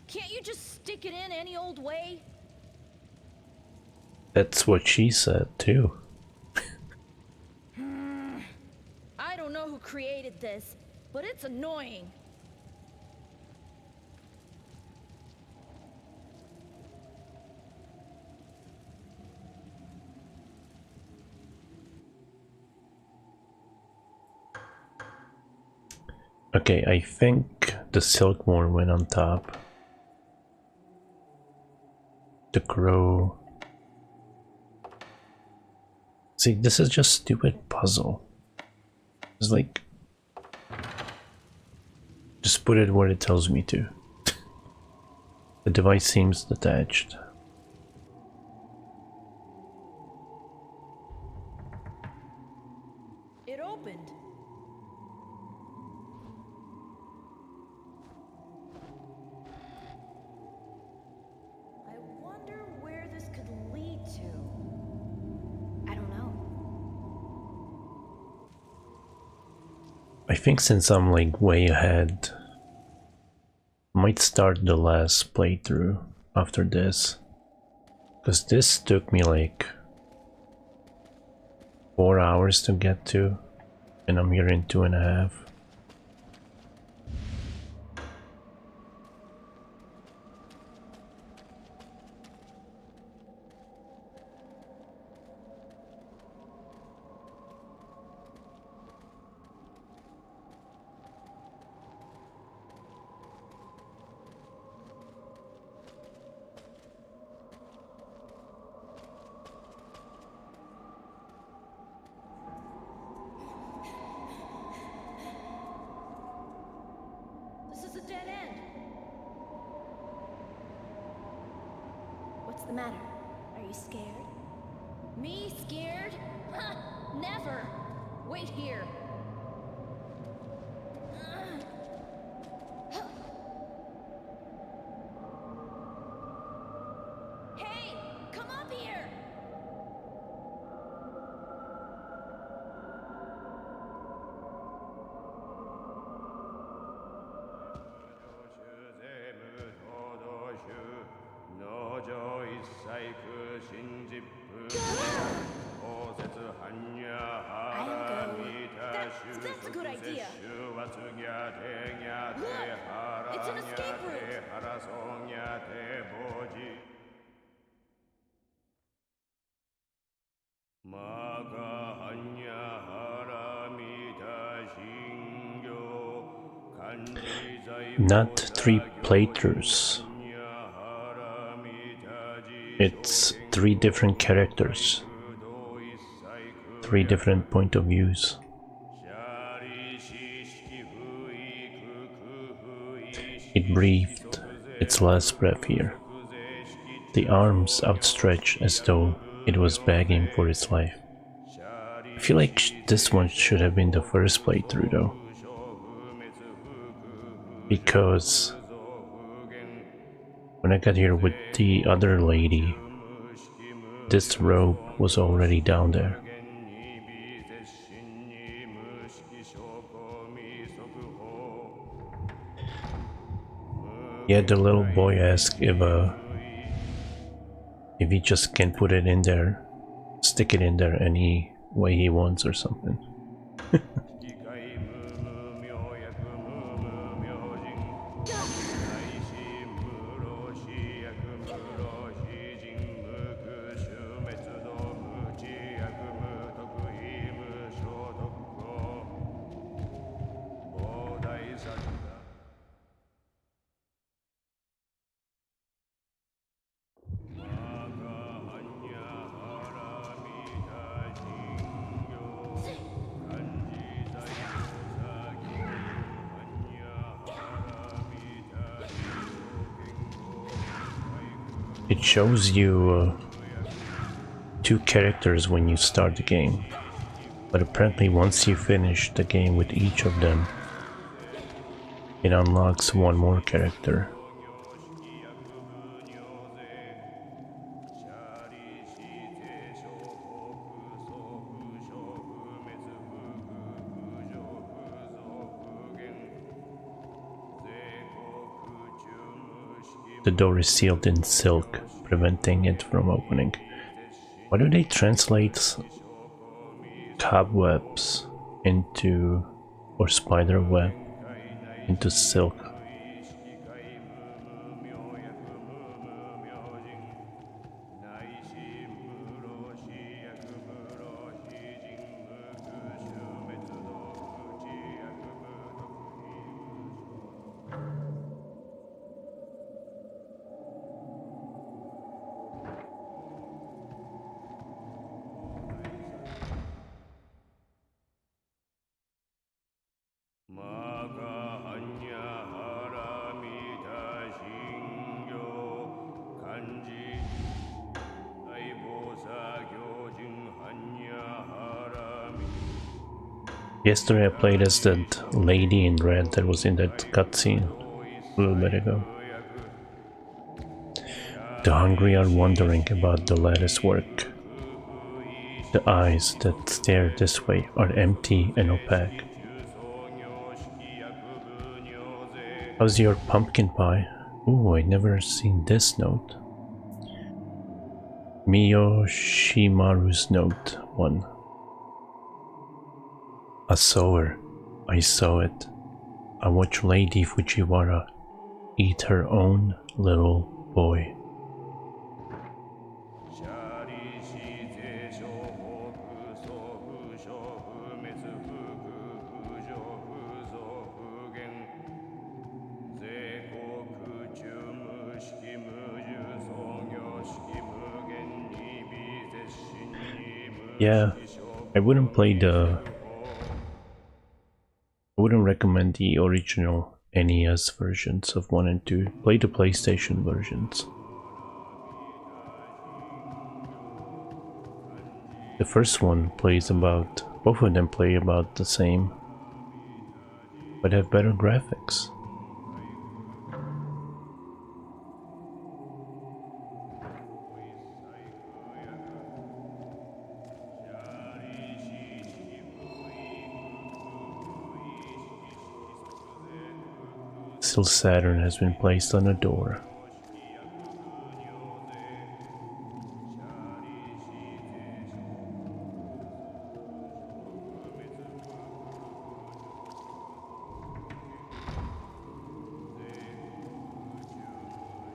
Can't you just stick it in any old way? That's what she said too. I don't know who created this, but it's annoying. Okay, I think the Silkmore went on top. The Crow. See, this is just stupid puzzle. It's like, just put it where it tells me to. The device seems detached. It opened. I wonder where this could lead to. I don't know. I think since I'm like way ahead, I might start the last playthrough after this. Because this took me like 4 hours to get to, and I'm here in 2.5. This is a dead end. What's the matter? Are you scared? Me scared? Ha! Never! Wait here. Hey! Come up here! That's a good idea. Look! It's an escape route! Not 3 playthroughs. It's 3 different characters. 3 different point of views. It breathed its last breath here. The arms outstretched as though it was begging for its life. I feel like this one should have been the first playthrough though. Because When I got here with the other lady, this robe was already down there. Yeah, the little boy asked if he just can put it in there, stick it in there any way he wants or something. It shows you two characters when you start the game, but apparently once you finish the game with each of them, it unlocks one more character. The door is sealed in silk, preventing it from opening. Why do they translate cobwebs into, or spider web into silk? Yesterday I played as that lady in red that was in that cutscene a little bit ago. The hungry are wondering about the lattice work. The eyes that stare this way are empty and opaque. How's your pumpkin pie? Ooh, I never seen this note. Miyoshimaru's note 1. I saw her. I saw it. I watched Lady Fujiwara eat her own little boy. Yeah, I wouldn't recommend the original NES versions of 1 and 2. Play the PlayStation versions. The first one plays about, both of them play about the same, but have better graphics. Still, Saturn has been placed on a door.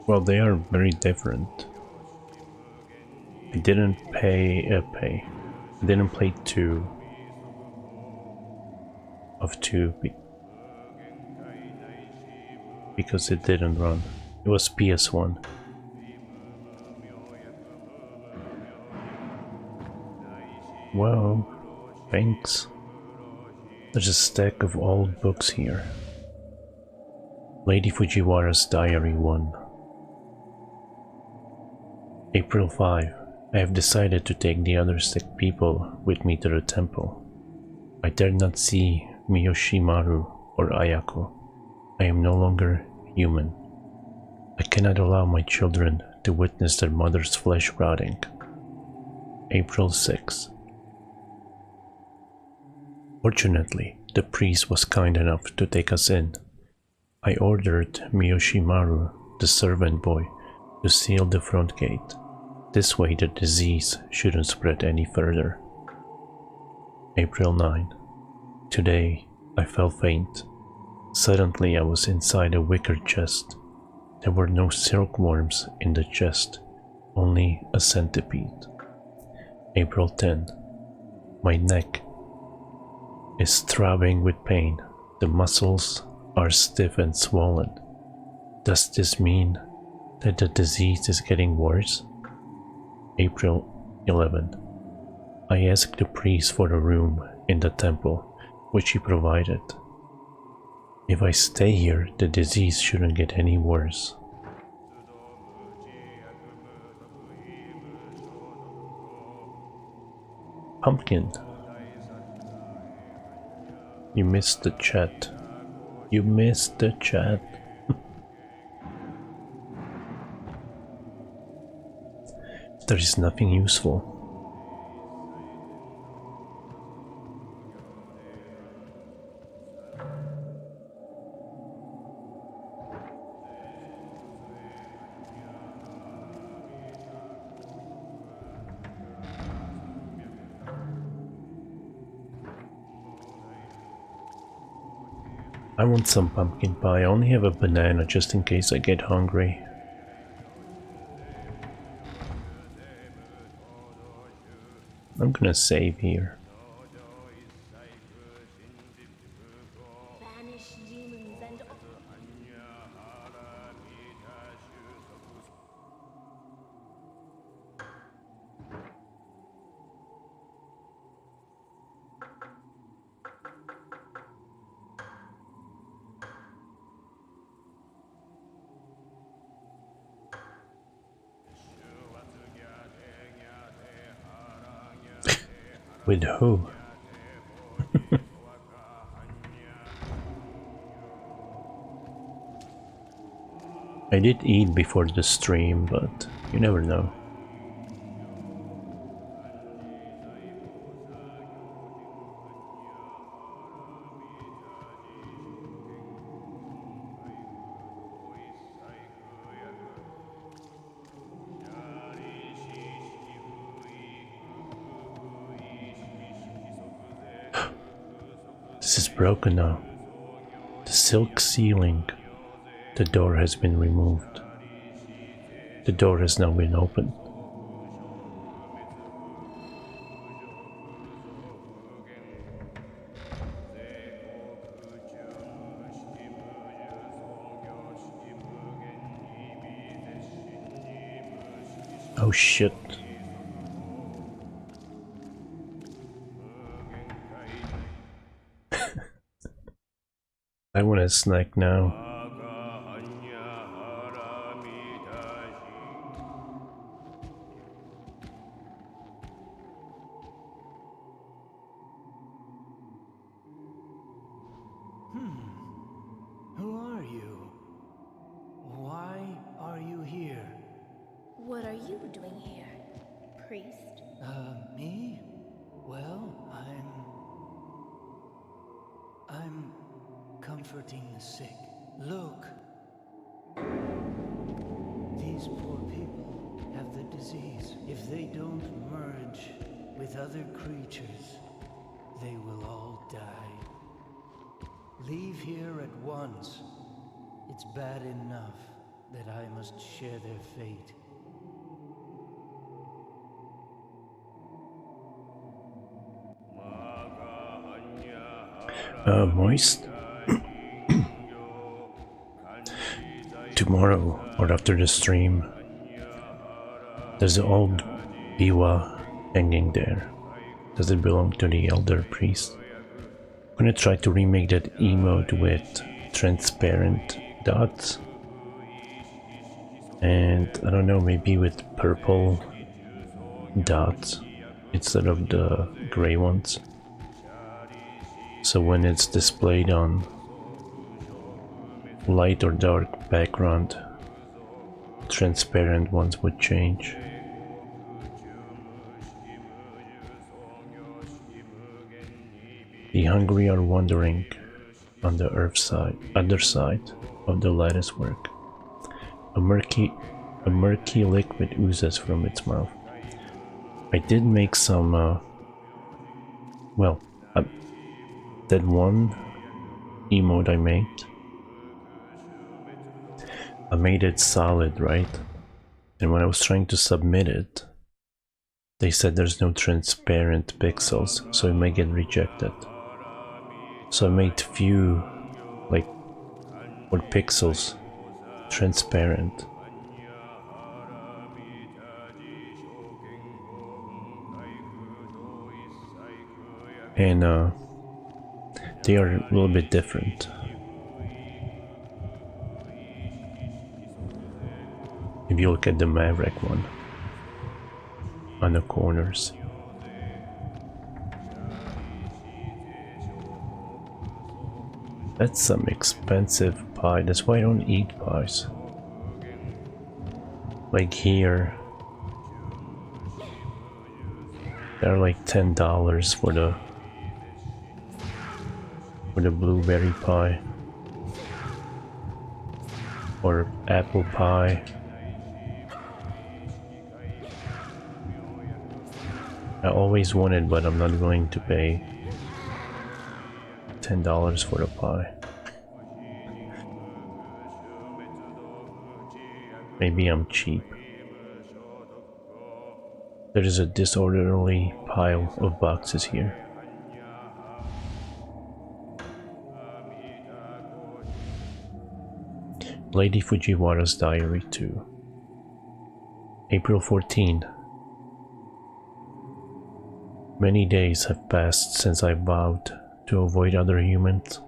Well, they are very different. I didn't I didn't play 2 of 2 because it didn't run. It was PS1. Well, thanks. There's a stack of old books here. Lady Fujiwara's Diary 1. April 5. I have decided to take the other sick people with me to the temple. I dare not see Miyoshimaru or Ayako. I am no longer human. I cannot allow my children to witness their mother's flesh rotting. April 6. Fortunately, the priest was kind enough to take us in. I ordered Miyoshimaru, the servant boy, to seal the front gate. This way the disease shouldn't spread any further. April 9. Today, I felt faint. Suddenly I was inside a wicker chest. There were no silkworms in the chest, only a centipede. April 10. My neck is throbbing with pain. The muscles are stiff and swollen. Does this mean that the disease is getting worse? April 11. I asked the priest for a room in the temple, which he provided. If I stay here, the disease shouldn't get any worse. Pumpkin. You missed the chat. You missed the chat. There is nothing useful. I want some pumpkin pie. I only have a banana just in case I get hungry. I'm gonna save here. Banish demons and With who? I did eat before the stream, but you never know. This is broken now. The silk ceiling. The door has been removed. The door has now been opened. Oh shit. I want a snack now. Who are you? Why are you here? what are you doing here, priest? Me? Well, I'm comforting the sick. Look. These poor people have the disease. If they don't merge with other creatures, they will all die. Leave here at once. It's bad enough that I must share their fate. Moist? Tomorrow, or after the stream, there's an old biwa hanging there. Does it belong to the elder priest? I'm gonna try to remake that emote with transparent dots. And I don't know, maybe with purple dots instead of the gray ones. So when it's displayed on light or dark background, transparent ones would change. The hungry are wandering on the earth side, other side of the latticework. A murky liquid oozes from its mouth. I did make some, that one emote I made it solid, right? And when I was trying to submit it, they said there's no transparent pixels, so it may get rejected. So I made few, like, pixels transparent. And they are a little bit different. If you look at the Maverick one on the corners. That's some expensive pie. That's why I don't eat pies. Like here, they're like $10 for the blueberry pie or apple pie. I always wanted, but I'm not willing to pay $10 for a pie. Maybe I'm cheap. There is a disorderly pile of boxes here. Lady Fujiwara's diary 2. April 14. Many days have passed since I vowed to avoid other humans.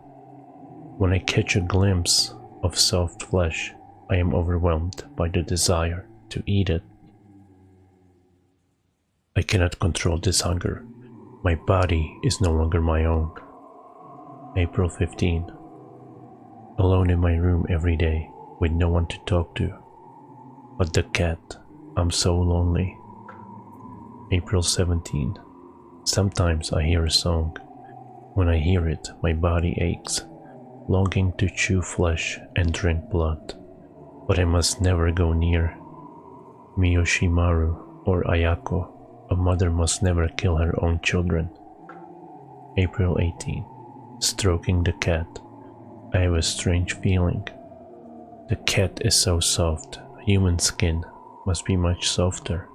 When I catch a glimpse of soft flesh, I am overwhelmed by the desire to eat it. I cannot control this hunger. My body is no longer my own. April 15. Alone in my room every day, with no one to talk to. But the cat, I'm so lonely. April 17. Sometimes I hear a song. When I hear it, my body aches, longing to chew flesh and drink blood. But I must never go near Miyoshimaru or Ayako. A mother must never kill her own children. April 18. Stroking the cat. I have a strange feeling. The cat is so soft. Human skin must be much softer.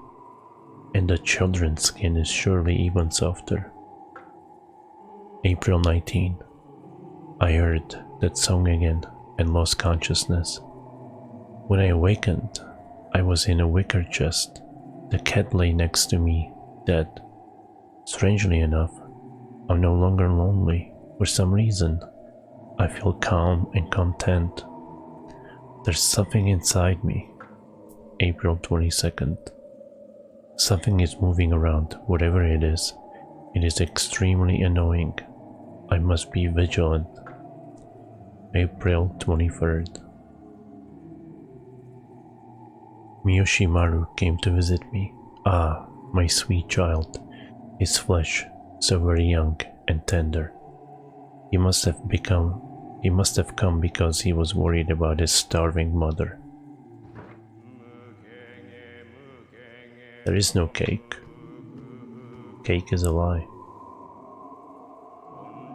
And the children's skin is surely even softer. April 19. I heard that song again and lost consciousness. When I awakened, I was in a wicker chest. The cat lay next to me, dead. Strangely enough, I'm no longer lonely. For some reason, I feel calm and content. There's something inside me. April 22nd. Something is moving around, whatever it is. It is extremely annoying. I must be vigilant. April 23rd. Miyoshimaru came to visit me. Ah, my sweet child. His flesh, so very young and tender. He must have come because he was worried about his starving mother. There is no cake. Cake is a lie.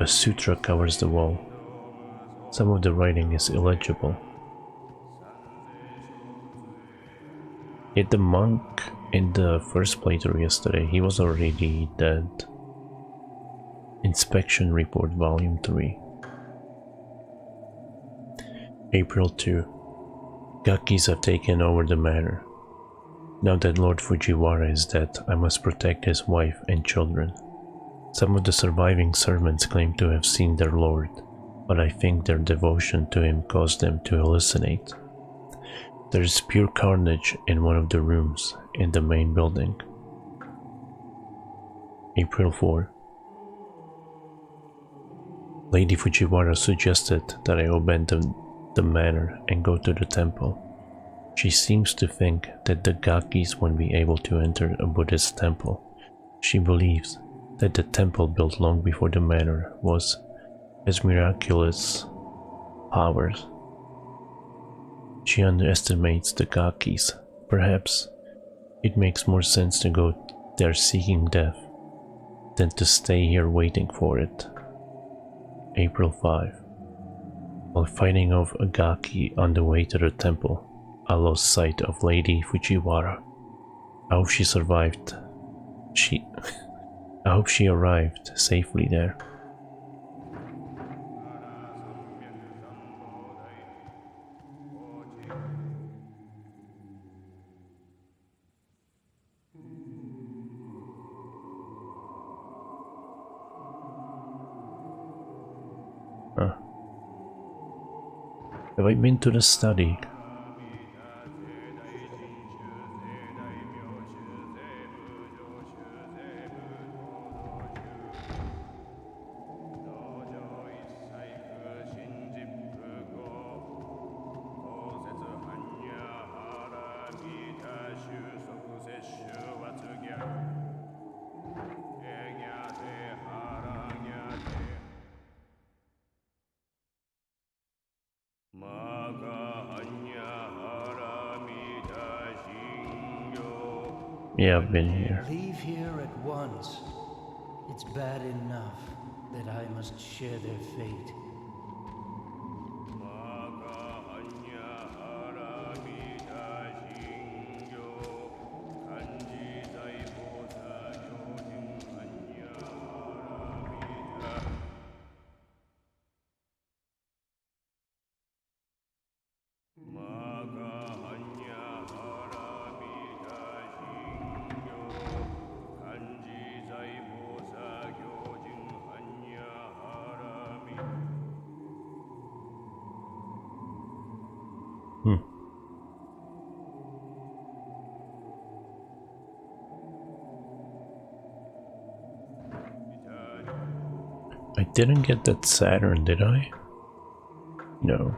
A sutra covers the wall. Some of the writing is illegible. Yet the monk in the first playthrough yesterday, he was already dead. Inspection Report Volume 3. April 2. Gakis have taken over the manor. Now that Lord Fujiwara is dead, I must protect his wife and children. Some of the surviving servants claim to have seen their lord, but I think their devotion to him caused them to hallucinate. There is pure carnage in one of the rooms in the main building. April 4. Lady Fujiwara suggested that I abandon the manor and go to the temple. She seems to think that the Gakis won't be able to enter a Buddhist temple. She believes that the temple built long before the manor has miraculous powers. She underestimates the Gakis. Perhaps it makes more sense to go there seeking death than to stay here waiting for it. April 5. While fighting off a Gaki on the way to the temple, I lost sight of Lady Fujiwara. I hope she survived. I hope she arrived safely there. Huh. Have I been to the study? Yeah, I've been here. Leave here at once. It's bad enough that I must share their fate. I didn't get that Saturn, did I? No.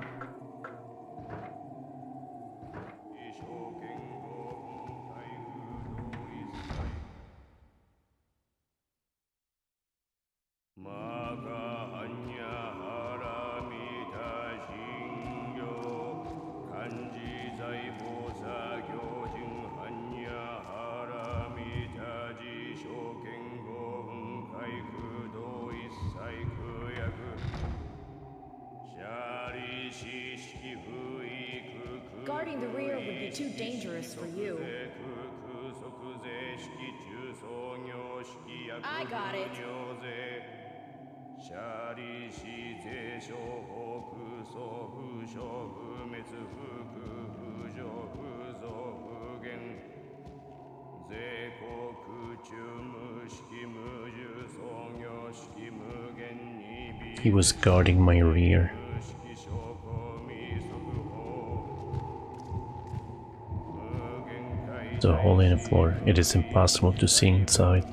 Guarding the rear would be too dangerous for you. I got it. He was guarding my rear. The hole in the floor, it is impossible to see inside.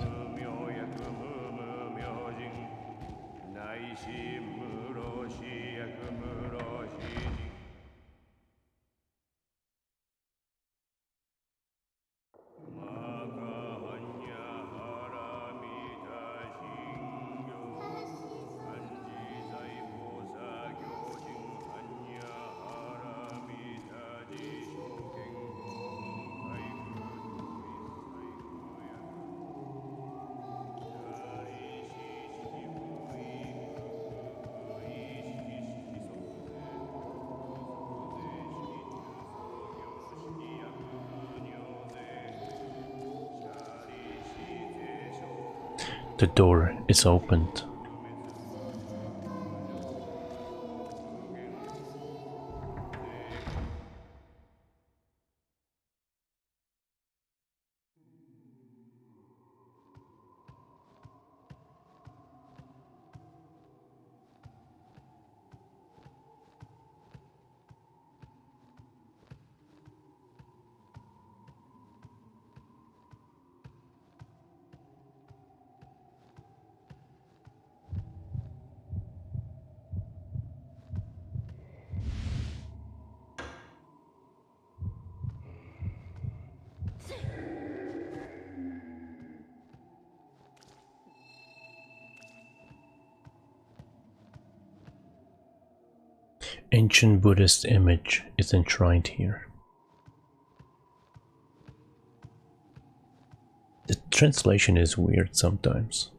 The door is opened. ancient Buddhist image is enshrined here. The translation is weird sometimes.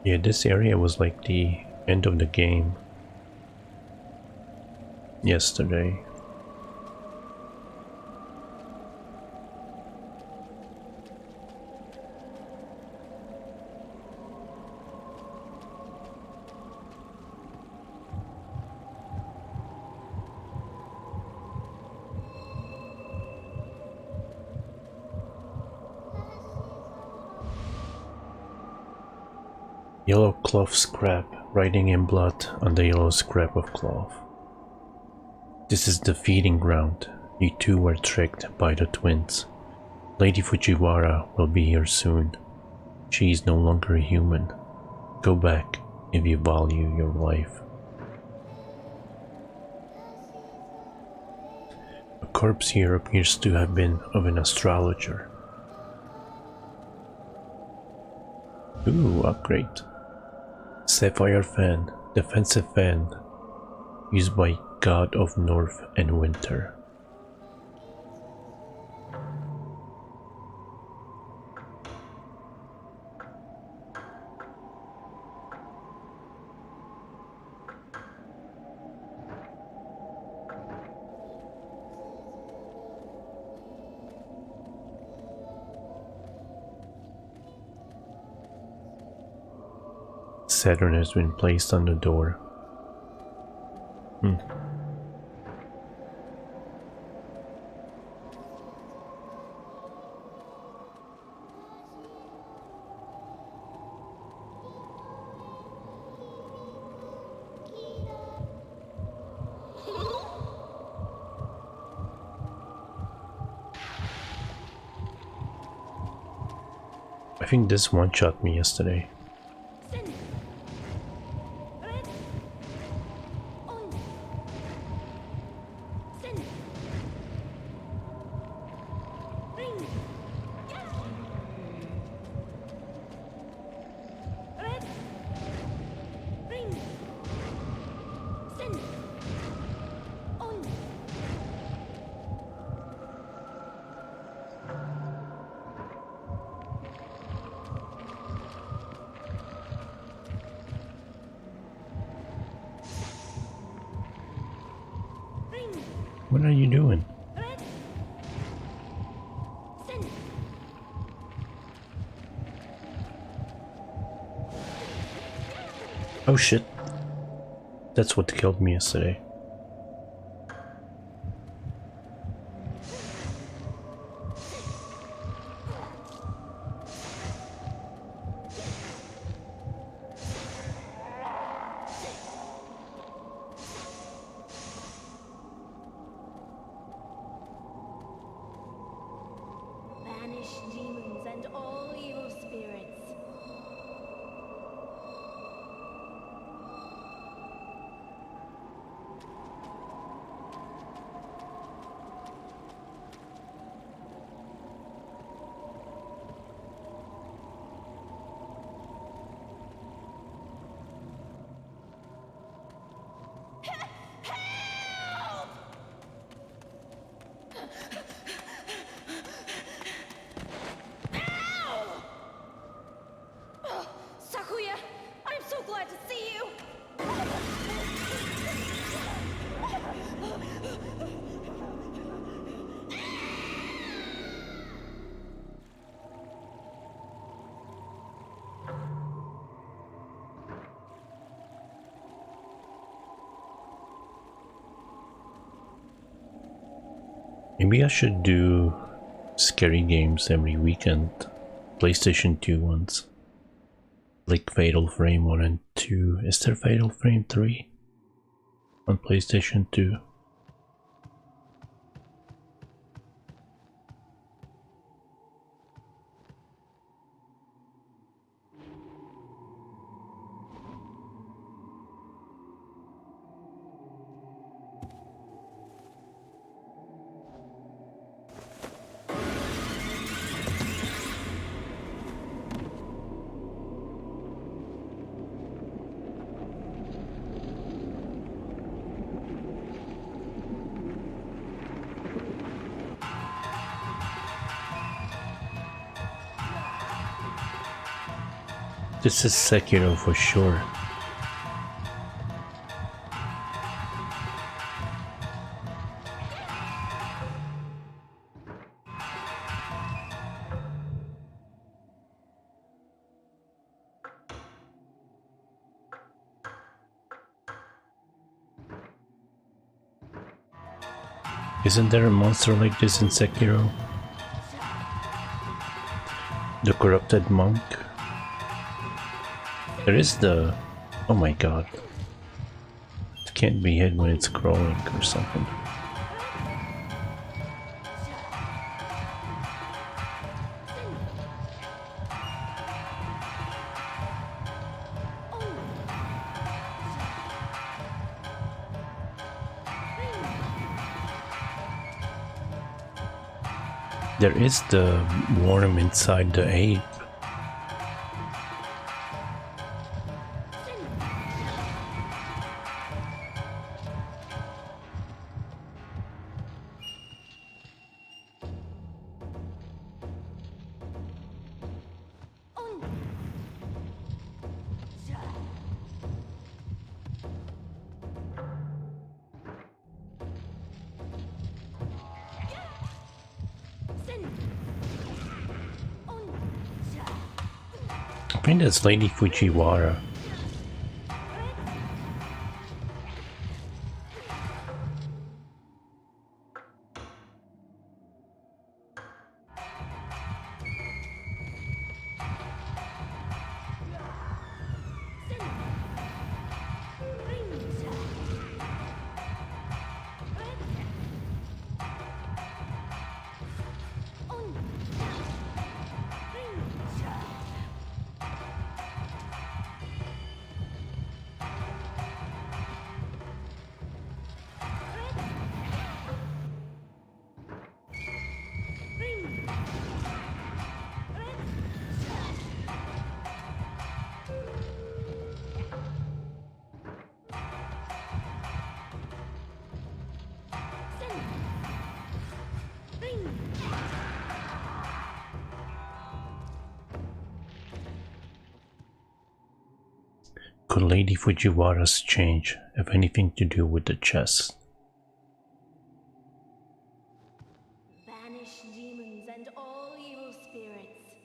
Yeah, this area was like the end of the game yesterday. Yellow cloth scrap, writing in blood on the yellow scrap of cloth. This is the feeding ground. You two were tricked by the twins. Lady Fujiwara will be here soon. She is no longer human. Go back if you value your life. A corpse here appears to have been of an astrologer. Ooh, upgrade. Sapphire fan, defensive fan, used by God of North and Winter. Saturn has been placed on the door. I think this one shot me yesterday. What are you doing? Oh shit. That's what killed me yesterday. Banish demons and all evil spirits. Sakuya, I'm so glad to see you! Maybe I should do scary games every weekend. PlayStation 2 ones. Like Fatal Frame 1 and 2. Is there Fatal Frame 3? On PlayStation 2? This is Sekiro for sure. Isn't there a monster like this in Sekiro? The corrupted monk? There is the... oh my god. It can't be hit when it's crawling or something. There is the worm inside the ape. I think that's Lady Fujiwara. Could Lady Fujiwara's change have anything to do with the chest? Banish demons and all evil spirits.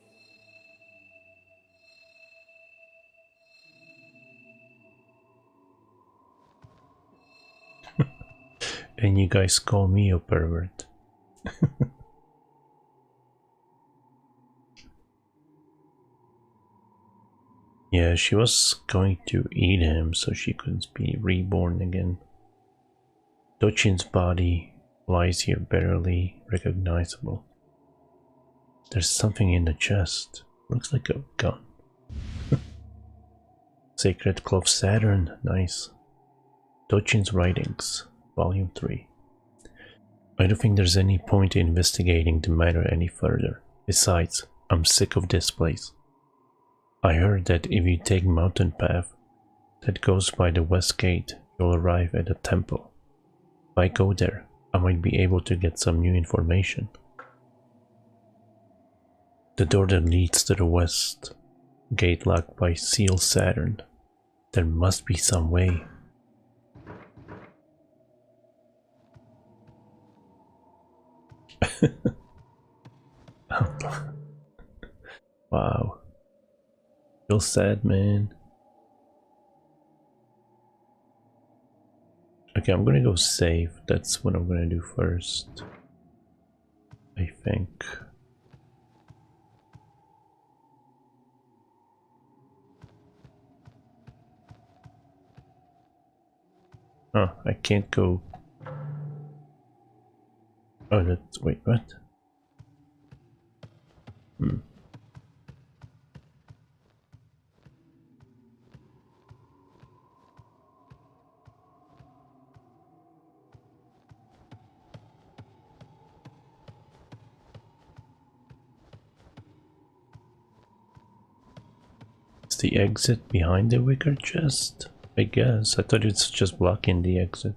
And you guys call me a pervert. Yeah, she was going to eat him so she could be reborn again. Dochin's body lies here barely recognizable. There's something in the chest. Looks like a gun. Sacred Cloth Saturn, nice. Dochin's Writings, Volume 3. I don't think there's any point in investigating the matter any further. Besides, I'm sick of this place. I heard that if you take mountain path that goes by the west gate, you'll arrive at a temple. If I go there, I might be able to get some new information. The door that leads to the west gate locked by Seal Saturn. There must be some way. Wow. Feel sad, man. Okay, I'm gonna go save. That's what I'm gonna do first. I think. Oh, I can't go. Oh, that's. Wait, what? Is the exit behind the wicker chest? I guess. I thought it's just blocking the exit.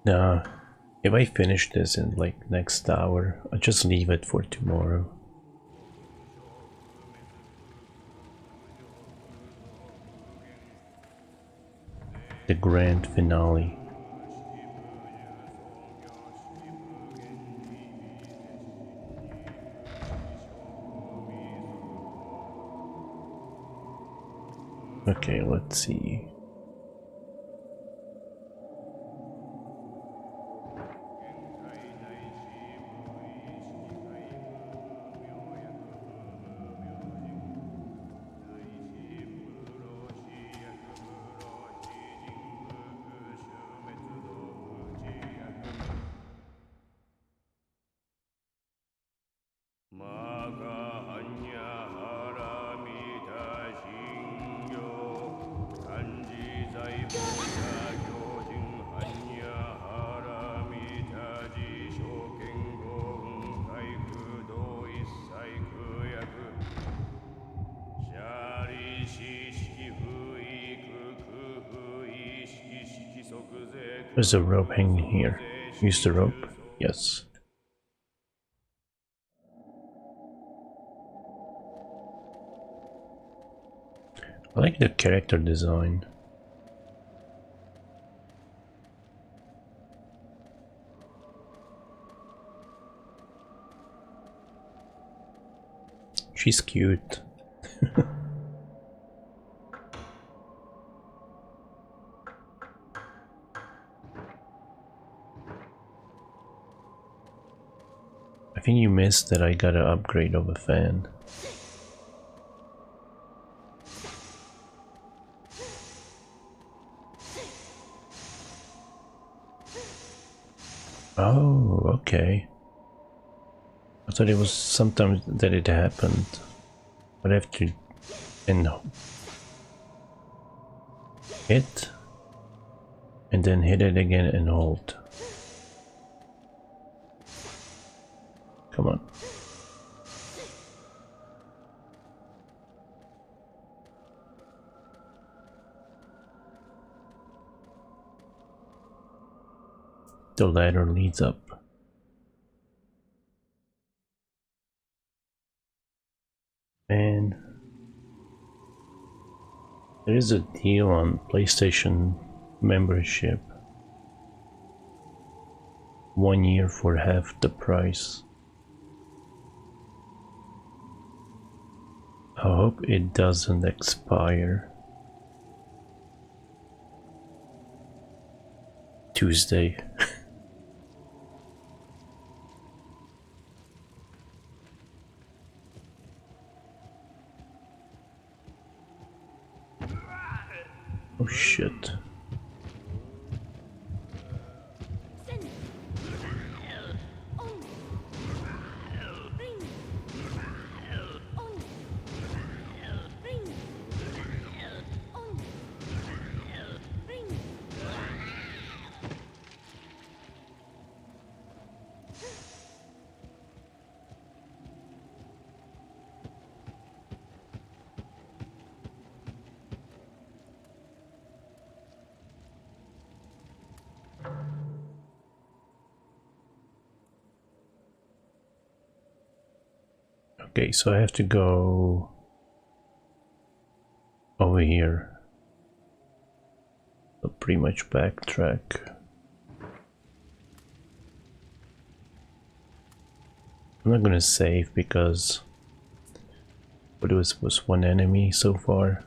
Nah, if I finish this in like next hour, I'll just leave it for tomorrow. The grand finale. Okay, let's see. There's a rope hanging here. Use the rope? Yes. I like the character design. She's cute. I think you missed that I got an upgrade of a fan. Oh, okay. I thought it was sometimes that it happened. But I have to hit and then hit it again and hold. Come on. The ladder leads up. And there is a deal on PlayStation membership. 1 year for half the price. I hope it doesn't expire. Tuesday. Oh shit. Okay, so I have to go over here. So pretty much backtrack. I'm not gonna save because what was one enemy so far.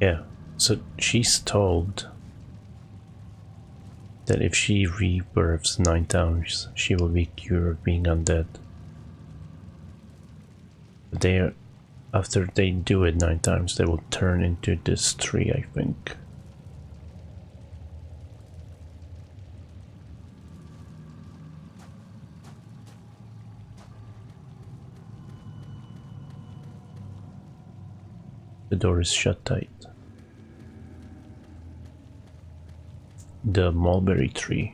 Yeah, so she's told that if she rebirths 9 times, she will be cured of being undead. After they do it 9 times, they will turn into this tree, I think. The door is shut tight. The mulberry tree.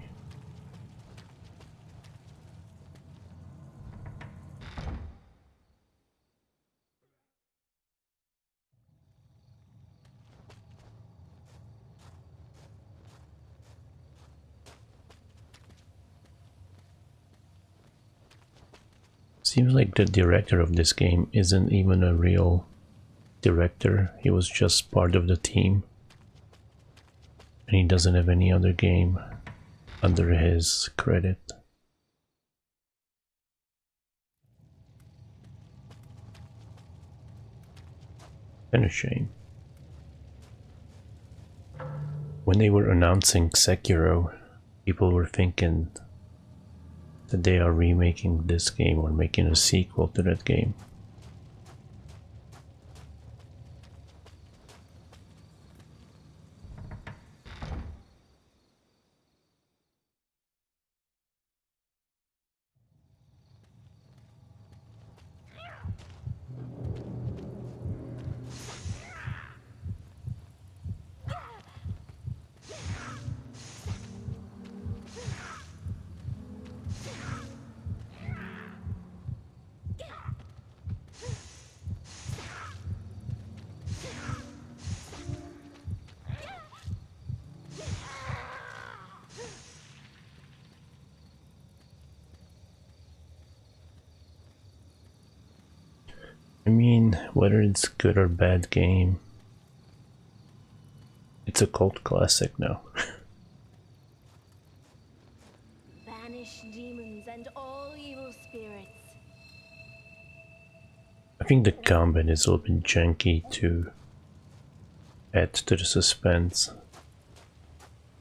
Seems like the director of this game isn't even a real director. He was just part of the team. And he doesn't have any other game under his credit. And a shame. When they were announcing Sekiro, people were thinking that they are remaking this game or making a sequel to that game. I mean, whether it's good or bad game, it's a cult classic now. Banish demons and all evil spirits. I think the combat is a little bit janky to add to the suspense,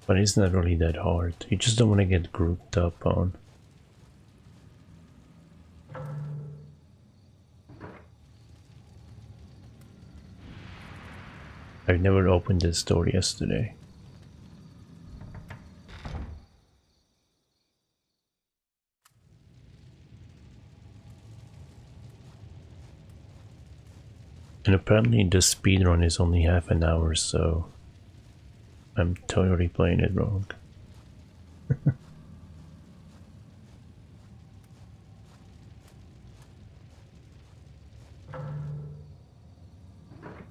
but it's not really that hard. You just don't want to get grouped up on. I never opened this door yesterday. And apparently the speedrun is only half an hour, so I'm totally playing it wrong.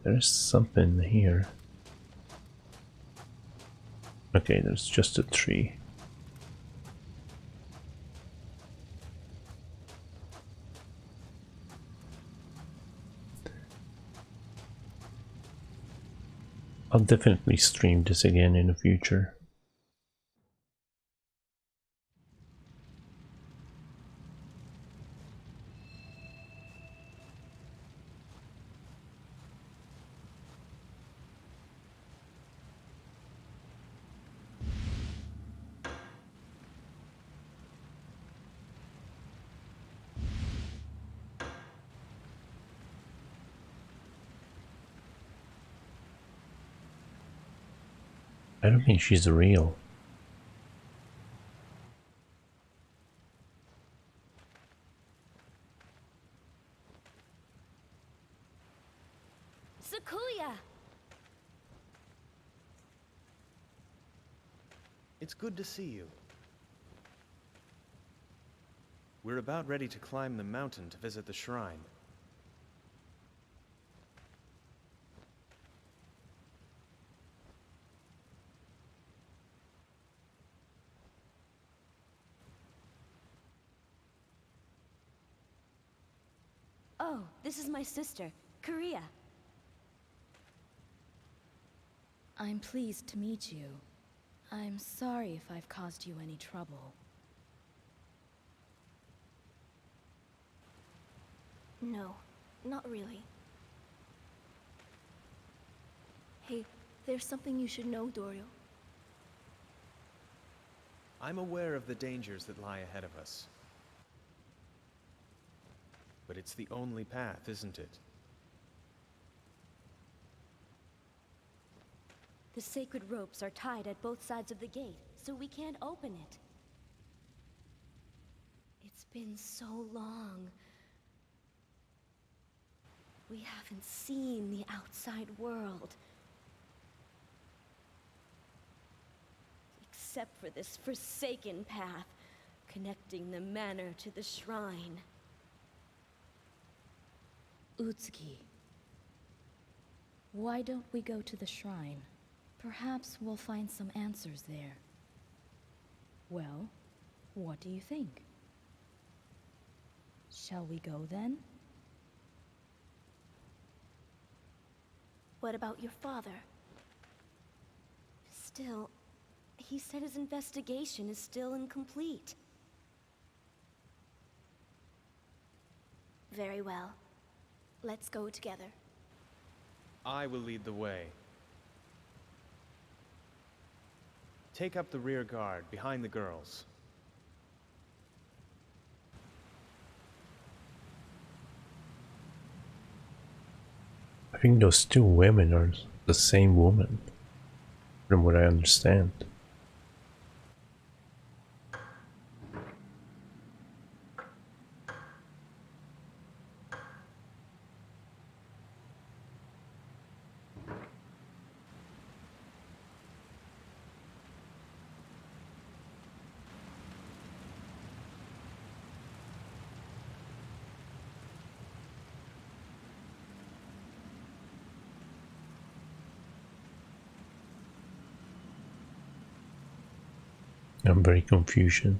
There's something here. Okay, there's just a tree. I'll definitely stream this again in the future. I don't think she's real. Sakuya! It's good to see you. We're about ready to climb the mountain to visit the shrine. Oh, this is my sister, Korea. I'm pleased to meet you. I'm sorry if I've caused you any trouble. No, not really. Hey, there's something you should know, Dorio. I'm aware of the dangers that lie ahead of us. But it's the only path, isn't it? The sacred ropes are tied at both sides of the gate, so we can't open it. It's been so long. We haven't seen the outside world. Except for this forsaken path, connecting the manor to the shrine. Utsuki, why don't we go to the shrine? Perhaps we'll find some answers there. Well, what do you think? Shall we go then? What about your father? Still, he said his investigation is still incomplete. Very well. Let's go together. I will lead the way. Take up the rear guard, behind the girls. I think those two women are the same woman, from what I understand. I'm very Confucius.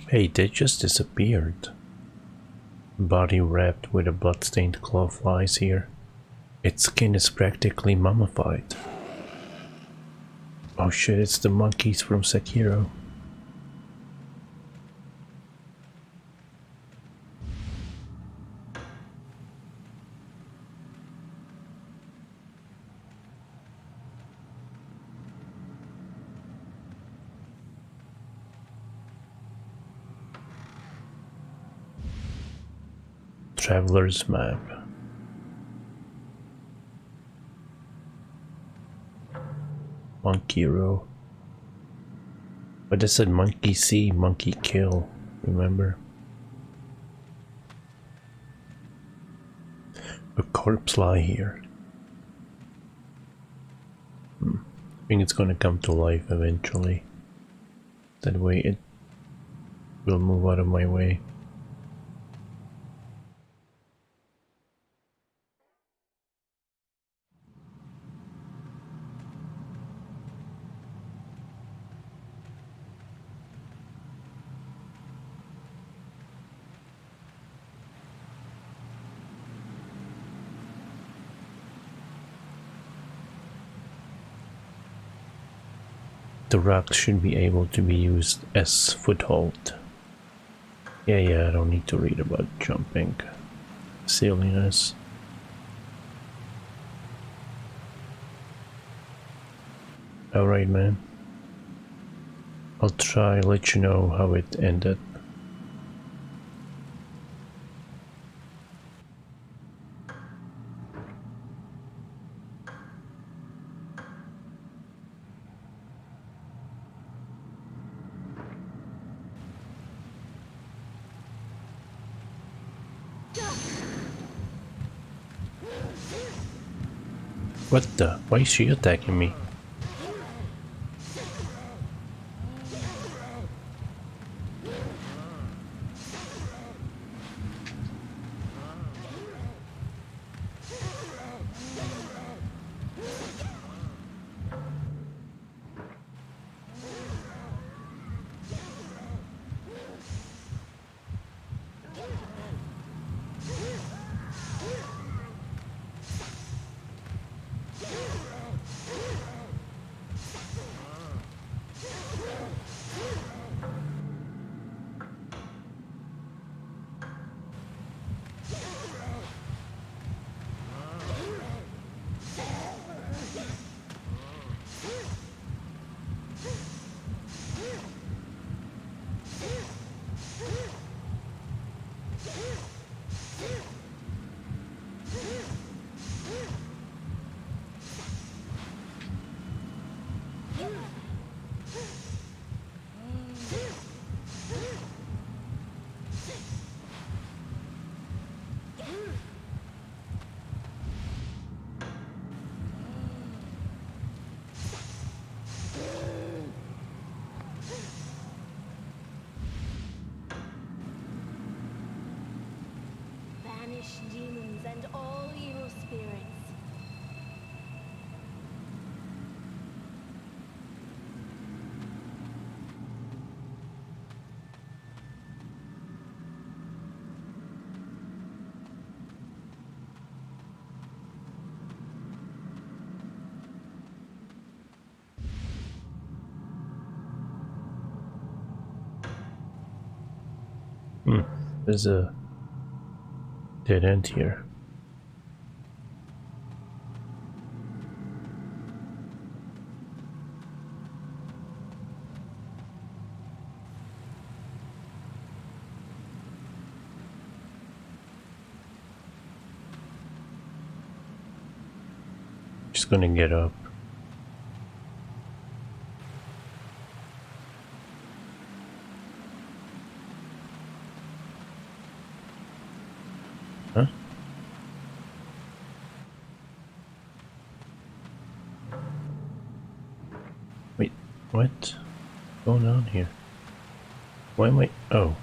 Hey, they just disappeared. Body wrapped with a blood-stained cloth lies here. Its skin is practically mummified. Oh shit, it's the monkeys from Sekiro. Traveler's map. Monkey row. But it said monkey see, monkey kill, remember? A corpse lie here. I think it's gonna come to life eventually. That way it will move out of my way. the rocks should be able to be used as foothold. Yeah, I don't need to read about jumping. Silliness. Alright, man. I'll try let you know how it ended. What the? Why is she attacking me? Banish demons and all evil spirits. There's a dead end here. Just gonna get up. Huh? Wait, what? What's going on here? Why am I? Oh.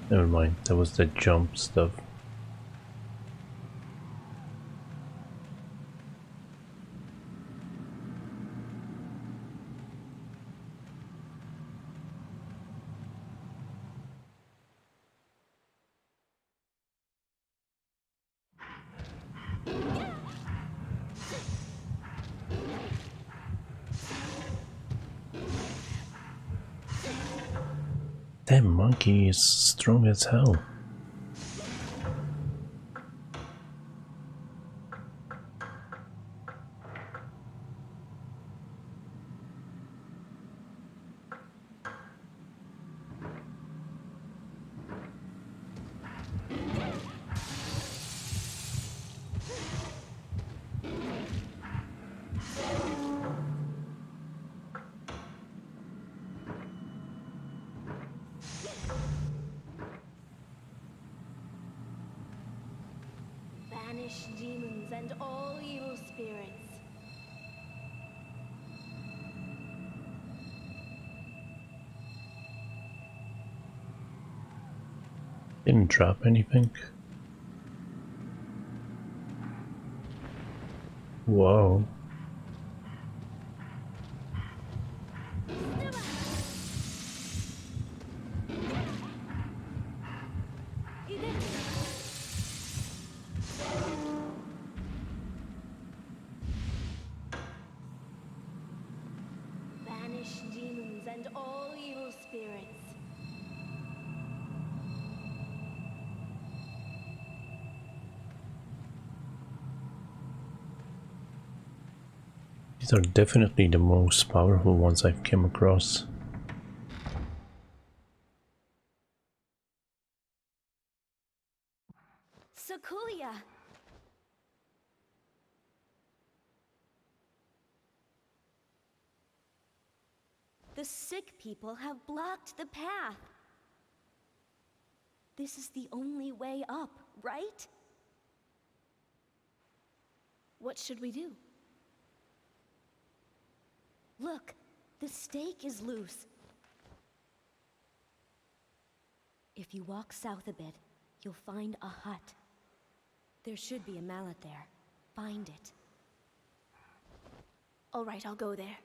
Never mind, that was the jump stuff. That monkey is strong as hell. Banish demons and all evil spirits. Didn't drop anything. Whoa. These are definitely the most powerful ones I've come across. Sakuya! The sick people have blocked the path. This is the only way up, right? What should we do? Look, the stake is loose. If you walk south a bit, you'll find a hut. There should be a mallet there. Find it. All right, I'll go there.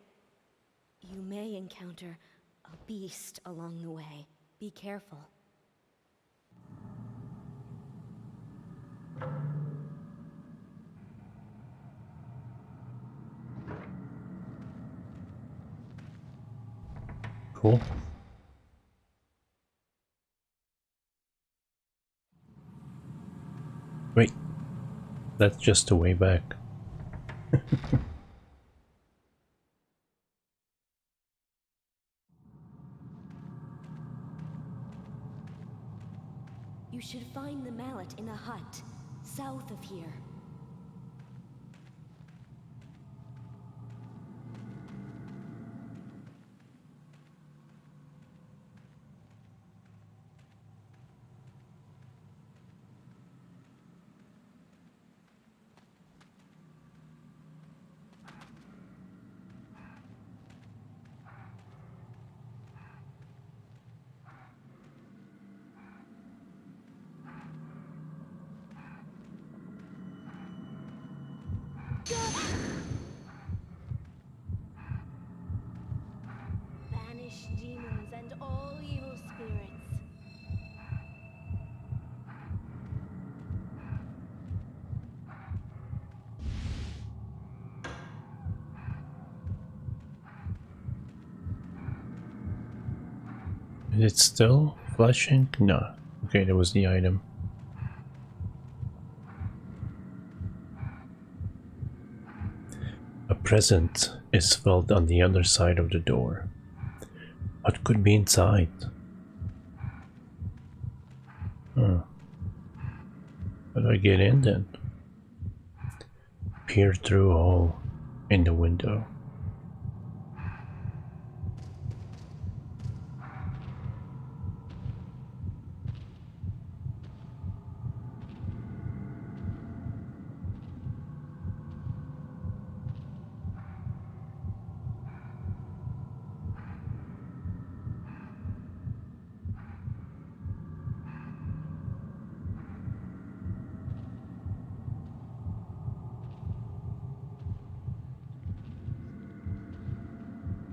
You may encounter a beast along the way. Be careful. Cool. Wait, that's just the way back. You should find the mallet in a hut, south of here. Banish demons and all evil spirits. Is it still flashing? No. Okay, that was the item. A present is felt on the other side of the door. What could be inside? Huh. How do I get in then? Peer through a hole in the window.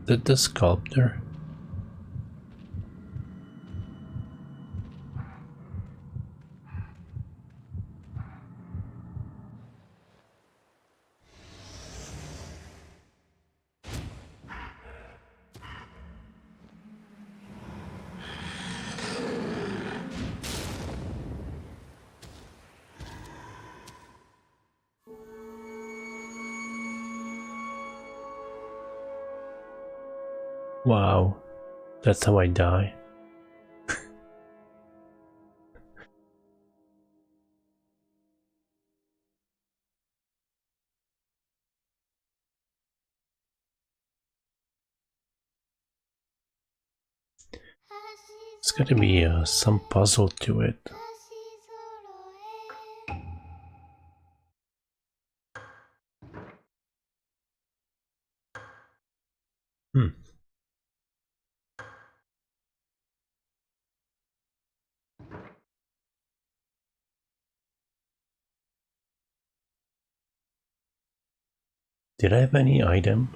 Did the sculptor? Wow, that's how I die. There's gotta be some puzzle to it. Hmm. Did I have any item?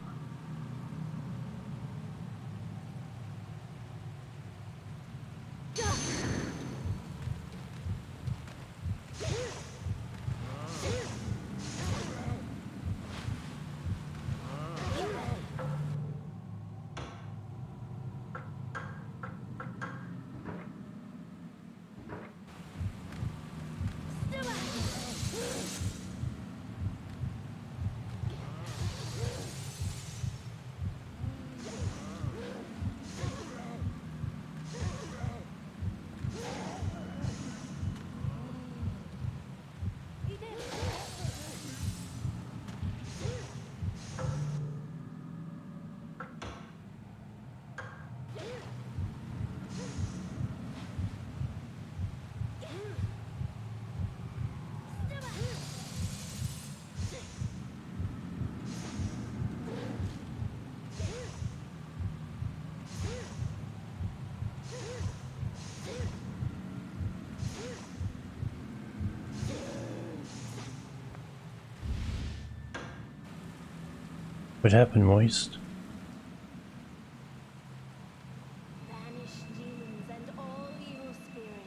What happened, Moist? Banish demons and all evil spirits.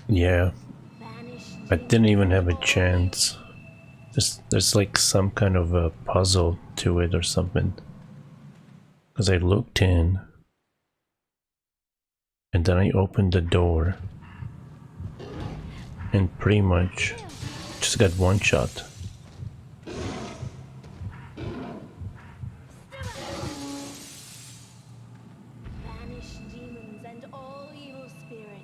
Yeah, Banish I didn't even have a demons and all chance. There's like some kind of a puzzle to it or something. Because I looked in, and then I opened the door, and pretty much just got one shot. Banish demons and all evil spirits.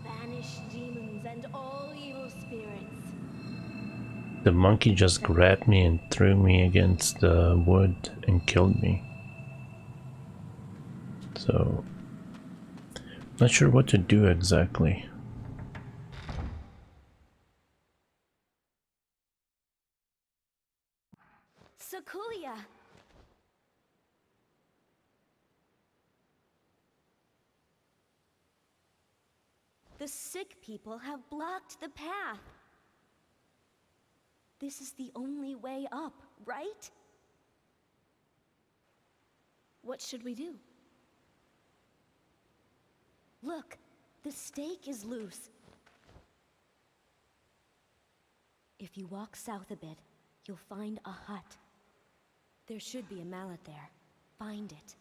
Banish demons and all evil spirits. The monkey just grabbed me and threw me against the wood and killed me. So, not sure what to do exactly. Sakuya! The sick people have blocked the path. This is the only way up, right? What should we do? Look, the stake is loose. If you walk south a bit, you'll find a hut. There should be a mallet there. Find it.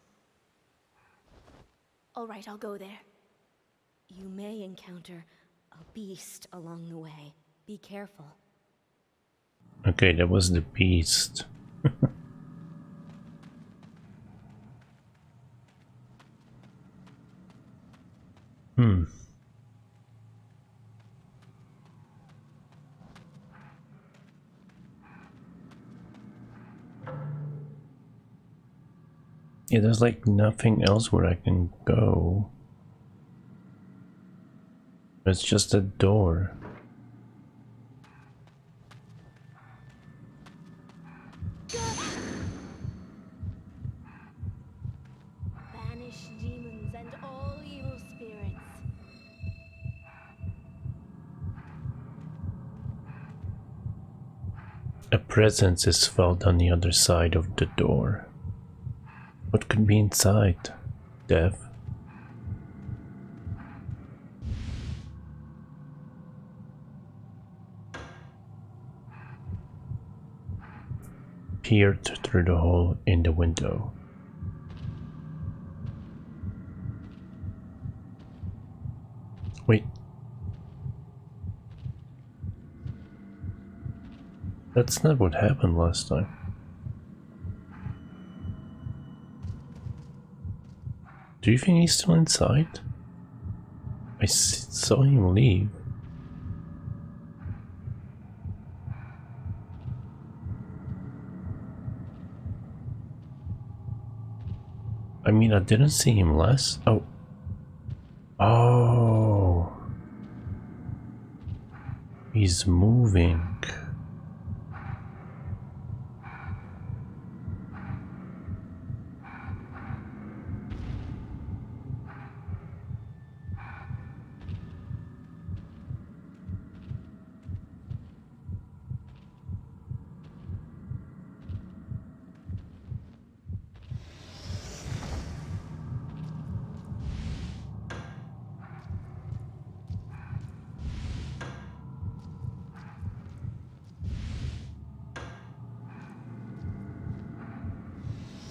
All right, I'll go there. You may encounter a beast along the way. Be careful. Okay, that was the beast. Hmm. Yeah, there's like nothing else where I can go. It's just a door. Banish demons and all evil spirits. A presence is felt on the other side of the door. What could be inside? Death? Peered through the hole in the window. Wait. That's not what happened last time. Do you think he's still inside? I saw him leave. I mean, I didn't see him last. Oh. Oh. He's moving.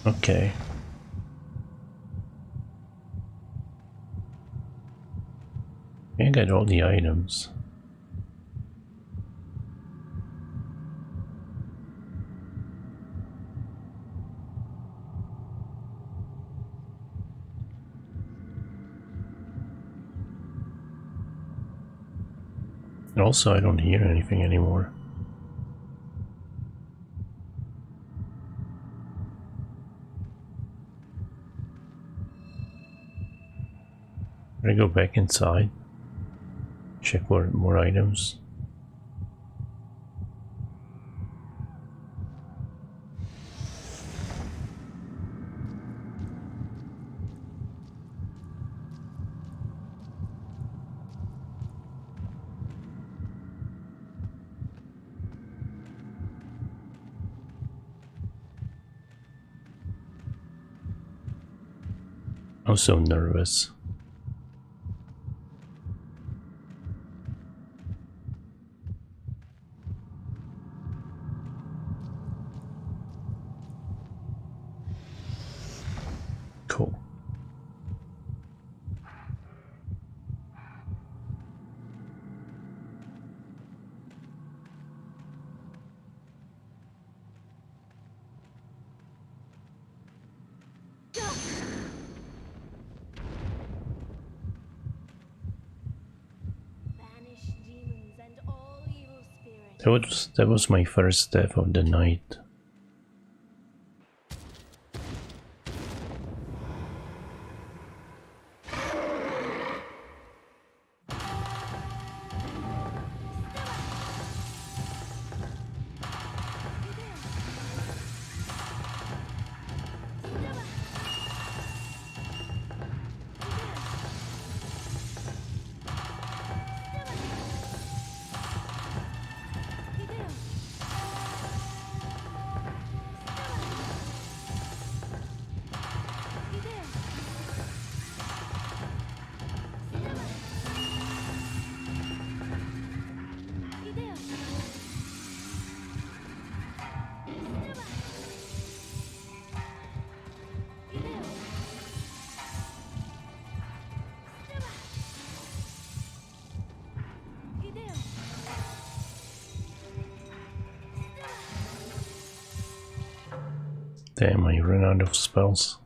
Okay. I got all the items. And also, I don't hear anything anymore. I go back inside, check for more items. I'm so nervous. Cool. That was my first death of the night. Damn, I ran out of spells.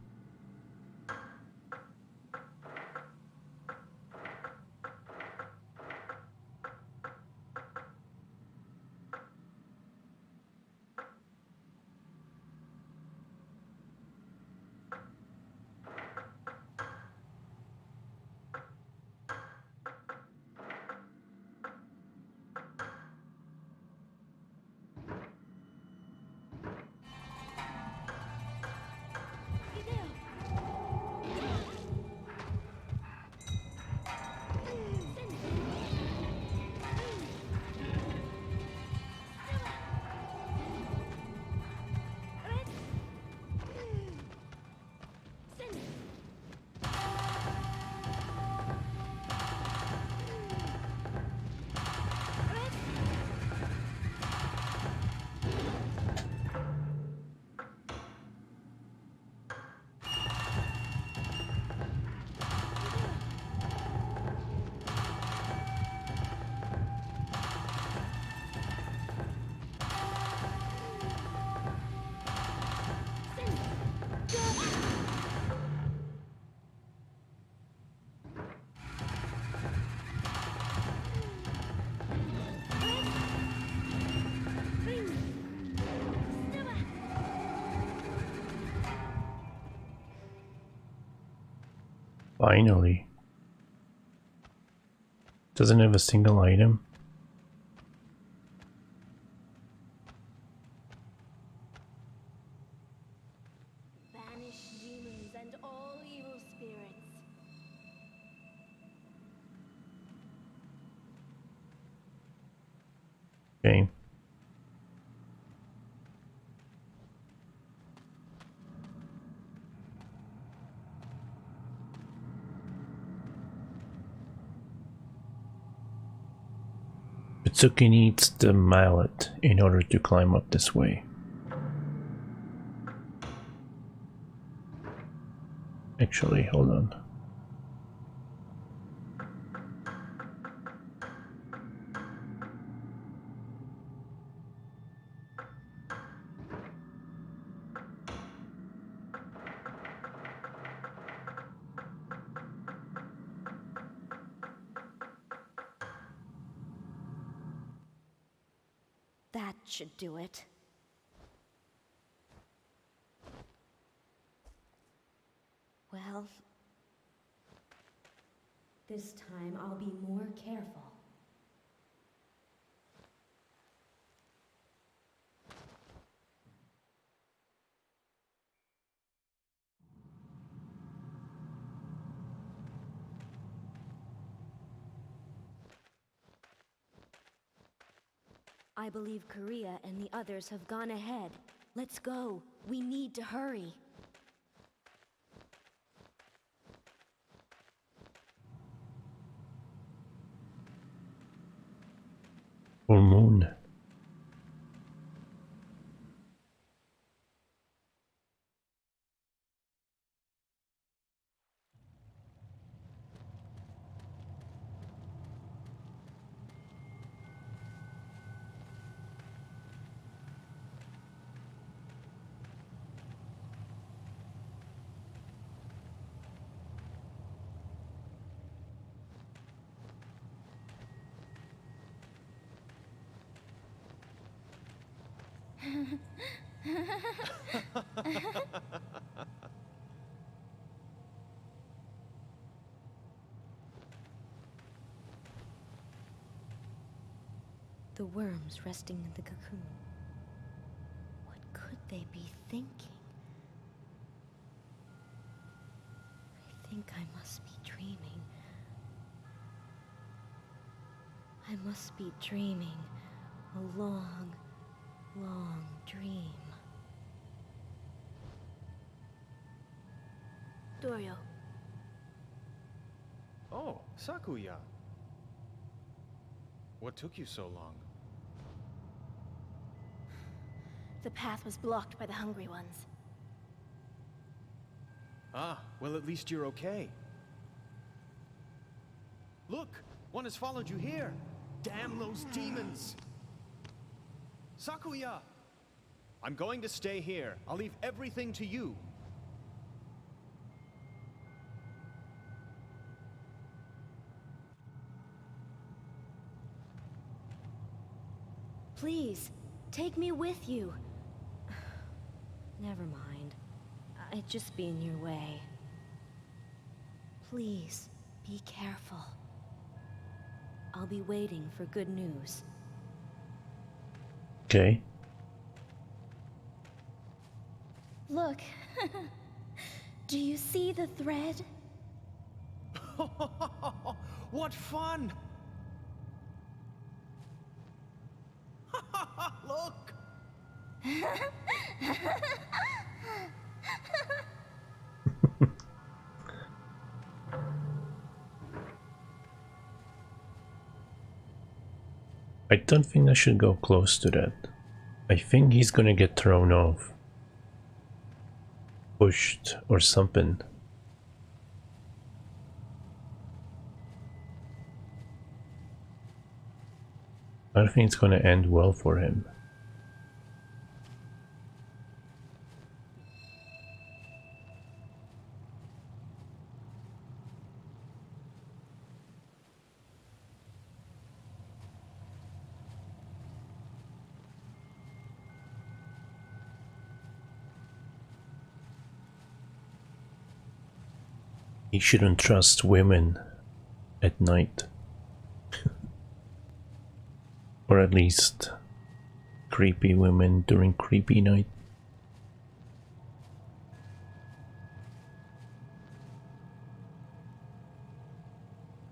Finally. Doesn't have a single item. Banish demons and all evil spirits. Okay. Itsuki needs the mallet in order to climb up this way. Actually, hold on. That should do it. Well, this time I'll be more careful. I believe Korea and the others have gone ahead. Let's go. We need to hurry. Full moon. The worms resting in the cocoon. What could they be thinking? I think I must be dreaming. I must be dreaming a long, long dream. Dorio, Oh, Sakuya. What took you so long? the path was blocked by the hungry ones. Ah, well at least you're okay. Look! One has followed you here! Damn those demons! Sakuya! I'm going to stay here. I'll leave everything to you. Please, take me with you. Never mind. I'd just be in your way. Please, be careful. I'll be waiting for good news. Okay. Look. Do you see the thread? What fun! Look! I don't think I should go close to that. I think he's gonna get thrown off. Pushed or something. I don't think it's gonna end well for him. He shouldn't trust women at night. Or at least creepy women during creepy night.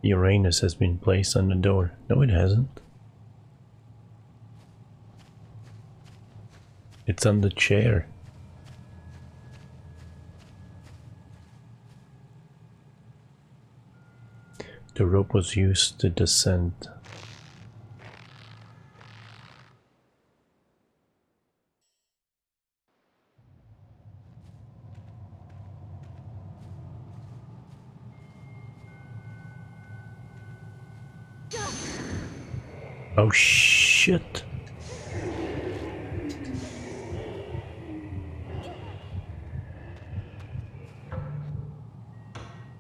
Uranus has been placed on the door. No, it hasn't. It's on the chair. The rope was used to descend. Oh shit.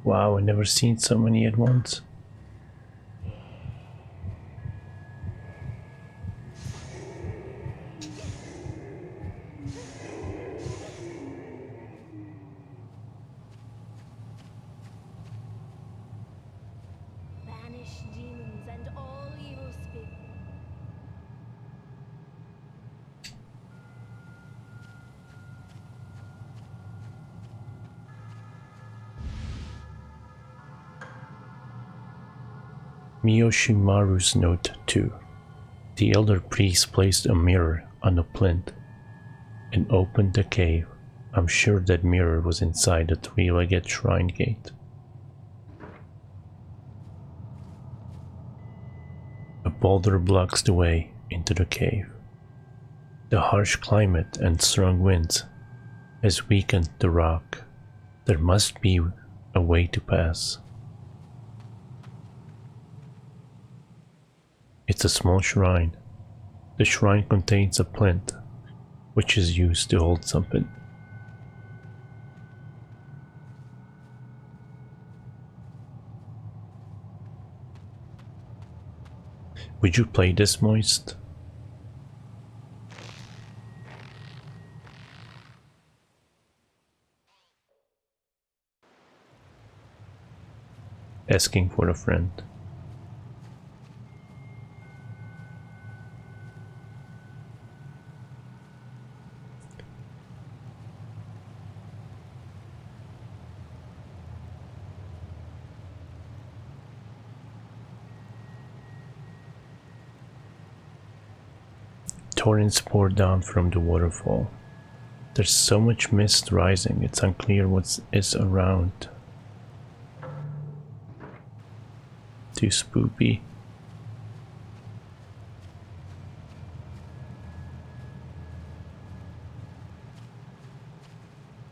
Wow, I never seen so many at once. Banish demons and all evil spirits. Miyoshimaru's note 2. The elder priest placed a mirror on a plinth and opened the cave. I'm sure that mirror was inside the three-legged shrine gate. A boulder blocks the way into the cave. The harsh climate and strong winds has weakened the rock. There must be a way to pass. It's a small shrine. The shrine contains a plinth, which is used to hold something. Would you play this, Moist? Asking for a friend. Torrents pour down from the waterfall. There's so much mist rising, it's unclear what is around. Too spoopy.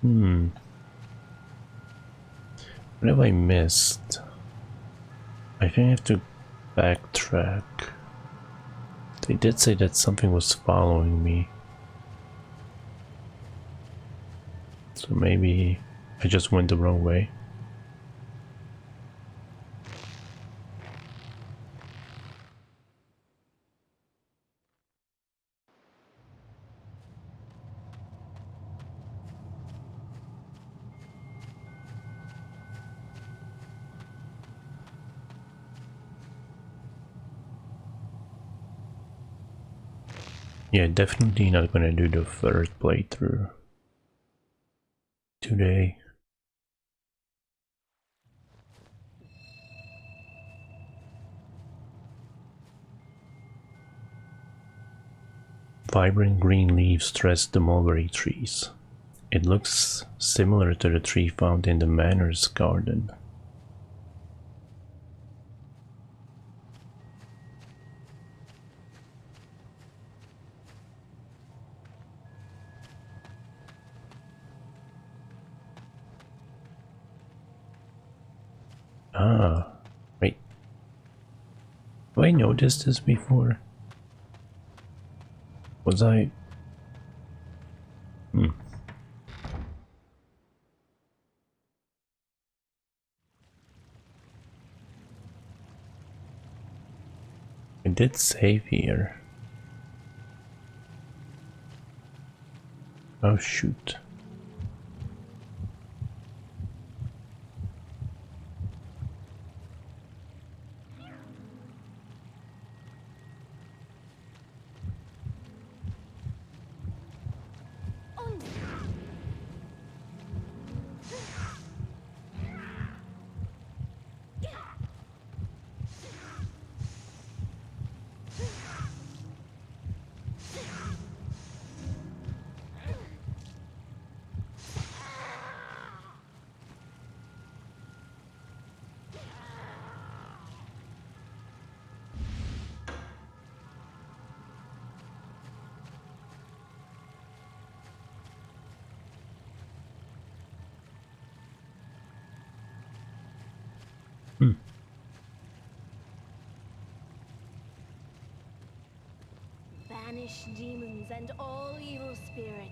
What have I missed? I think I have to backtrack. They did say that something was following me. So maybe I just went the wrong way. Yeah, definitely not gonna do the third playthrough today. Vibrant green leaves dress the mulberry trees. It looks similar to the tree found in the manor's garden. Ah, wait. Have I noticed this before? Was I? I did save here. Oh shoot. Banish demons and all evil spirits.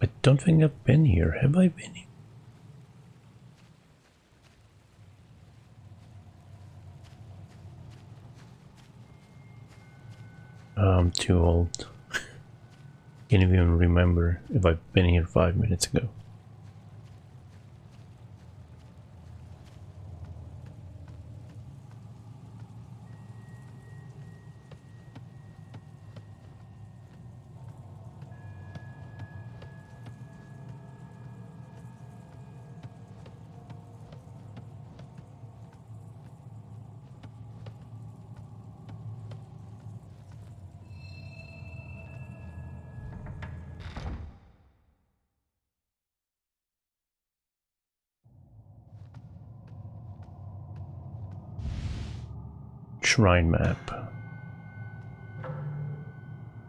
I don't think I've been here. Have I been here? I'm too old. Can't even remember if I've been here 5 minutes ago. Shrine map.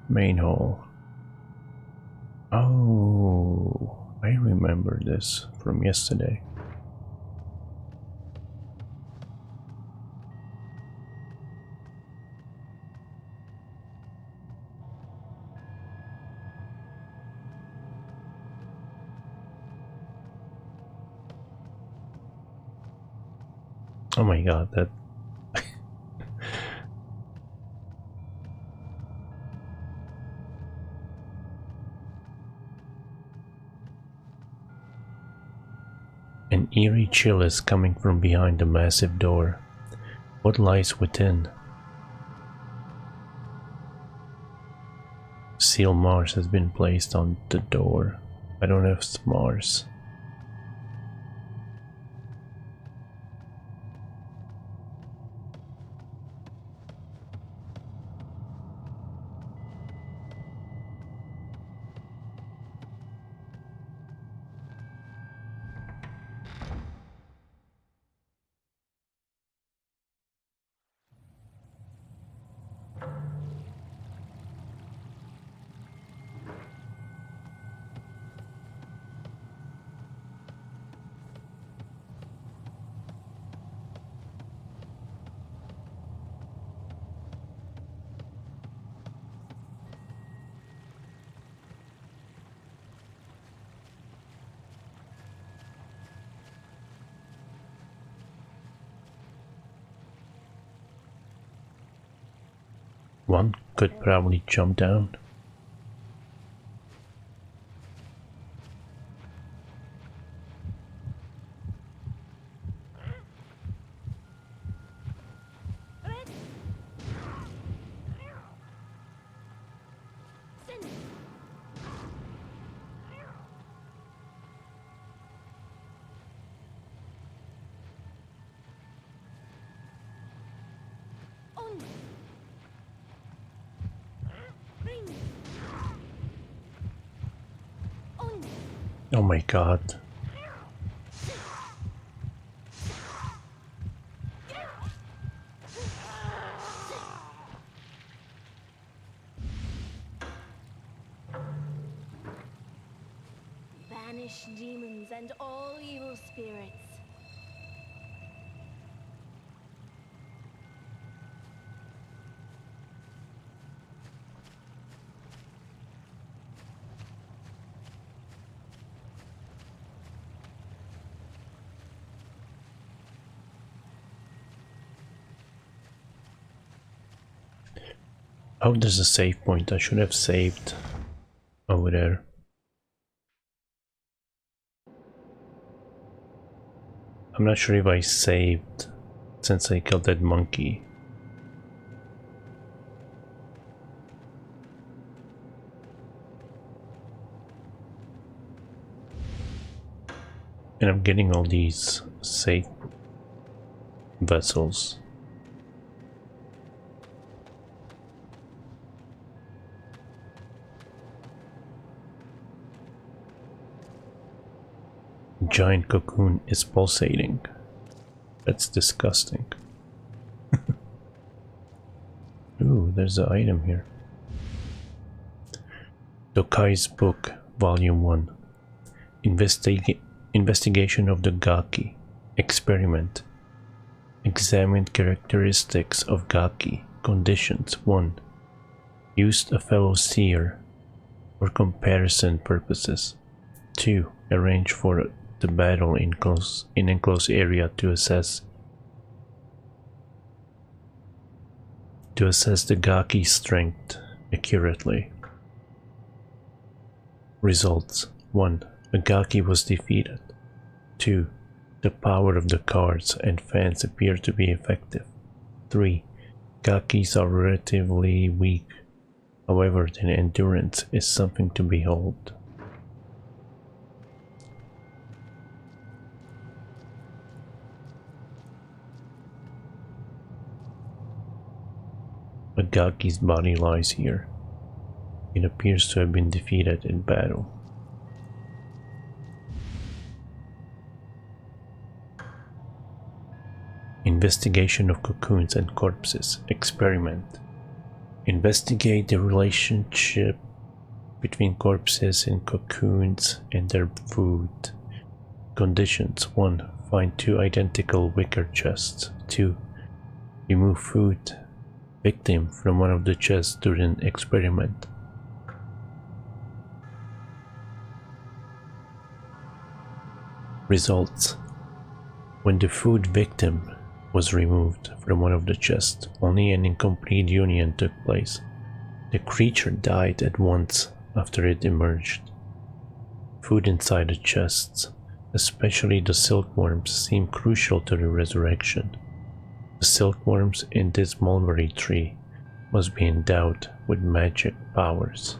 Main hall. Oh, I remember this from yesterday. Oh my god, that an eerie chill is coming from behind the massive door. What lies within? Seal Mars has been placed on the door. I don't know if it's Mars. One could probably jump down. Oh my god. Banish demons and all evil spirits. Oh, there's a save point. I should have saved over there. I'm not sure if I saved since I killed that monkey. And I'm getting all these safe vessels. Giant cocoon is pulsating. That's disgusting. Ooh, there's an item here. Dokai's Book, Volume 1. Investigation of the Gaki. Experiment. Examined characteristics of Gaki. Conditions. 1. Used a fellow seer for comparison purposes. 2. Arrange for the battle in enclosed area to assess the Gaki strength accurately. Results. 1. A Gaki was defeated. 2. The power of the cards and fans appear to be effective. 3. Gakis are relatively weak, however their endurance is something to behold. A Gaki's body lies here. It appears to have been defeated in battle. Investigation of cocoons and corpses. Experiment. Investigate the relationship between corpses and cocoons and their food. Conditions. 1. Find 2 identical wicker chests. 2. Remove food victim from one of the chests during an experiment. Results. When the food victim was removed from one of the chests, only an incomplete union took place. The creature died at once after it emerged. Food inside the chests, especially the silkworms, seem crucial to the resurrection. The silkworms in this mulberry tree must be endowed with magic powers.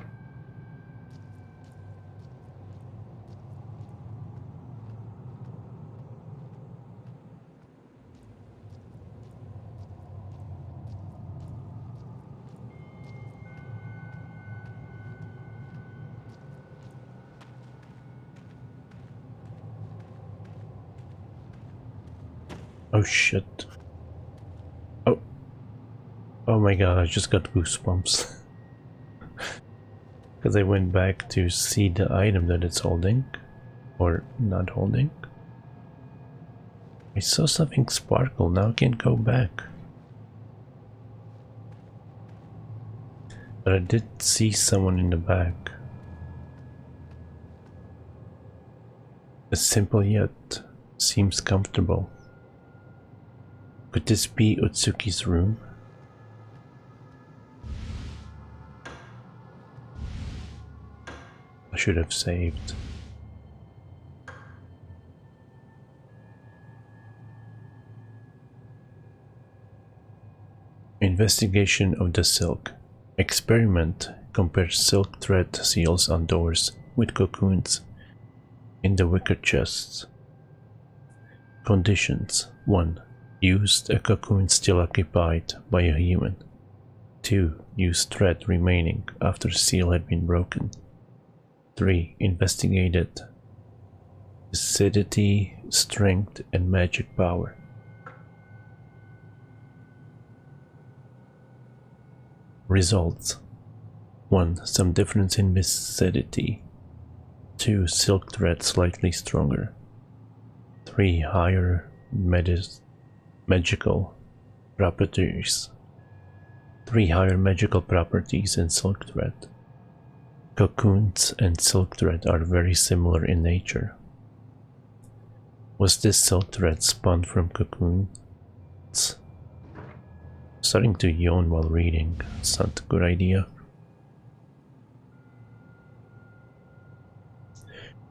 Oh shit. Oh my god, I just got goosebumps. Because I went back to see the item that it's holding. Or not holding. I saw something sparkle, now I can't go back. But I did see someone in the back. It's simple yet seems comfortable. Could this be Utsuki's room? I should have saved. Investigation of the silk. Experiment. Compare silk thread seals on doors with cocoons in the wicker chests. Conditions. 1. Used a cocoon still occupied by a human. 2. Used thread remaining after seal had been broken. 3. Investigated acidity, strength, and magic power. Results. 1. Some difference in viscidity. 2. Silk thread slightly stronger. 3. Higher magical properties. 3. Higher magical properties in silk thread. Cocoons and silk thread are very similar in nature. Was this silk thread spun from cocoons? Starting to yawn while reading. It's not a good idea.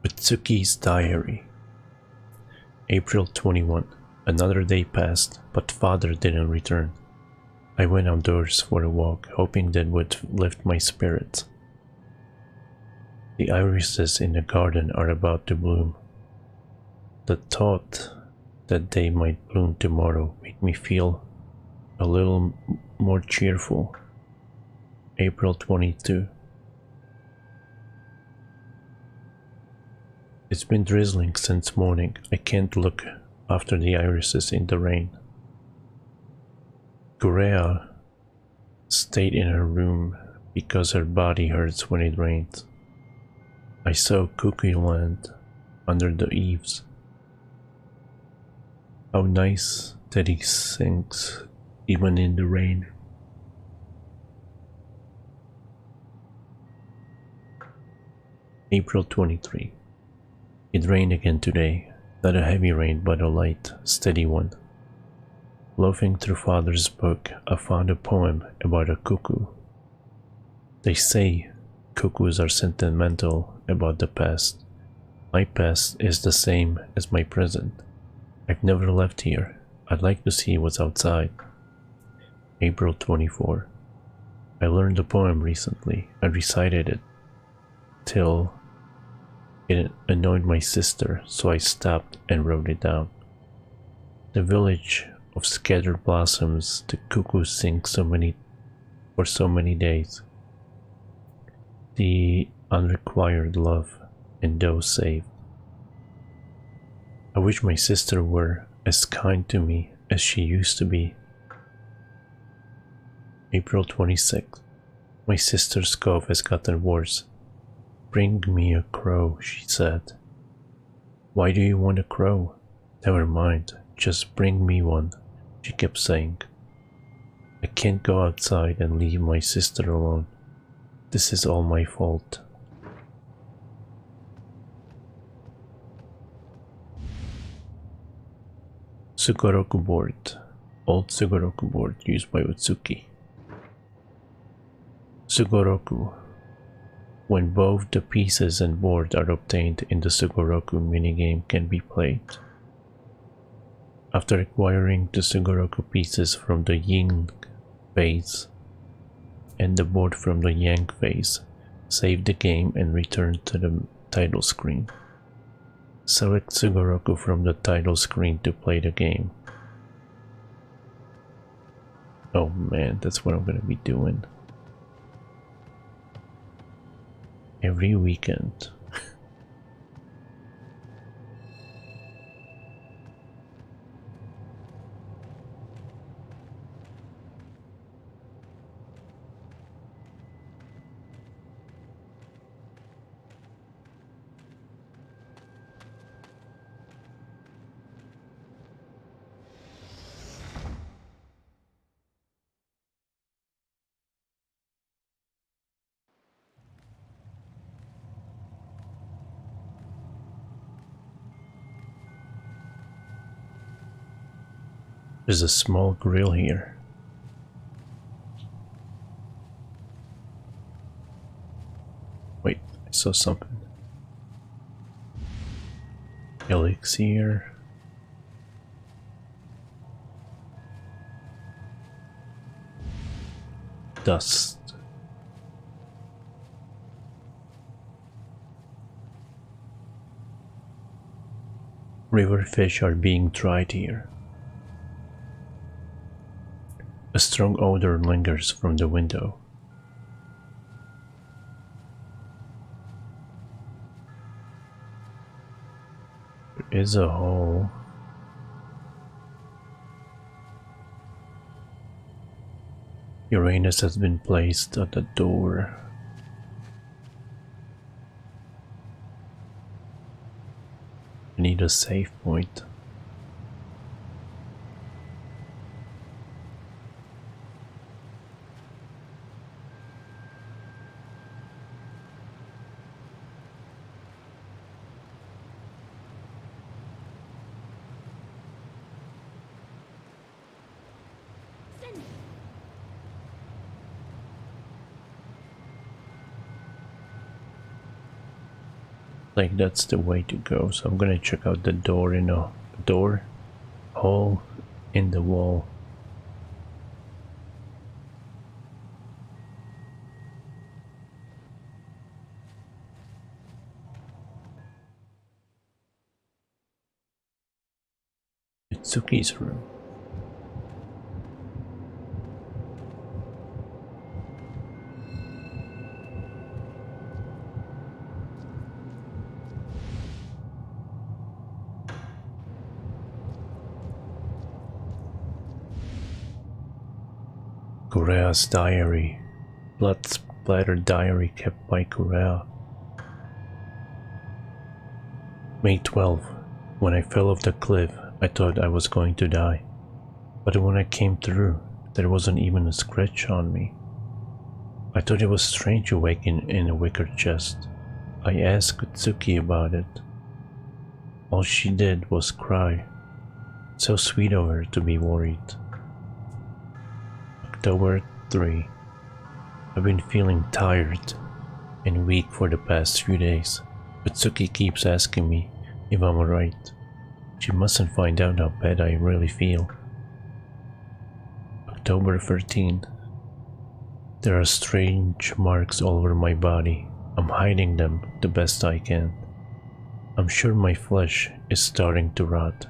Utsuki's diary. April 21. Another day passed, but father didn't return. I went outdoors for a walk, hoping that would lift my spirits. The irises in the garden are about to bloom. The thought that they might bloom tomorrow made me feel a little more cheerful. April 22. It's been drizzling since morning. I can't look after the irises in the rain. Kurea stayed in her room because her body hurts when it rains. I saw Cookie Land under the eaves. How nice that he sings even in the rain. April 23. It rained again today. Not a heavy rain, but a light, steady one. Loafing through Father's book, I found a poem about a cuckoo. They say cuckoos are sentimental about the past. My past is the same as my present. I've never left here. I'd like to see what's outside. April 24. I learned the poem recently. I recited it till it annoyed my sister, so I stopped and wrote it down. The village of scattered blossoms, the cuckoo sings for so many days. The unrequired love and those saved. I wish my sister were as kind to me as she used to be. April 26th. My sister's cough has gotten worse. Bring me a crow, she said. Why do you want a crow? Never mind, just bring me one, she kept saying. I can't go outside and leave my sister alone. This is all my fault. Sugoroku board. Old Sugoroku board used by Utsuki. Sugoroku. When both the pieces and board are obtained in the Sugoroku minigame can be played. After acquiring the Sugoroku pieces from the Yin phase and the board from the Yang phase, save the game and return to the title screen. Select Sugoroku from the title screen to play the game. Oh man, that's what I'm gonna be doing. Every weekend. There's a small grill here. Wait, I saw something. Elixir. Dust. River fish are being dried here. A strong odor lingers from the window. There is a hole. Uranus has been placed at the door. I need a save point. Like that's the way to go, so I'm gonna check out the door in a door hole in the wall. Itsuki's room. Kurea's diary. Blood splatter diary kept by Kurea. May 12. When I fell off the cliff, I thought I was going to die. But when I came through, there wasn't even a scratch on me. I thought it was strange awaking in a wicker chest. I asked Kutsuki about it. All she did was cry. So sweet of her to be worried. October 3. I've been feeling tired and weak for the past few days. Kutsuki keeps asking me if I'm alright. She mustn't find out how bad I really feel. October 13. There are strange marks all over my body. I'm hiding them the best I can. I'm sure my flesh is starting to rot.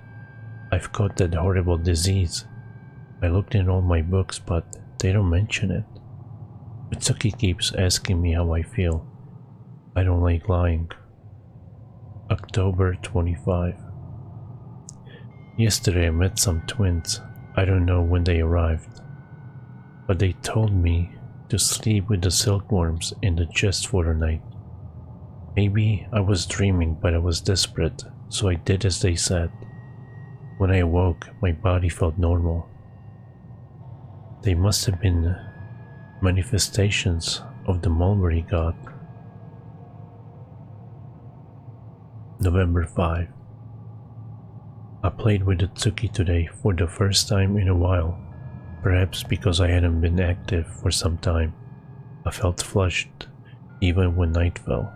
I've caught that horrible disease. I looked in all my books, but they don't mention it. Mitsuki keeps asking me how I feel. I don't like lying. October 25. Yesterday I met some twins. I don't know when they arrived, but they told me to sleep with the silkworms in the chest for the night. Maybe I was dreaming, but I was desperate, so I did as they said. When I awoke, my body felt normal. They must have been manifestations of the mulberry god. November 5. I played with the Tsuki today for the first time in a while, perhaps because I hadn't been active for some time. I felt flushed even when night fell.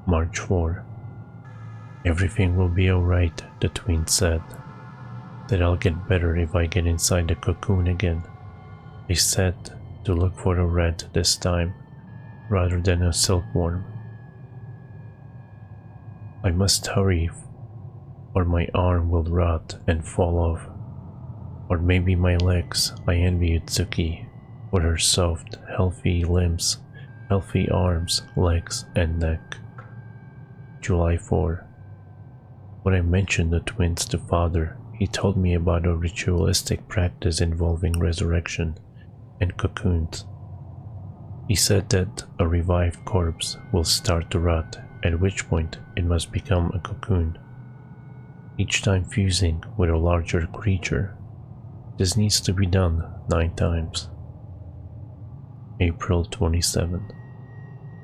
March 4. Everything will be alright, the twin said. That I'll get better if I get inside the cocoon again. They said to look for a rat this time, rather than a silkworm. I must hurry, or my arm will rot and fall off. Or maybe my legs. I envy Itsuki for her soft, healthy limbs, healthy arms, legs, and neck. July 4. When I mentioned the twins to Father, he told me about a ritualistic practice involving resurrection and cocoons. He said that a revived corpse will start to rot, at which point it must become a cocoon, each time fusing with a larger creature. This needs to be done 9 times. April 27.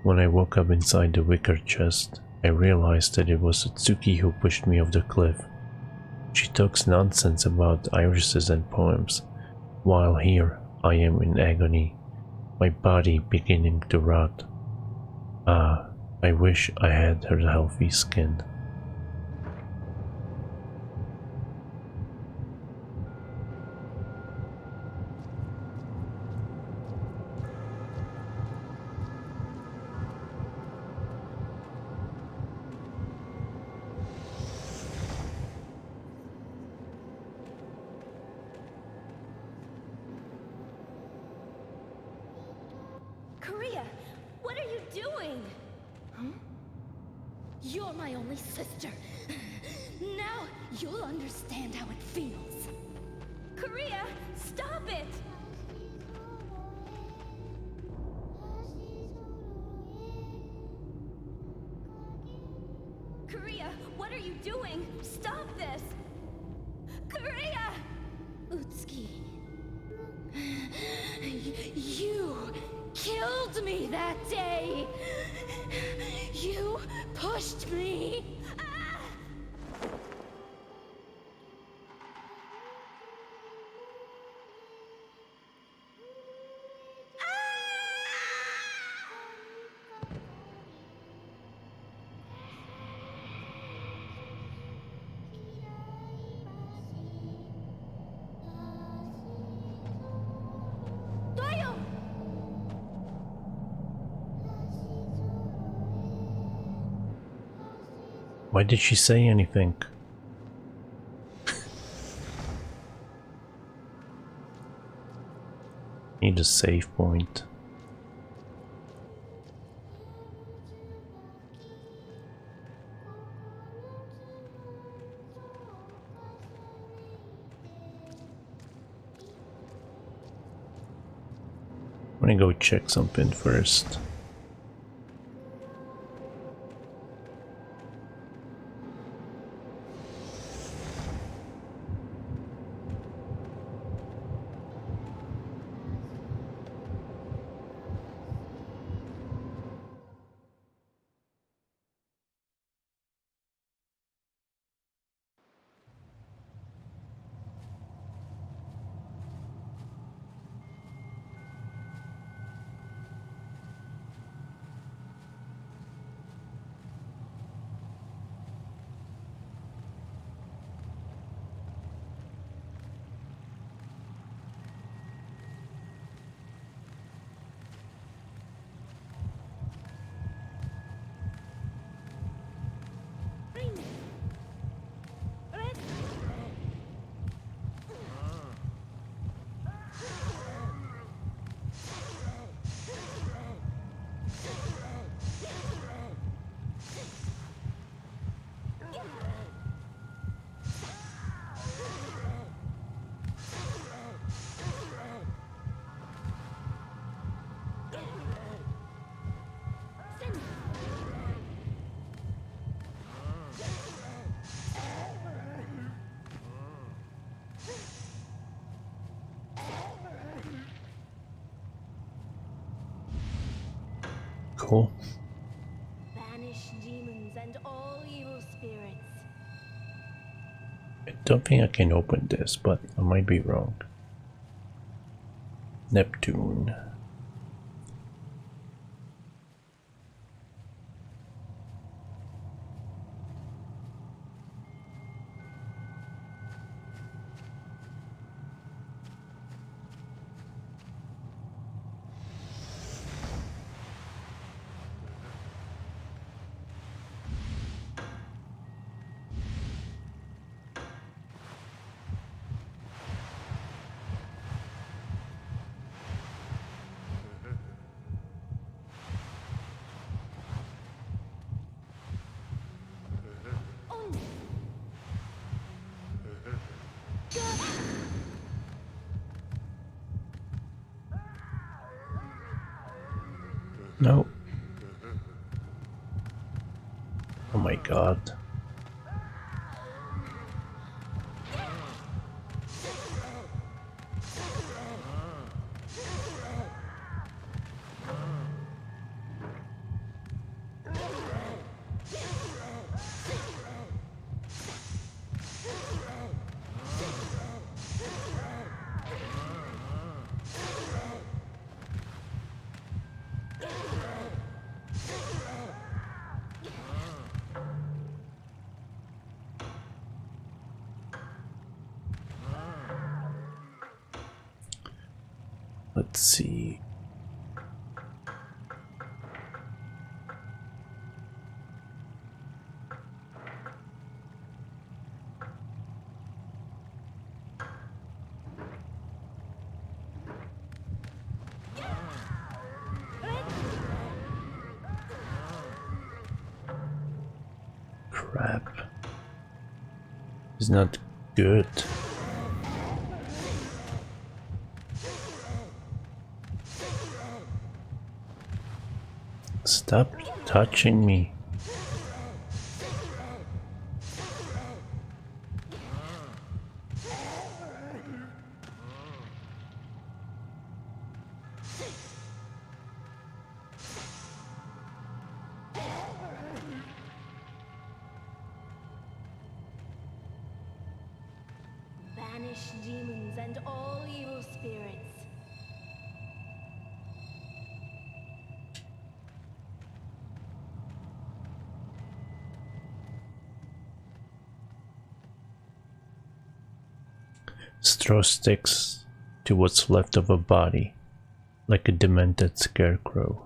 When I woke up inside the wicker chest, I realized that it was Atsuki who pushed me off the cliff. She talks nonsense about irises and poems, while here I am in agony, my body beginning to rot. Ah, I wish I had her healthy skin. Korea, what are you doing? Huh? You're my only sister. Now you'll understand how it feels. Korea, stop it! Korea, what are you doing? Stop this! Korea! Utsuki. You killed me that day! You pushed me! Ah! Doyo! Why did she say anything? Need a save point. I'm gonna go check something first. cool. Banish demons and all evil spirits. I don't think I can open this, but I might be wrong. Neptune. No. Oh my god. Let's see. Crap. It's not good. Stop touching me. Banish demons and all evil spirits. Straw sticks to what's left of a body, like a demented scarecrow.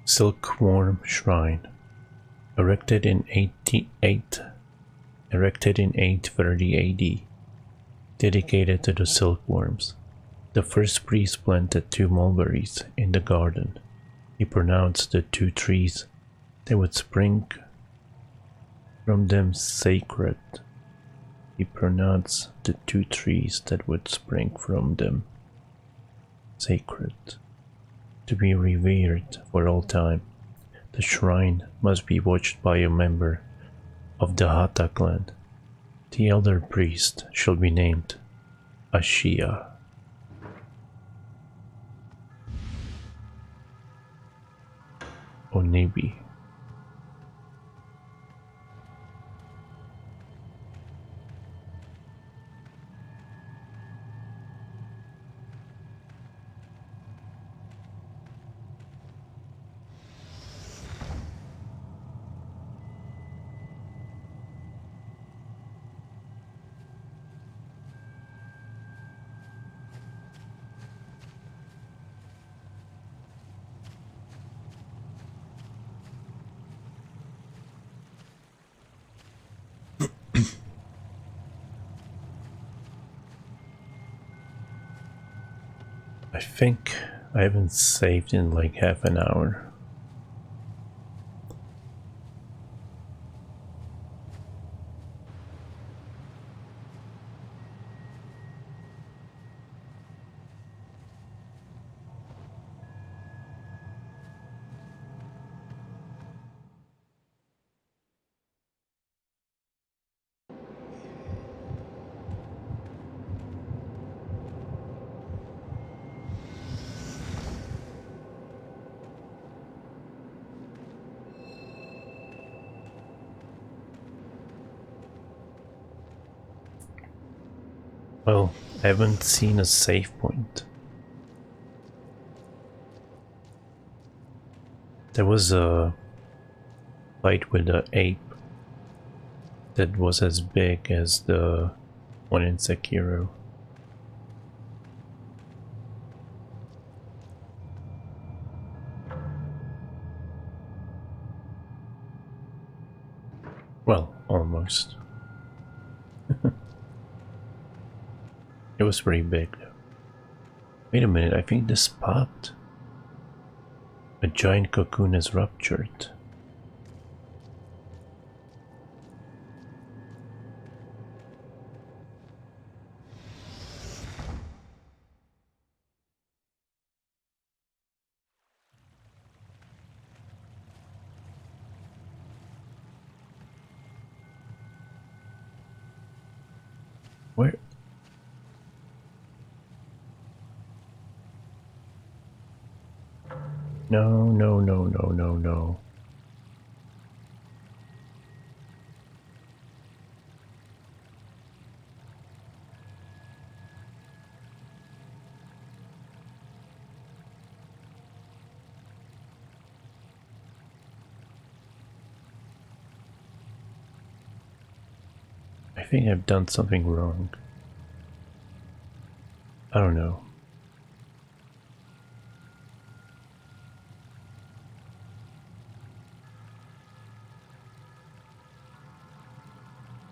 Silkworm Shrine, erected in 830 AD, dedicated to the silkworms. The first priest planted 2 mulberries in the garden. He pronounced the 2 trees that would spring from them sacred. He pronounced the 2 trees that would spring from them sacred, to be revered for all time. The shrine must be watched by a member of the Hata clan. The elder priest shall be named Ashia. Onibi. I think I haven't saved in like half an hour. Well, I haven't seen a save point. There was a fight with the ape that was as big as the one in Sekiro. Well, almost. It was pretty big. Wait a minute, I think this popped. A giant cocoon has ruptured. Where? No, no, no, no, no, no. I think I've done something wrong. I don't know.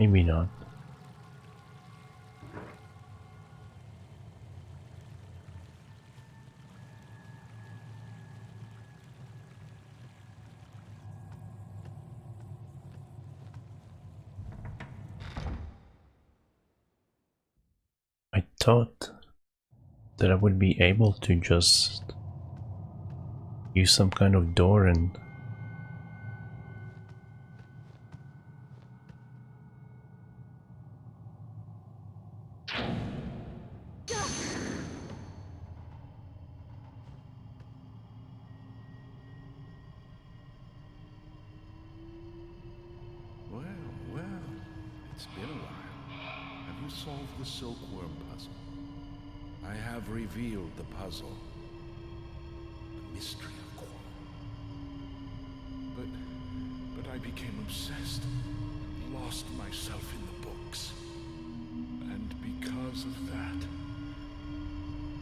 Maybe not. I thought that I would be able to just use some kind of door and Well, it's been a while. Have you solved the silkworm puzzle? I have revealed the puzzle. The mystery of Kuon. But I became obsessed. Lost myself in the books. And because of that,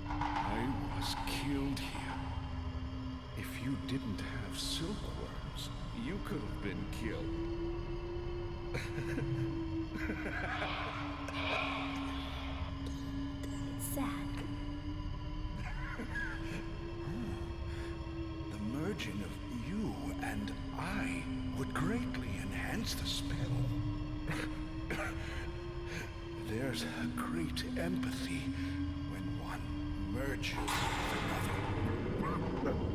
I was killed here. If you didn't have silkworms, you could have been killed. It's sad. The merging of you and I would greatly enhance the spell. There's a great empathy when one merges with another.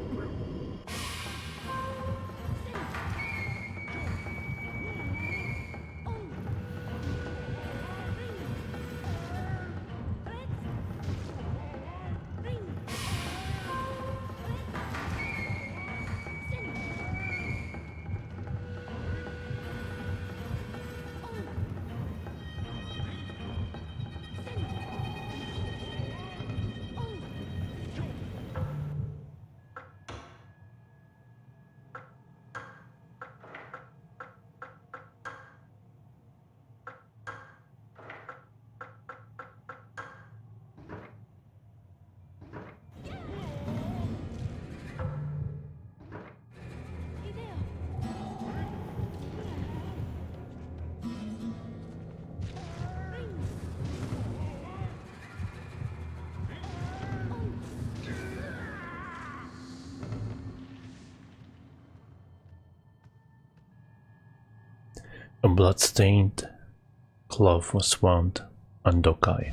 a blood-stained cloth was found on Dokai.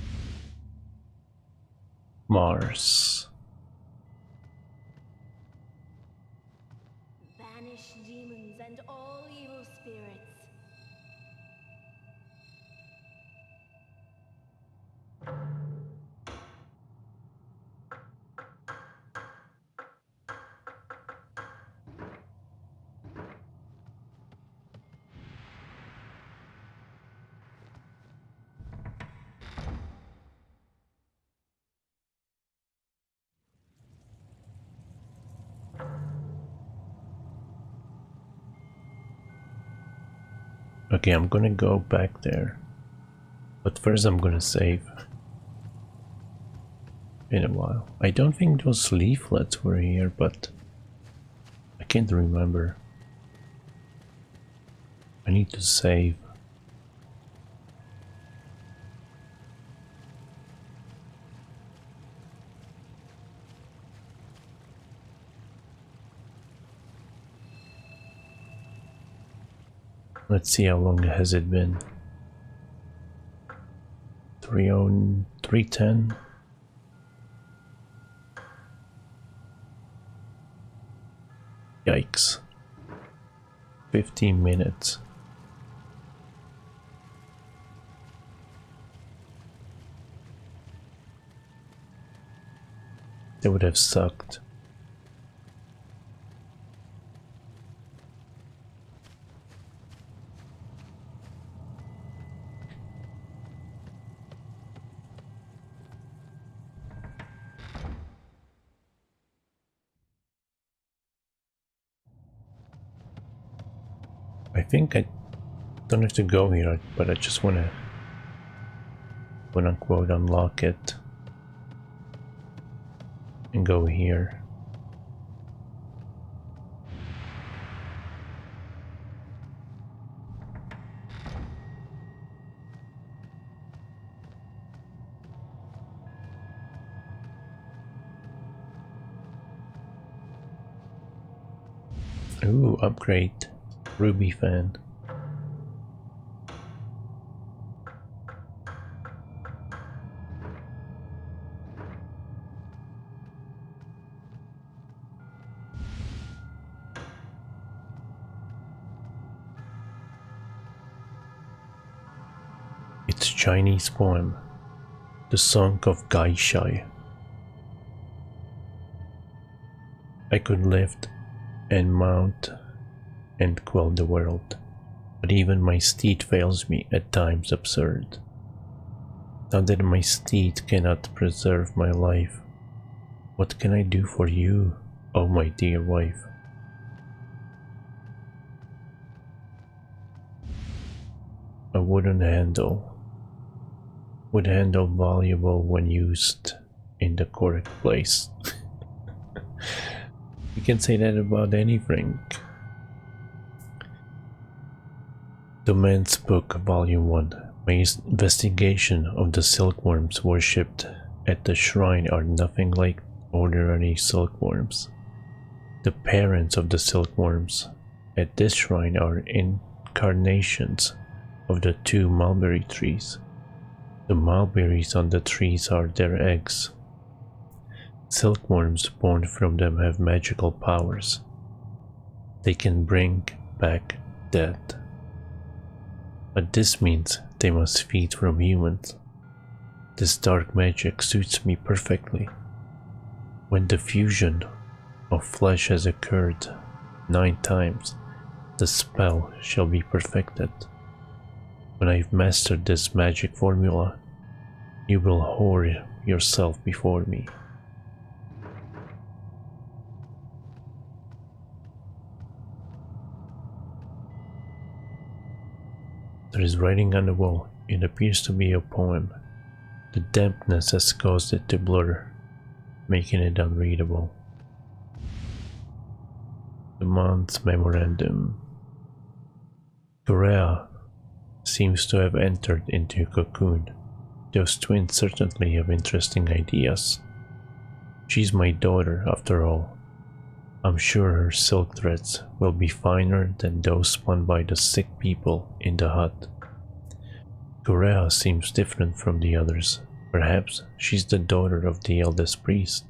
Mars. Banish demons and all evil spirits. Okay, I'm gonna go back there. But first I'm gonna save. In a while. I don't think those leaflets were here, but I can't remember. I need to save. Let's see how long has it been. 3:10. Yikes. 15 minutes. That would have sucked. I think I don't have to go here, but I just want to, quote unquote, unlock it and go here. Ooh, upgrade. Ruby fan. It's Chinese poem. The Song of Gaishai. I could lift and mount and quell the world, but even my steed fails me, at times absurd. Now that my steed cannot preserve my life, what can I do for you, oh my dear wife? A wooden handle. Wood handle valuable when used in the correct place. You can say that about anything. The Man's Book, Volume 1. My investigation of the silkworms worshipped at the shrine are nothing like ordinary silkworms. The parents of the silkworms at this shrine are incarnations of the two mulberry trees. The mulberries on the trees are their eggs. Silkworms born from them have magical powers. They can bring back dead. But this means they must feed from humans. This dark magic suits me perfectly. When the fusion of flesh has occurred 9 times, the spell shall be perfected. When I've mastered this magic formula, you will hoard yourself before me. There is writing on the wall. It appears to be a poem. The dampness has caused it to blur, making it unreadable. The month's memorandum. Korea seems to have entered into a cocoon. Those twins certainly have interesting ideas. She's my daughter, after all. I'm sure her silk threads will be finer than those spun by the sick people in the hut. Korea seems different from the others. Perhaps she's the daughter of the eldest priest.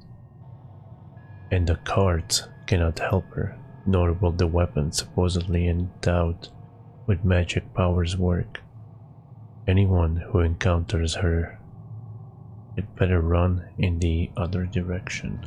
And the cards cannot help her, nor will the weapon supposedly endowed with magic powers work. Anyone who encounters her had better run in the other direction.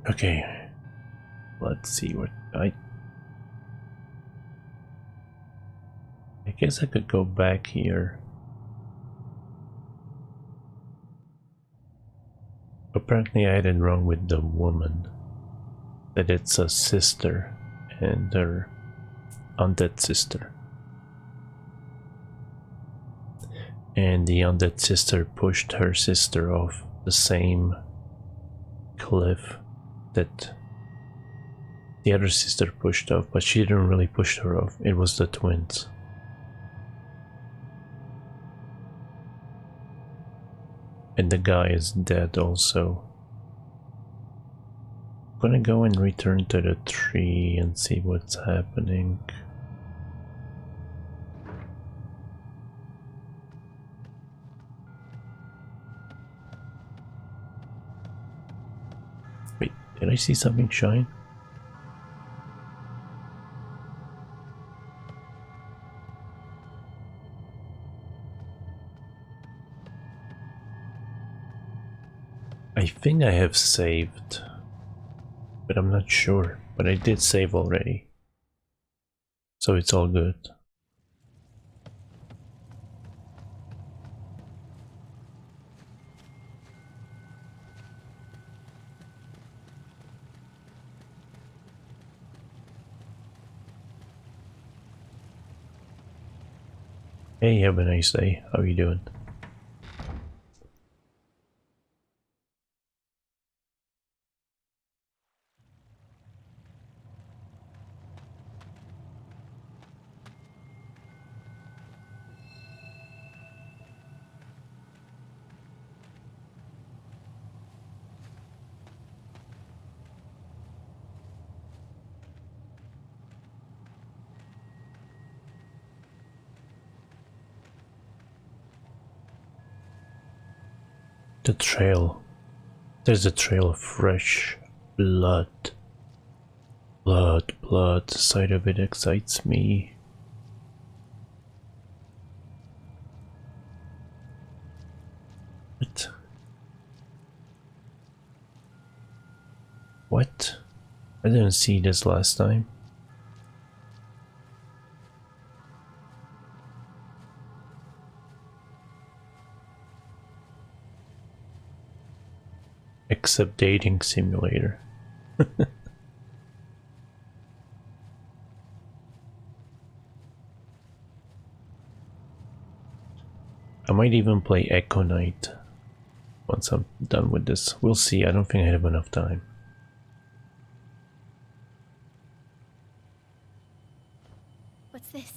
Okay, let's see what I guess I could go back here. Apparently I had it wrong with the woman. That it's a sister and her undead sister. And the undead sister pushed her sister off the same cliff that the other sister pushed off, but she didn't really push her off. It was the twins. And the guy is dead also. I'm gonna go and return to the tree and see what's happening. Wait, did I see something shine? I think I have saved, but I'm not sure. But I did save already, so it's all good. Hey, have a nice day. How are you doing? The trail. There's a trail of fresh blood. Blood. The sight of it excites me. What? What? I didn't see this last time. Except dating simulator. I might even play Echo Knight once I'm done with this. We'll see. I don't think I have enough time. What's this?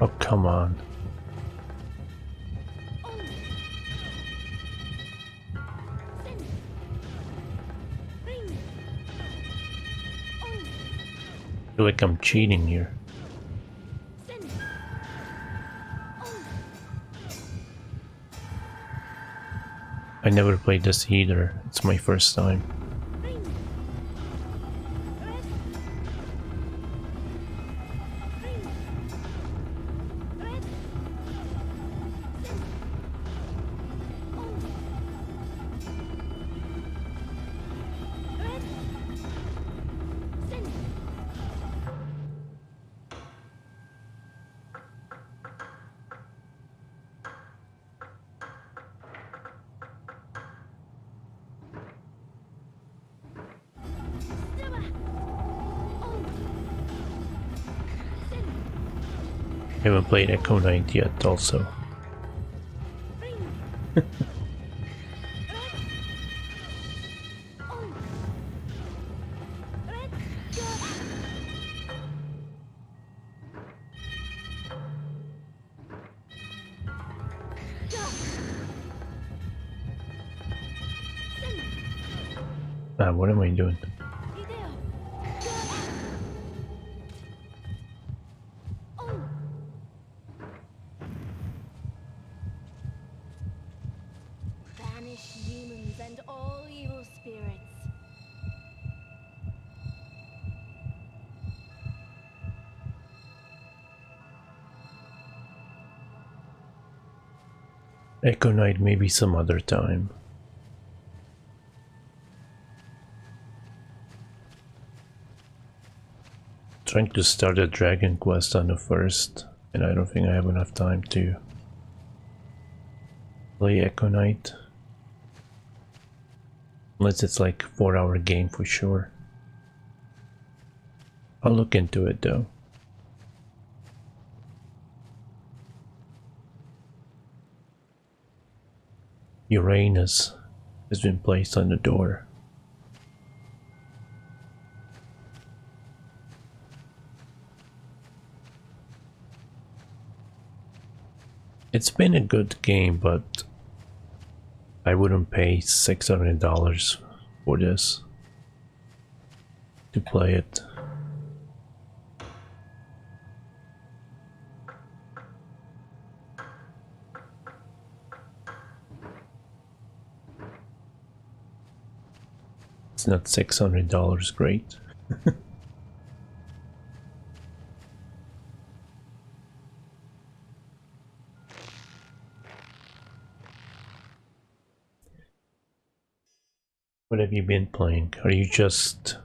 Oh, come on. I feel like I'm cheating here. I never played this either. It's my first time. I haven't played Echo Knight yet also. What am I doing? Banish demons and all evil spirits. Echo Knight maybe some other time. Trying to start a Dragon Quest on the first, and I don't think I have enough time to play Echo Knight. Unless it's like 4-hour game for sure. I'll look into it though. Uranus has been placed on the door. It's been a good game, but I wouldn't pay $600 for this to play it. It's not $600 great. What have you been playing? Are you just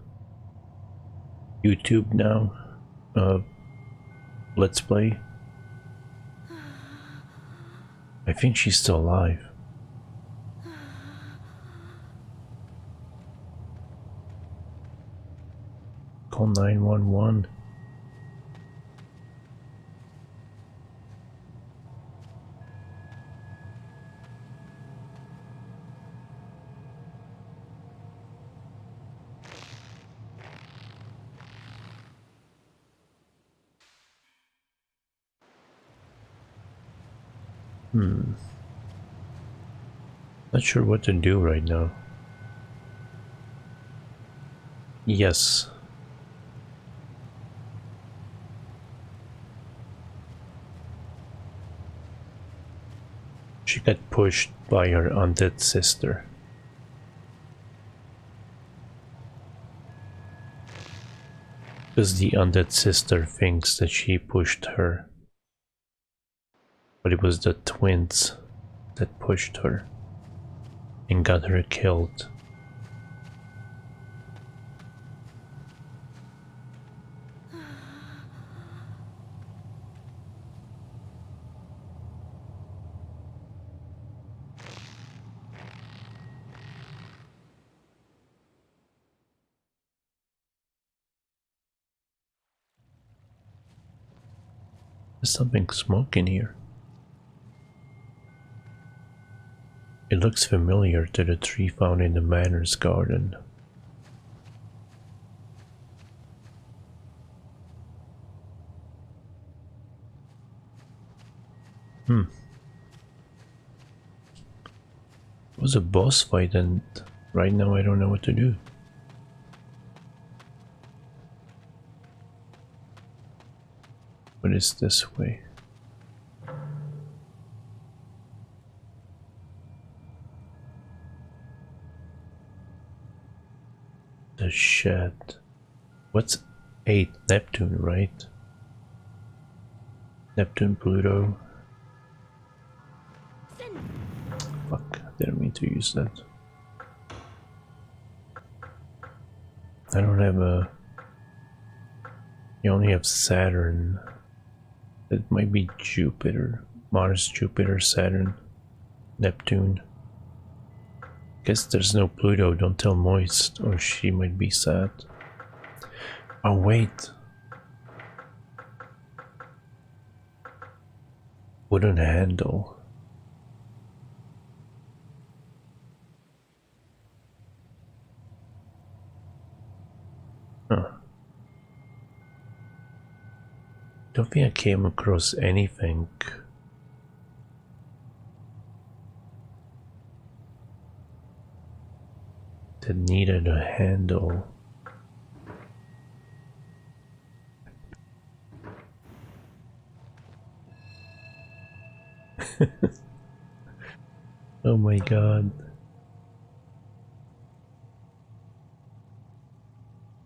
YouTube now? Let's Play? I think she's still alive. Call 911. Not sure what to do right now. Yes. She got pushed by her undead sister. Because the undead sister thinks that she pushed her. But it was the twins that pushed her and got her killed. There's something smoking here. It looks familiar to the tree found in the manor's garden. It was a boss fight and right now I don't know what to do. What is this way? The shed. What's 8? Neptune, right? Neptune, Pluto. Fuck, didn't mean to use that. I don't have a... You only have Saturn. It might be Jupiter. Mars, Jupiter, Saturn, Neptune. Guess there's no Pluto, don't tell Moist, or she might be sad. Oh wait. Wooden handle. Huh. Don't think I came across anything. that needed a handle. Oh my god.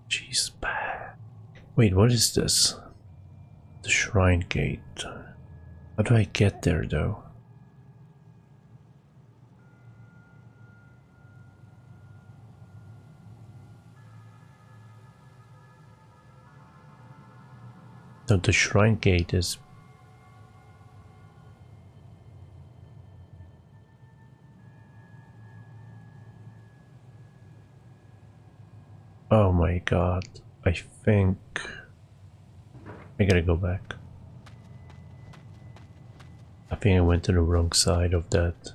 She's back. Wait, what is this? The shrine gate. How do I get there though? So the shrine gate is... Oh my god. I think... I gotta go back. I think I went to the wrong side of that.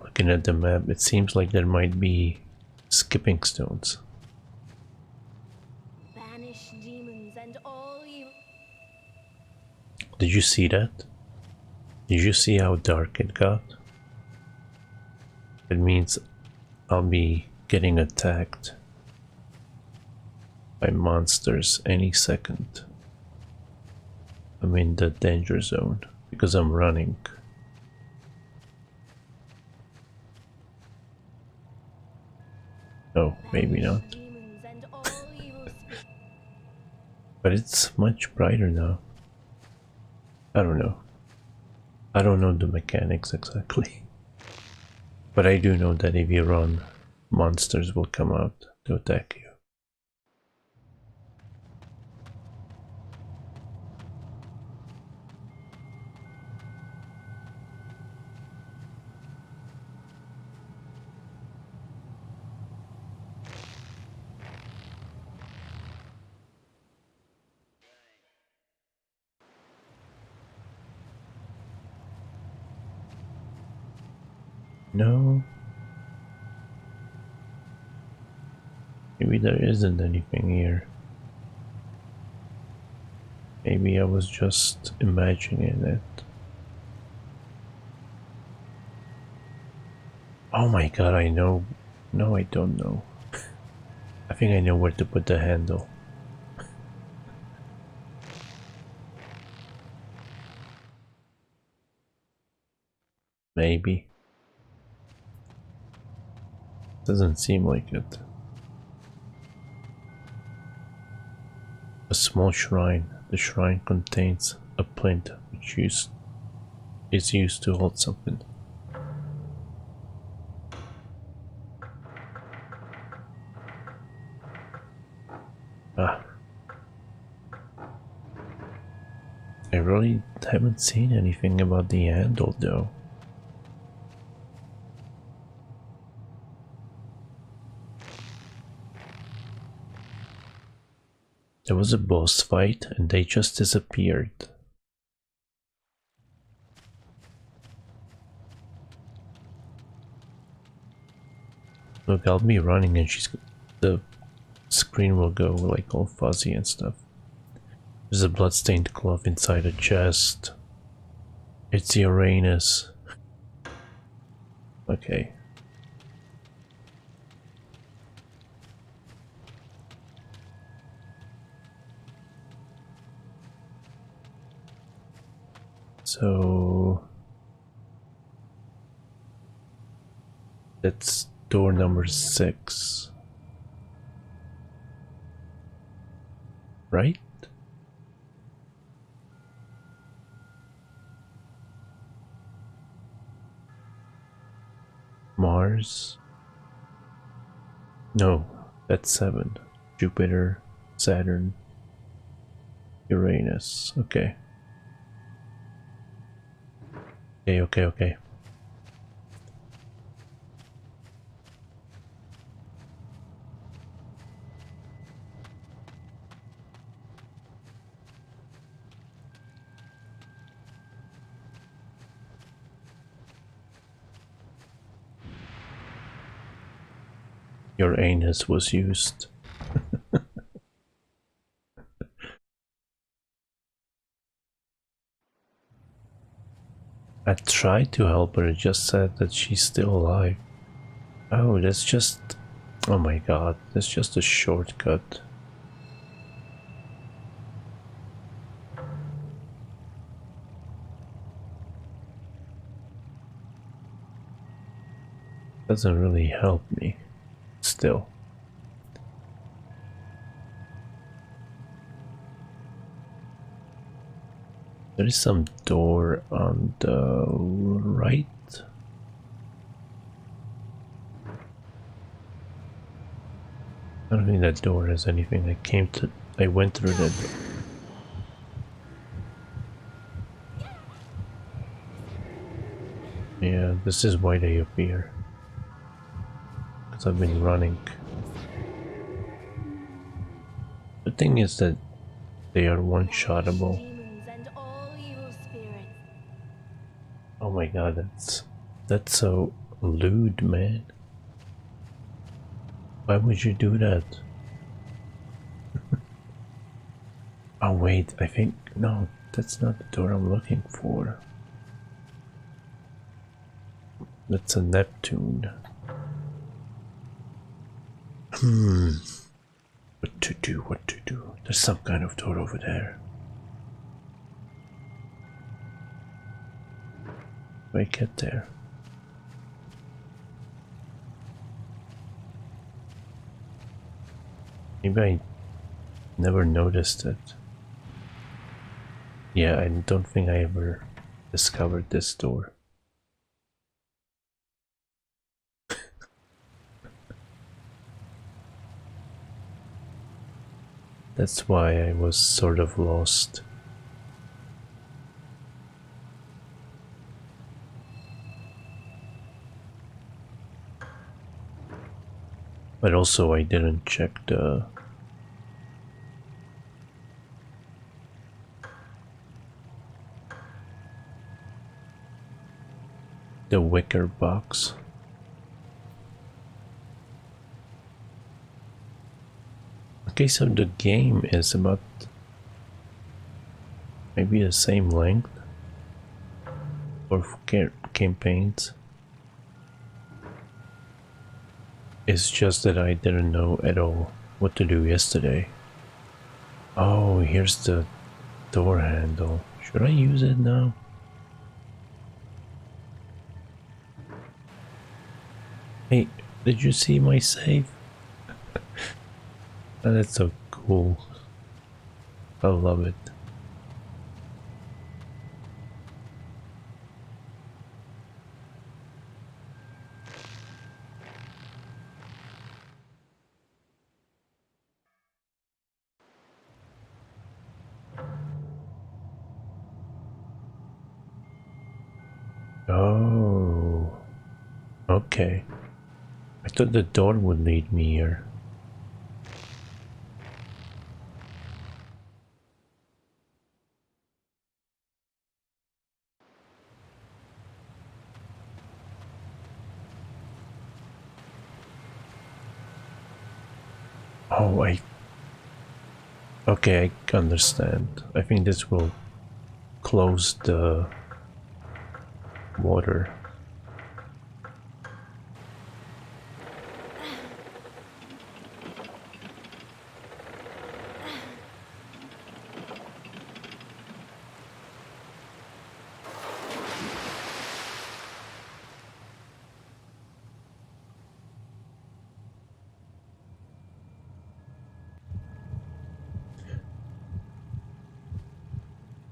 Looking at the map, it seems like there might be skipping stones. Banish demons and all evil. Did you see that? Did you see how dark it got? It means I'll be getting attacked by monsters any second. I'm in the danger zone because I'm running. Oh, maybe not. But it's much brighter now. I don't know. I don't know the mechanics exactly. But I do know that if you run, monsters will come out to attack you. No. Maybe there isn't anything here. Maybe I was just imagining it. Oh my god, I know. No, I don't know. I think I know where to put the handle. Maybe. Doesn't seem like it. A small shrine. The shrine contains a plinth which is used to hold something. Ah. I really haven't seen anything about the handle though. There was a boss fight and they just disappeared. Look, I'll be running and the screen will go like all fuzzy and stuff. There's a bloodstained glove inside a chest. It's Uranus. Okay. So that's door number 6. Right? Mars? No, that's 7. Jupiter, Saturn, Uranus. Okay. Okay. Your anus was used. I tried to help her, it just said that she's still alive. Oh, that's just... Oh my god, that's just a shortcut. Doesn't really help me, still. There is some door on the right. I don't think that door has anything. I went through that door. Yeah, this is why they appear. Because I've been running. The thing is that they are one-shottable. Oh my god, that's so lewd, man. Why would you do that? Oh wait, I think... No, that's not the door I'm looking for. That's a Neptune. What to do, what to do? There's some kind of door over there. How do I get there? Maybe I never noticed it. Yeah, I don't think I ever discovered this door. That's why I was sort of lost. But also I didn't check the wicker box. Okay, so the game is about maybe the same length for campaigns. It's just that I didn't know at all what to do yesterday. Oh, here's the door handle. Should I use it now? Hey, did you see my save? Oh, that's so cool. I love it. Oh, okay. I thought the door would lead me here. Oh, okay, I understand. I think this will close the water.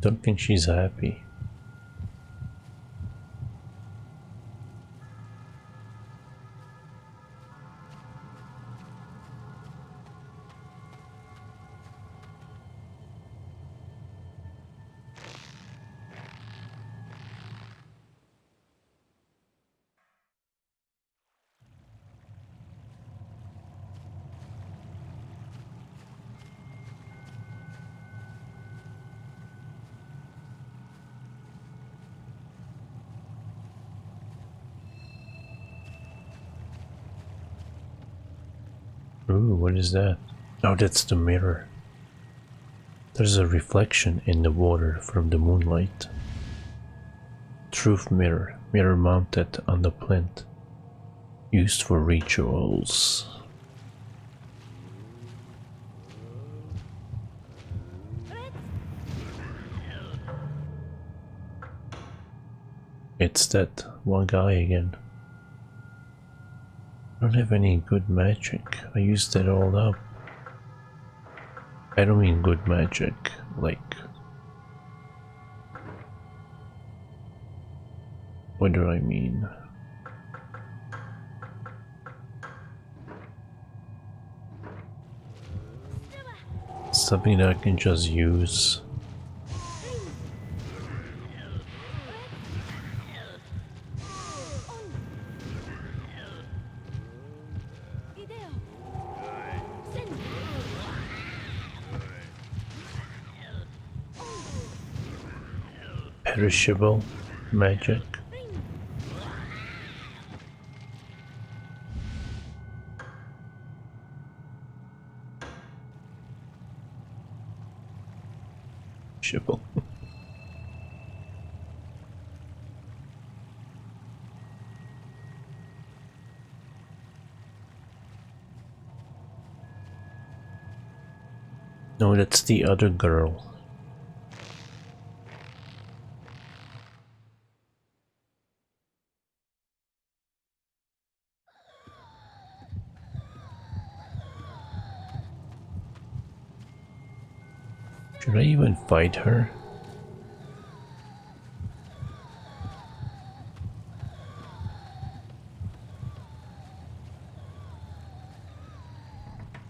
Don't think she's happy. Ooh, what is that? Oh, that's the mirror. There's a reflection in the water from the moonlight. Truth mirror, mirror mounted on the plinth, used for rituals. It's that one guy again. I don't have any good magic. I used it all up. I don't mean good magic, like... What do I mean? Something that I can just use. Perishable magic. Perishable. No, that's the other girl. Should I even fight her?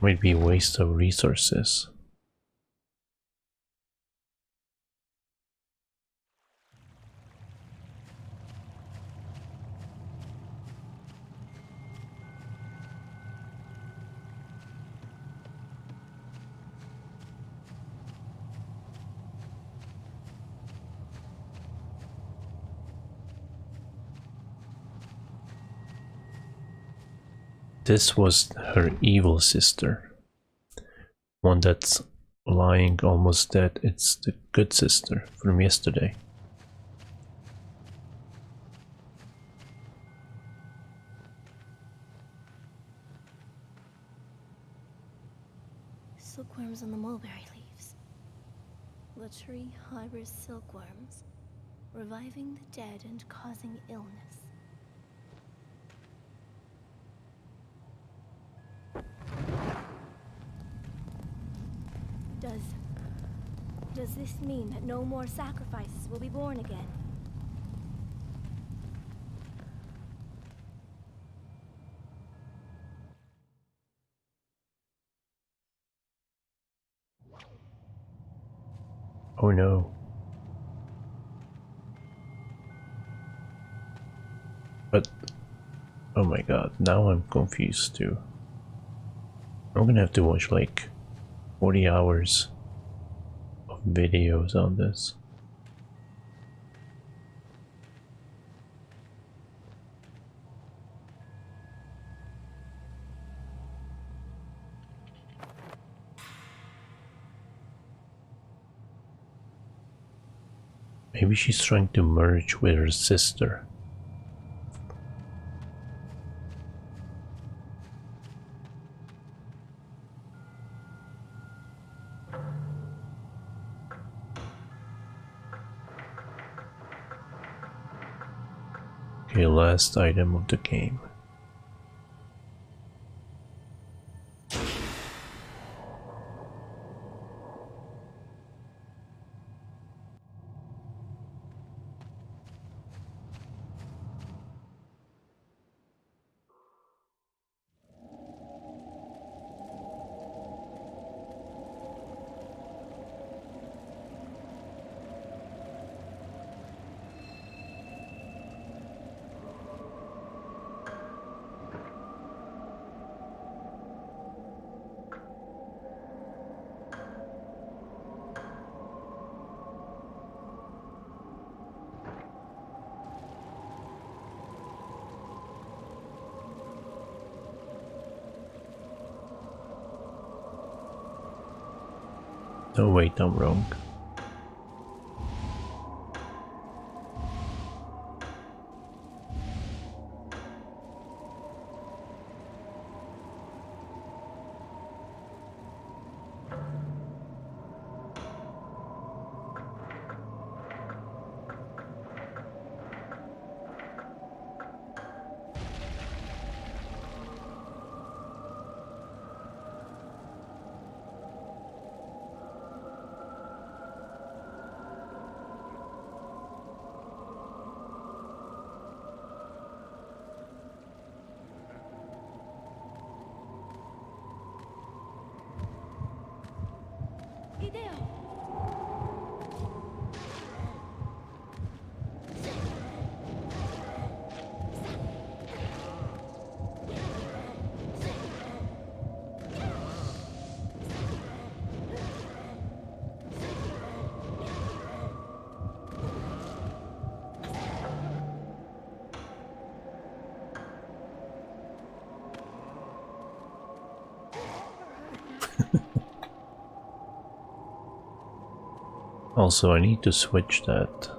Might be a waste of resources. This was her evil sister. One that's lying almost dead. It's the good sister from yesterday. Silkworms on the mulberry leaves. The tree harbors silkworms, reviving the dead and causing illness. Does this mean that no more sacrifices will be born again? Oh no. But, oh my god, now I'm confused too. I'm gonna have to watch like 40 hours of videos on this. Maybe she's trying to merge with her sister. Okay, last item of the game. Oh wait, I'm wrong. Also, I need to switch that.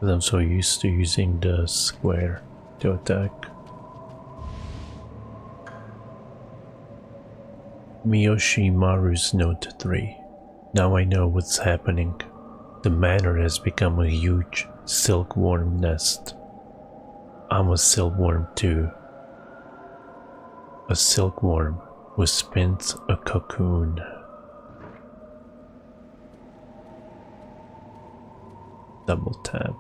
I'm so used to using the square to attack. Miyoshi Maru's Note 3. Now I know what's happening. The manor has become a huge silkworm nest. I'm a silkworm too. A silkworm who spins a cocoon. Double tap.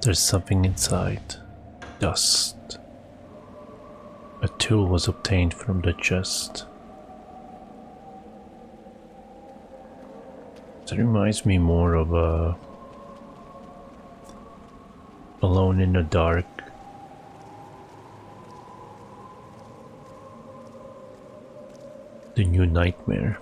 There's something inside. Dust. A tool was obtained from the chest. It reminds me more of a Alone in the Dark. The New Nightmare.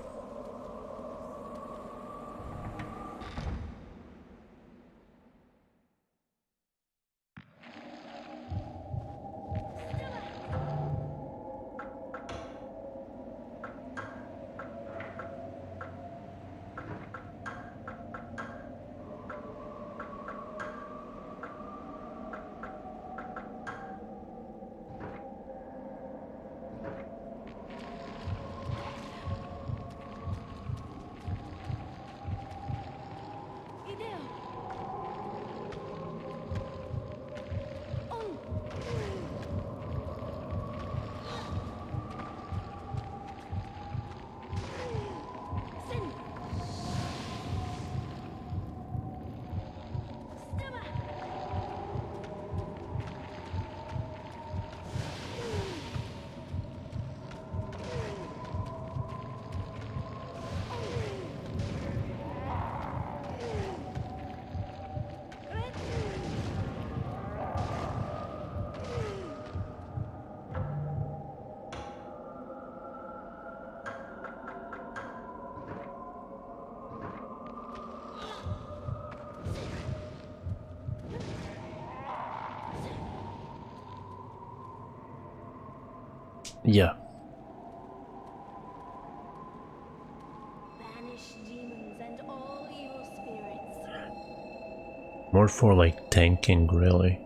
Yeah. Banish demons and all evil spirits. More for like tanking, really.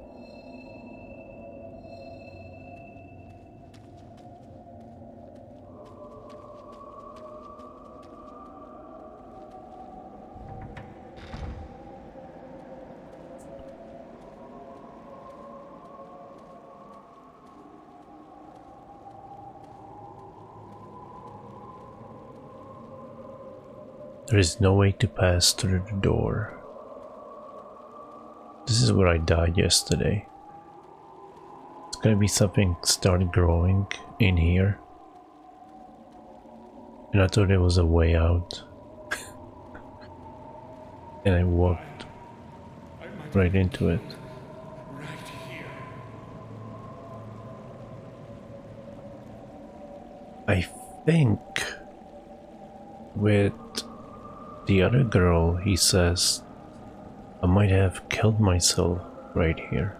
There is no way to pass through the door. This is where I died yesterday. It's gonna be something started growing in here. And I thought there was a way out. And I walked right into it. I think with the other girl, he says I might have killed myself right here.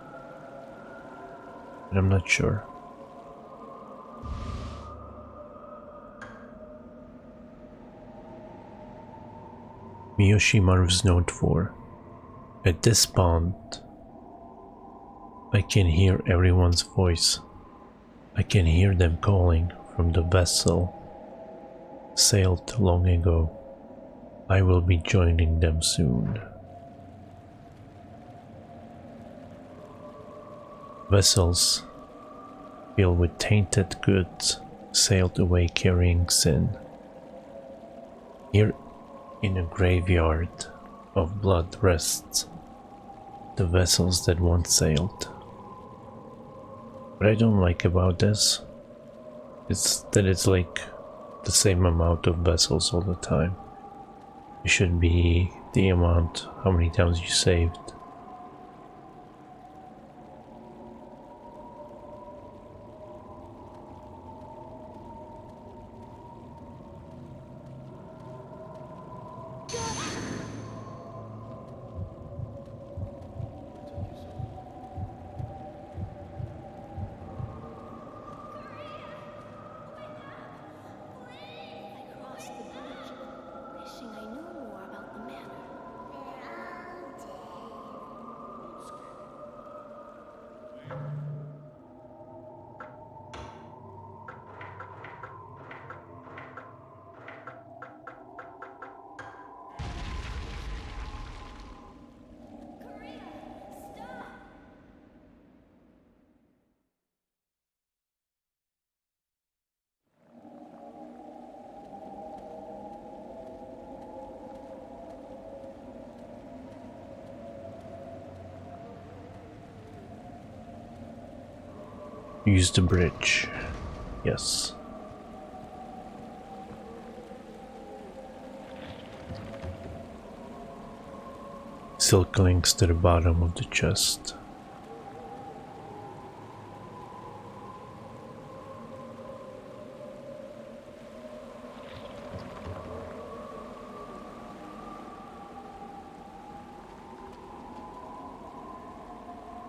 And I'm not sure. Miyoshimaru's Note 4. At this pond, I can hear everyone's voice. I can hear them calling from the vessel sailed long ago. I will be joining them soon. Vessels filled with tainted goods sailed away carrying sin. Here in a graveyard of blood rests the vessels that once sailed. What I don't like about this is that it's like the same amount of vessels all the time. It should be the amount, how many times you saved. I crossed the bridge, wishing I knew more about the manor. They're all dead. Use the bridge. Yes. Silk links to the bottom of the chest.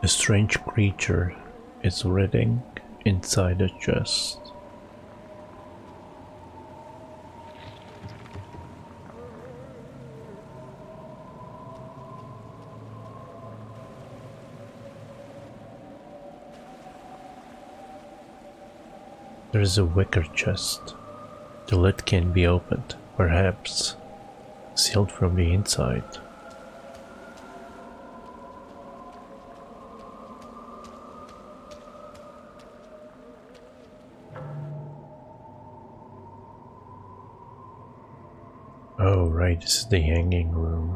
A strange creature is writhing inside the chest. There is a wicker chest. The lid can be opened, perhaps sealed from the inside. Oh, right, this is the hanging room.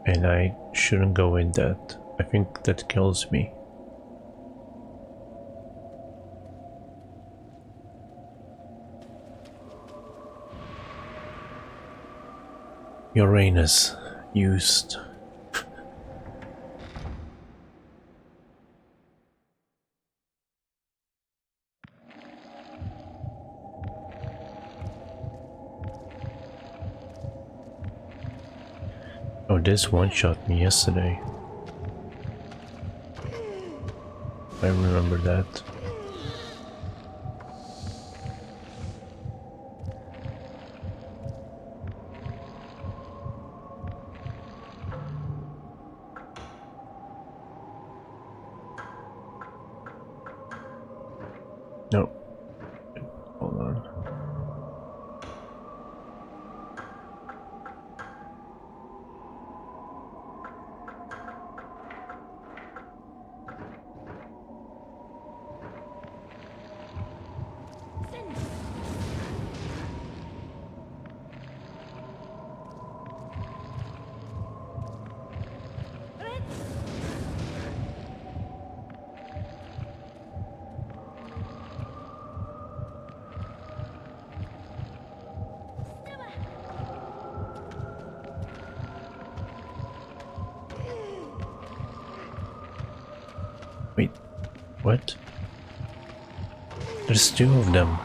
And I shouldn't go in that. I think that kills me. Uranus used. Oh, this one shot me yesterday. I remember that. No. Hold on. Wait, what? There's two of them.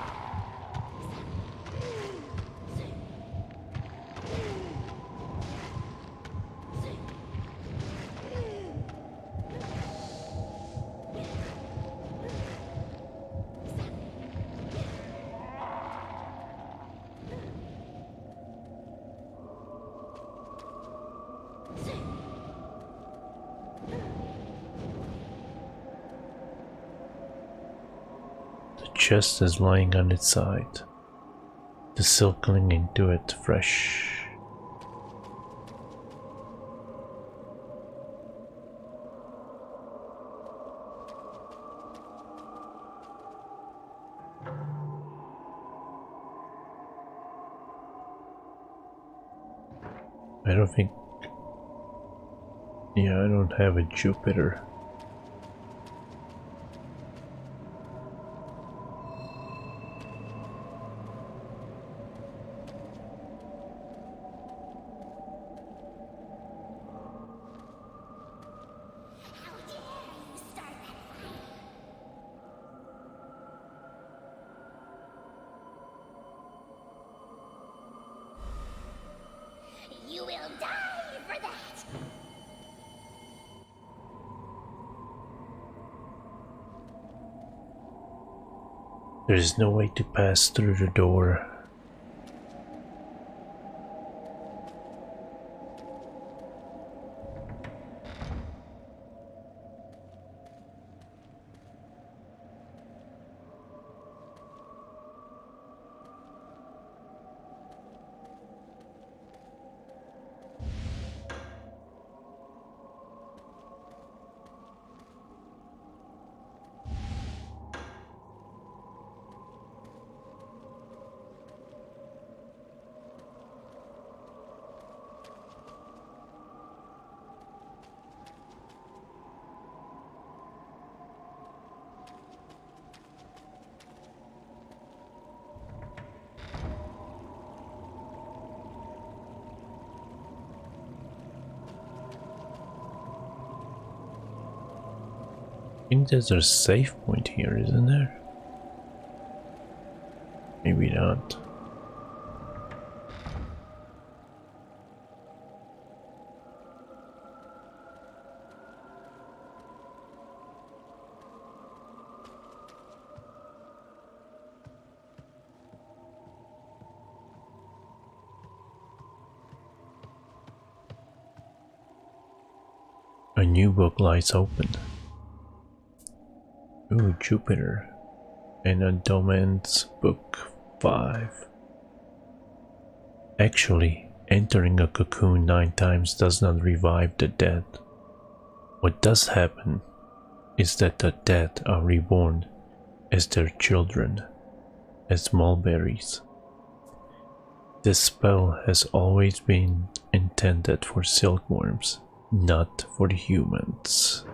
chest is lying on its side, the silk clinging to it fresh. I don't think... Yeah, I don't have a Jupiter. You will die for that! There is no way to pass through the door. I think there's a save point here, isn't there? Maybe not. A new book lies open. Ooh, Jupiter. And Endowment's Book 5. Actually, entering a cocoon 9 times does not revive the dead. What does happen is that the dead are reborn as their children, as mulberries. This spell has always been intended for silkworms, not for the humans.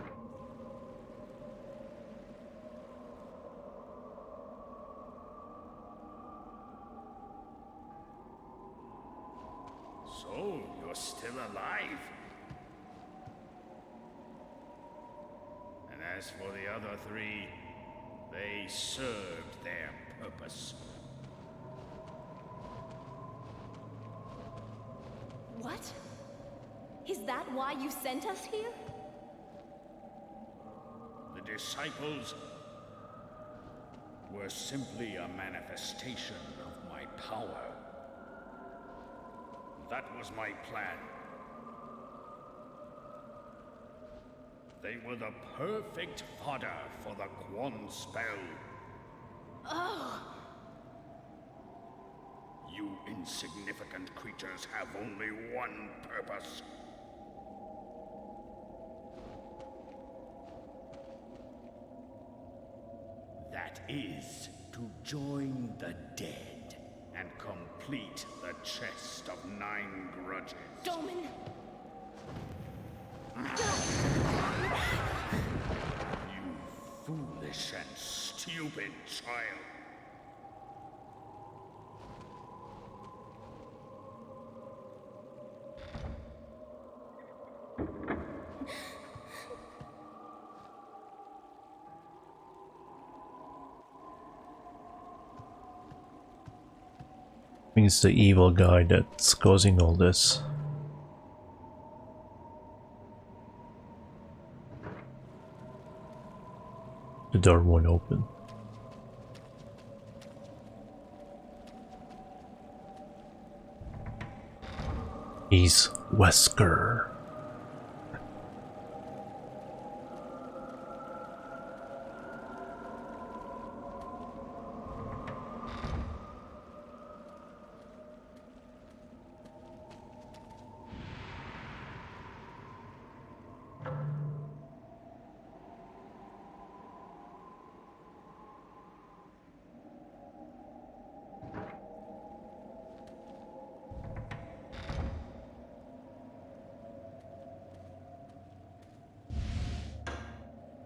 So, you're still alive? And as for the other 3, they served their purpose. What? Is that why you sent us here? The disciples were simply a manifestation of my power. That was my plan. They were the perfect fodder for the Kuon spell. Oh! You insignificant creatures have only one purpose. That is to join the dead and complete the chest of 9 grudges. Doman! You foolish and stupid child. I think it's the evil guy that's causing all this. The door won't open. He's Wesker.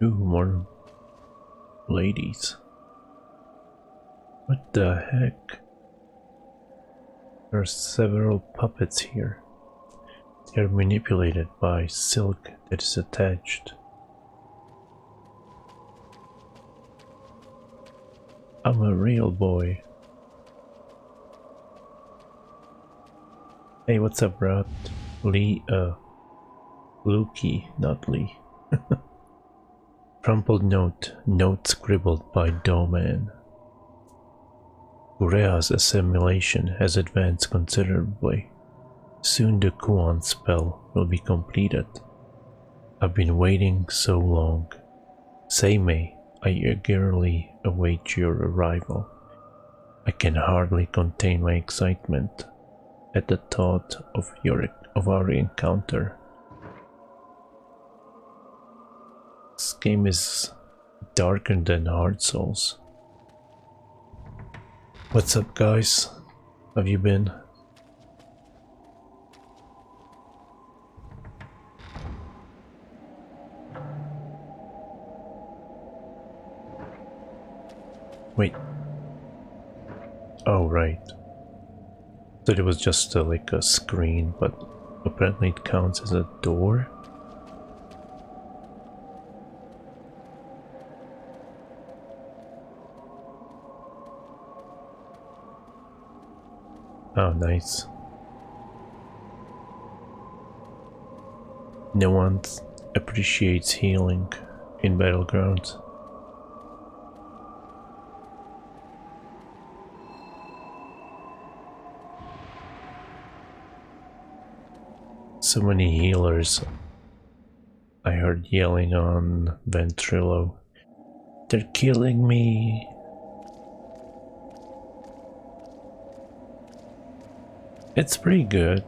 Ooh, more ladies. What the heck? There are several puppets here. They are manipulated by silk that is attached. I'm a real boy. Hey, what's up, bro? Lukey, not Lee. Crumpled note scribbled by Doman. Urea's assimilation has advanced considerably. Soon the Kuon spell will be completed. I've been waiting so long. Seimei, I eagerly await your arrival. I can hardly contain my excitement at the thought of our encounter. This game is darker than Hard Souls. What's up, guys? How have you been? Wait. Oh, right. Thought it was just like a screen, but apparently it counts as a door. Oh, nice. No one appreciates healing in Battlegrounds. So many healers I heard yelling on Ventrilo. They're killing me. It's pretty good.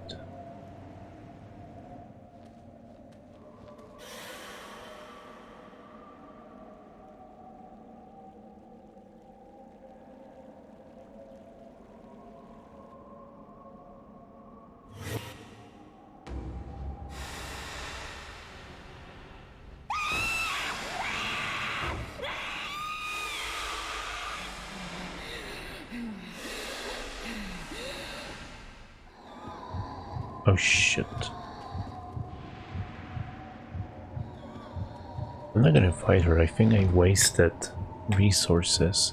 Oh shit. I'm not gonna fight her. I think I wasted resources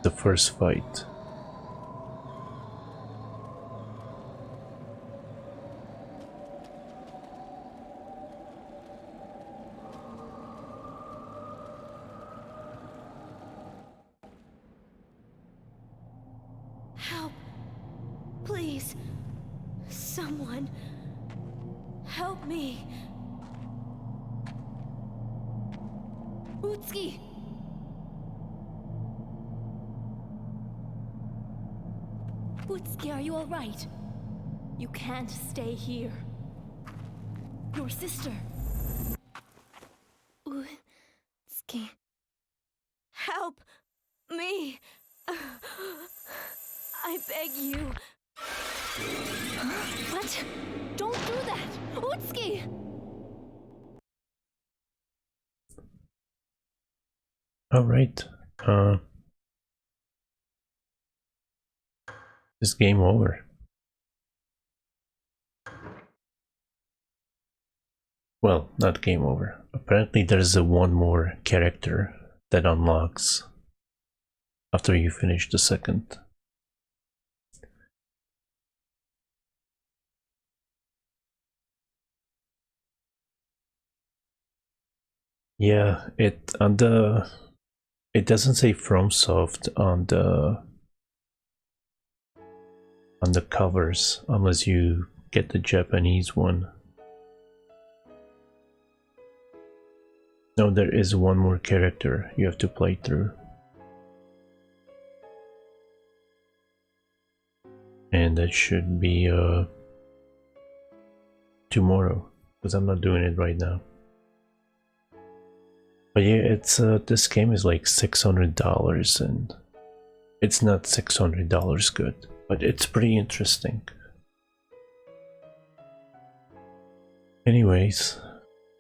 the first fight. Help! Please! Someone! Help me! Utsuki! Utsuki, are you alright? You can't stay here. Your sister! Utsuki... Help! Me! I beg you! What? Don't do that! Utsuki! Alright. This game over. Well, not game over. Apparently there's a one more character that unlocks after you finish the second. Yeah, it doesn't say FromSoft on the covers unless you get the Japanese one. No, there is one more character you have to play through. And that should be tomorrow, because I'm not doing it right now. But yeah, it's this game is like $600 and it's not $600 good, but it's pretty interesting. Anyways,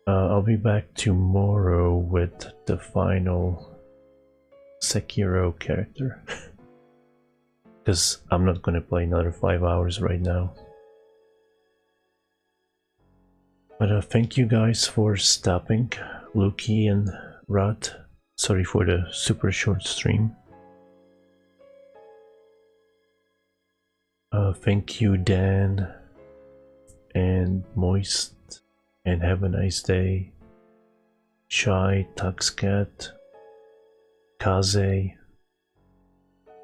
I'll be back tomorrow with the final Sekiro character. Because I'm not gonna play another 5 hours right now. But thank you guys for stopping, Luki and Rat. Sorry for the super short stream. Thank you, Dan and Moist, and have a nice day. Shy, Tuxcat, Kaze,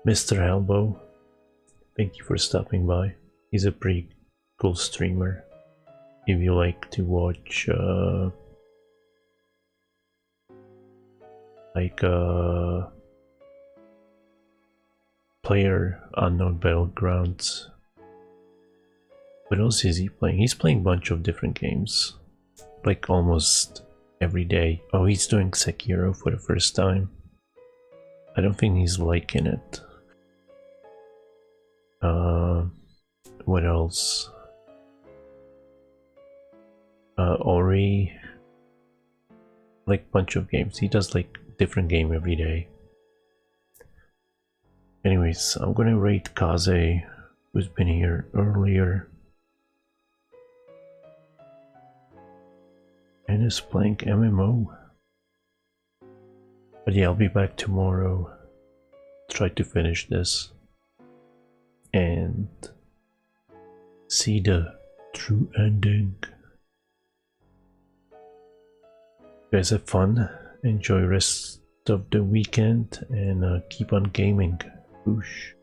Mr. Elbow. Thank you for stopping by. He's a pretty cool streamer. If you like to watch Player Unknown Battlegrounds. What else is he playing? He's playing a bunch of different games, like almost every day. Oh, he's doing Sekiro for the first time. I don't think he's liking it. What else? Ori, like bunch of games. He does like different game every day. Anyways, I'm gonna rate Kaze, who's been here earlier and is playing MMO. But yeah, I'll be back tomorrow. Try to finish this and see the true ending. You guys have fun, enjoy rest of the weekend, and keep on gaming. Boosh.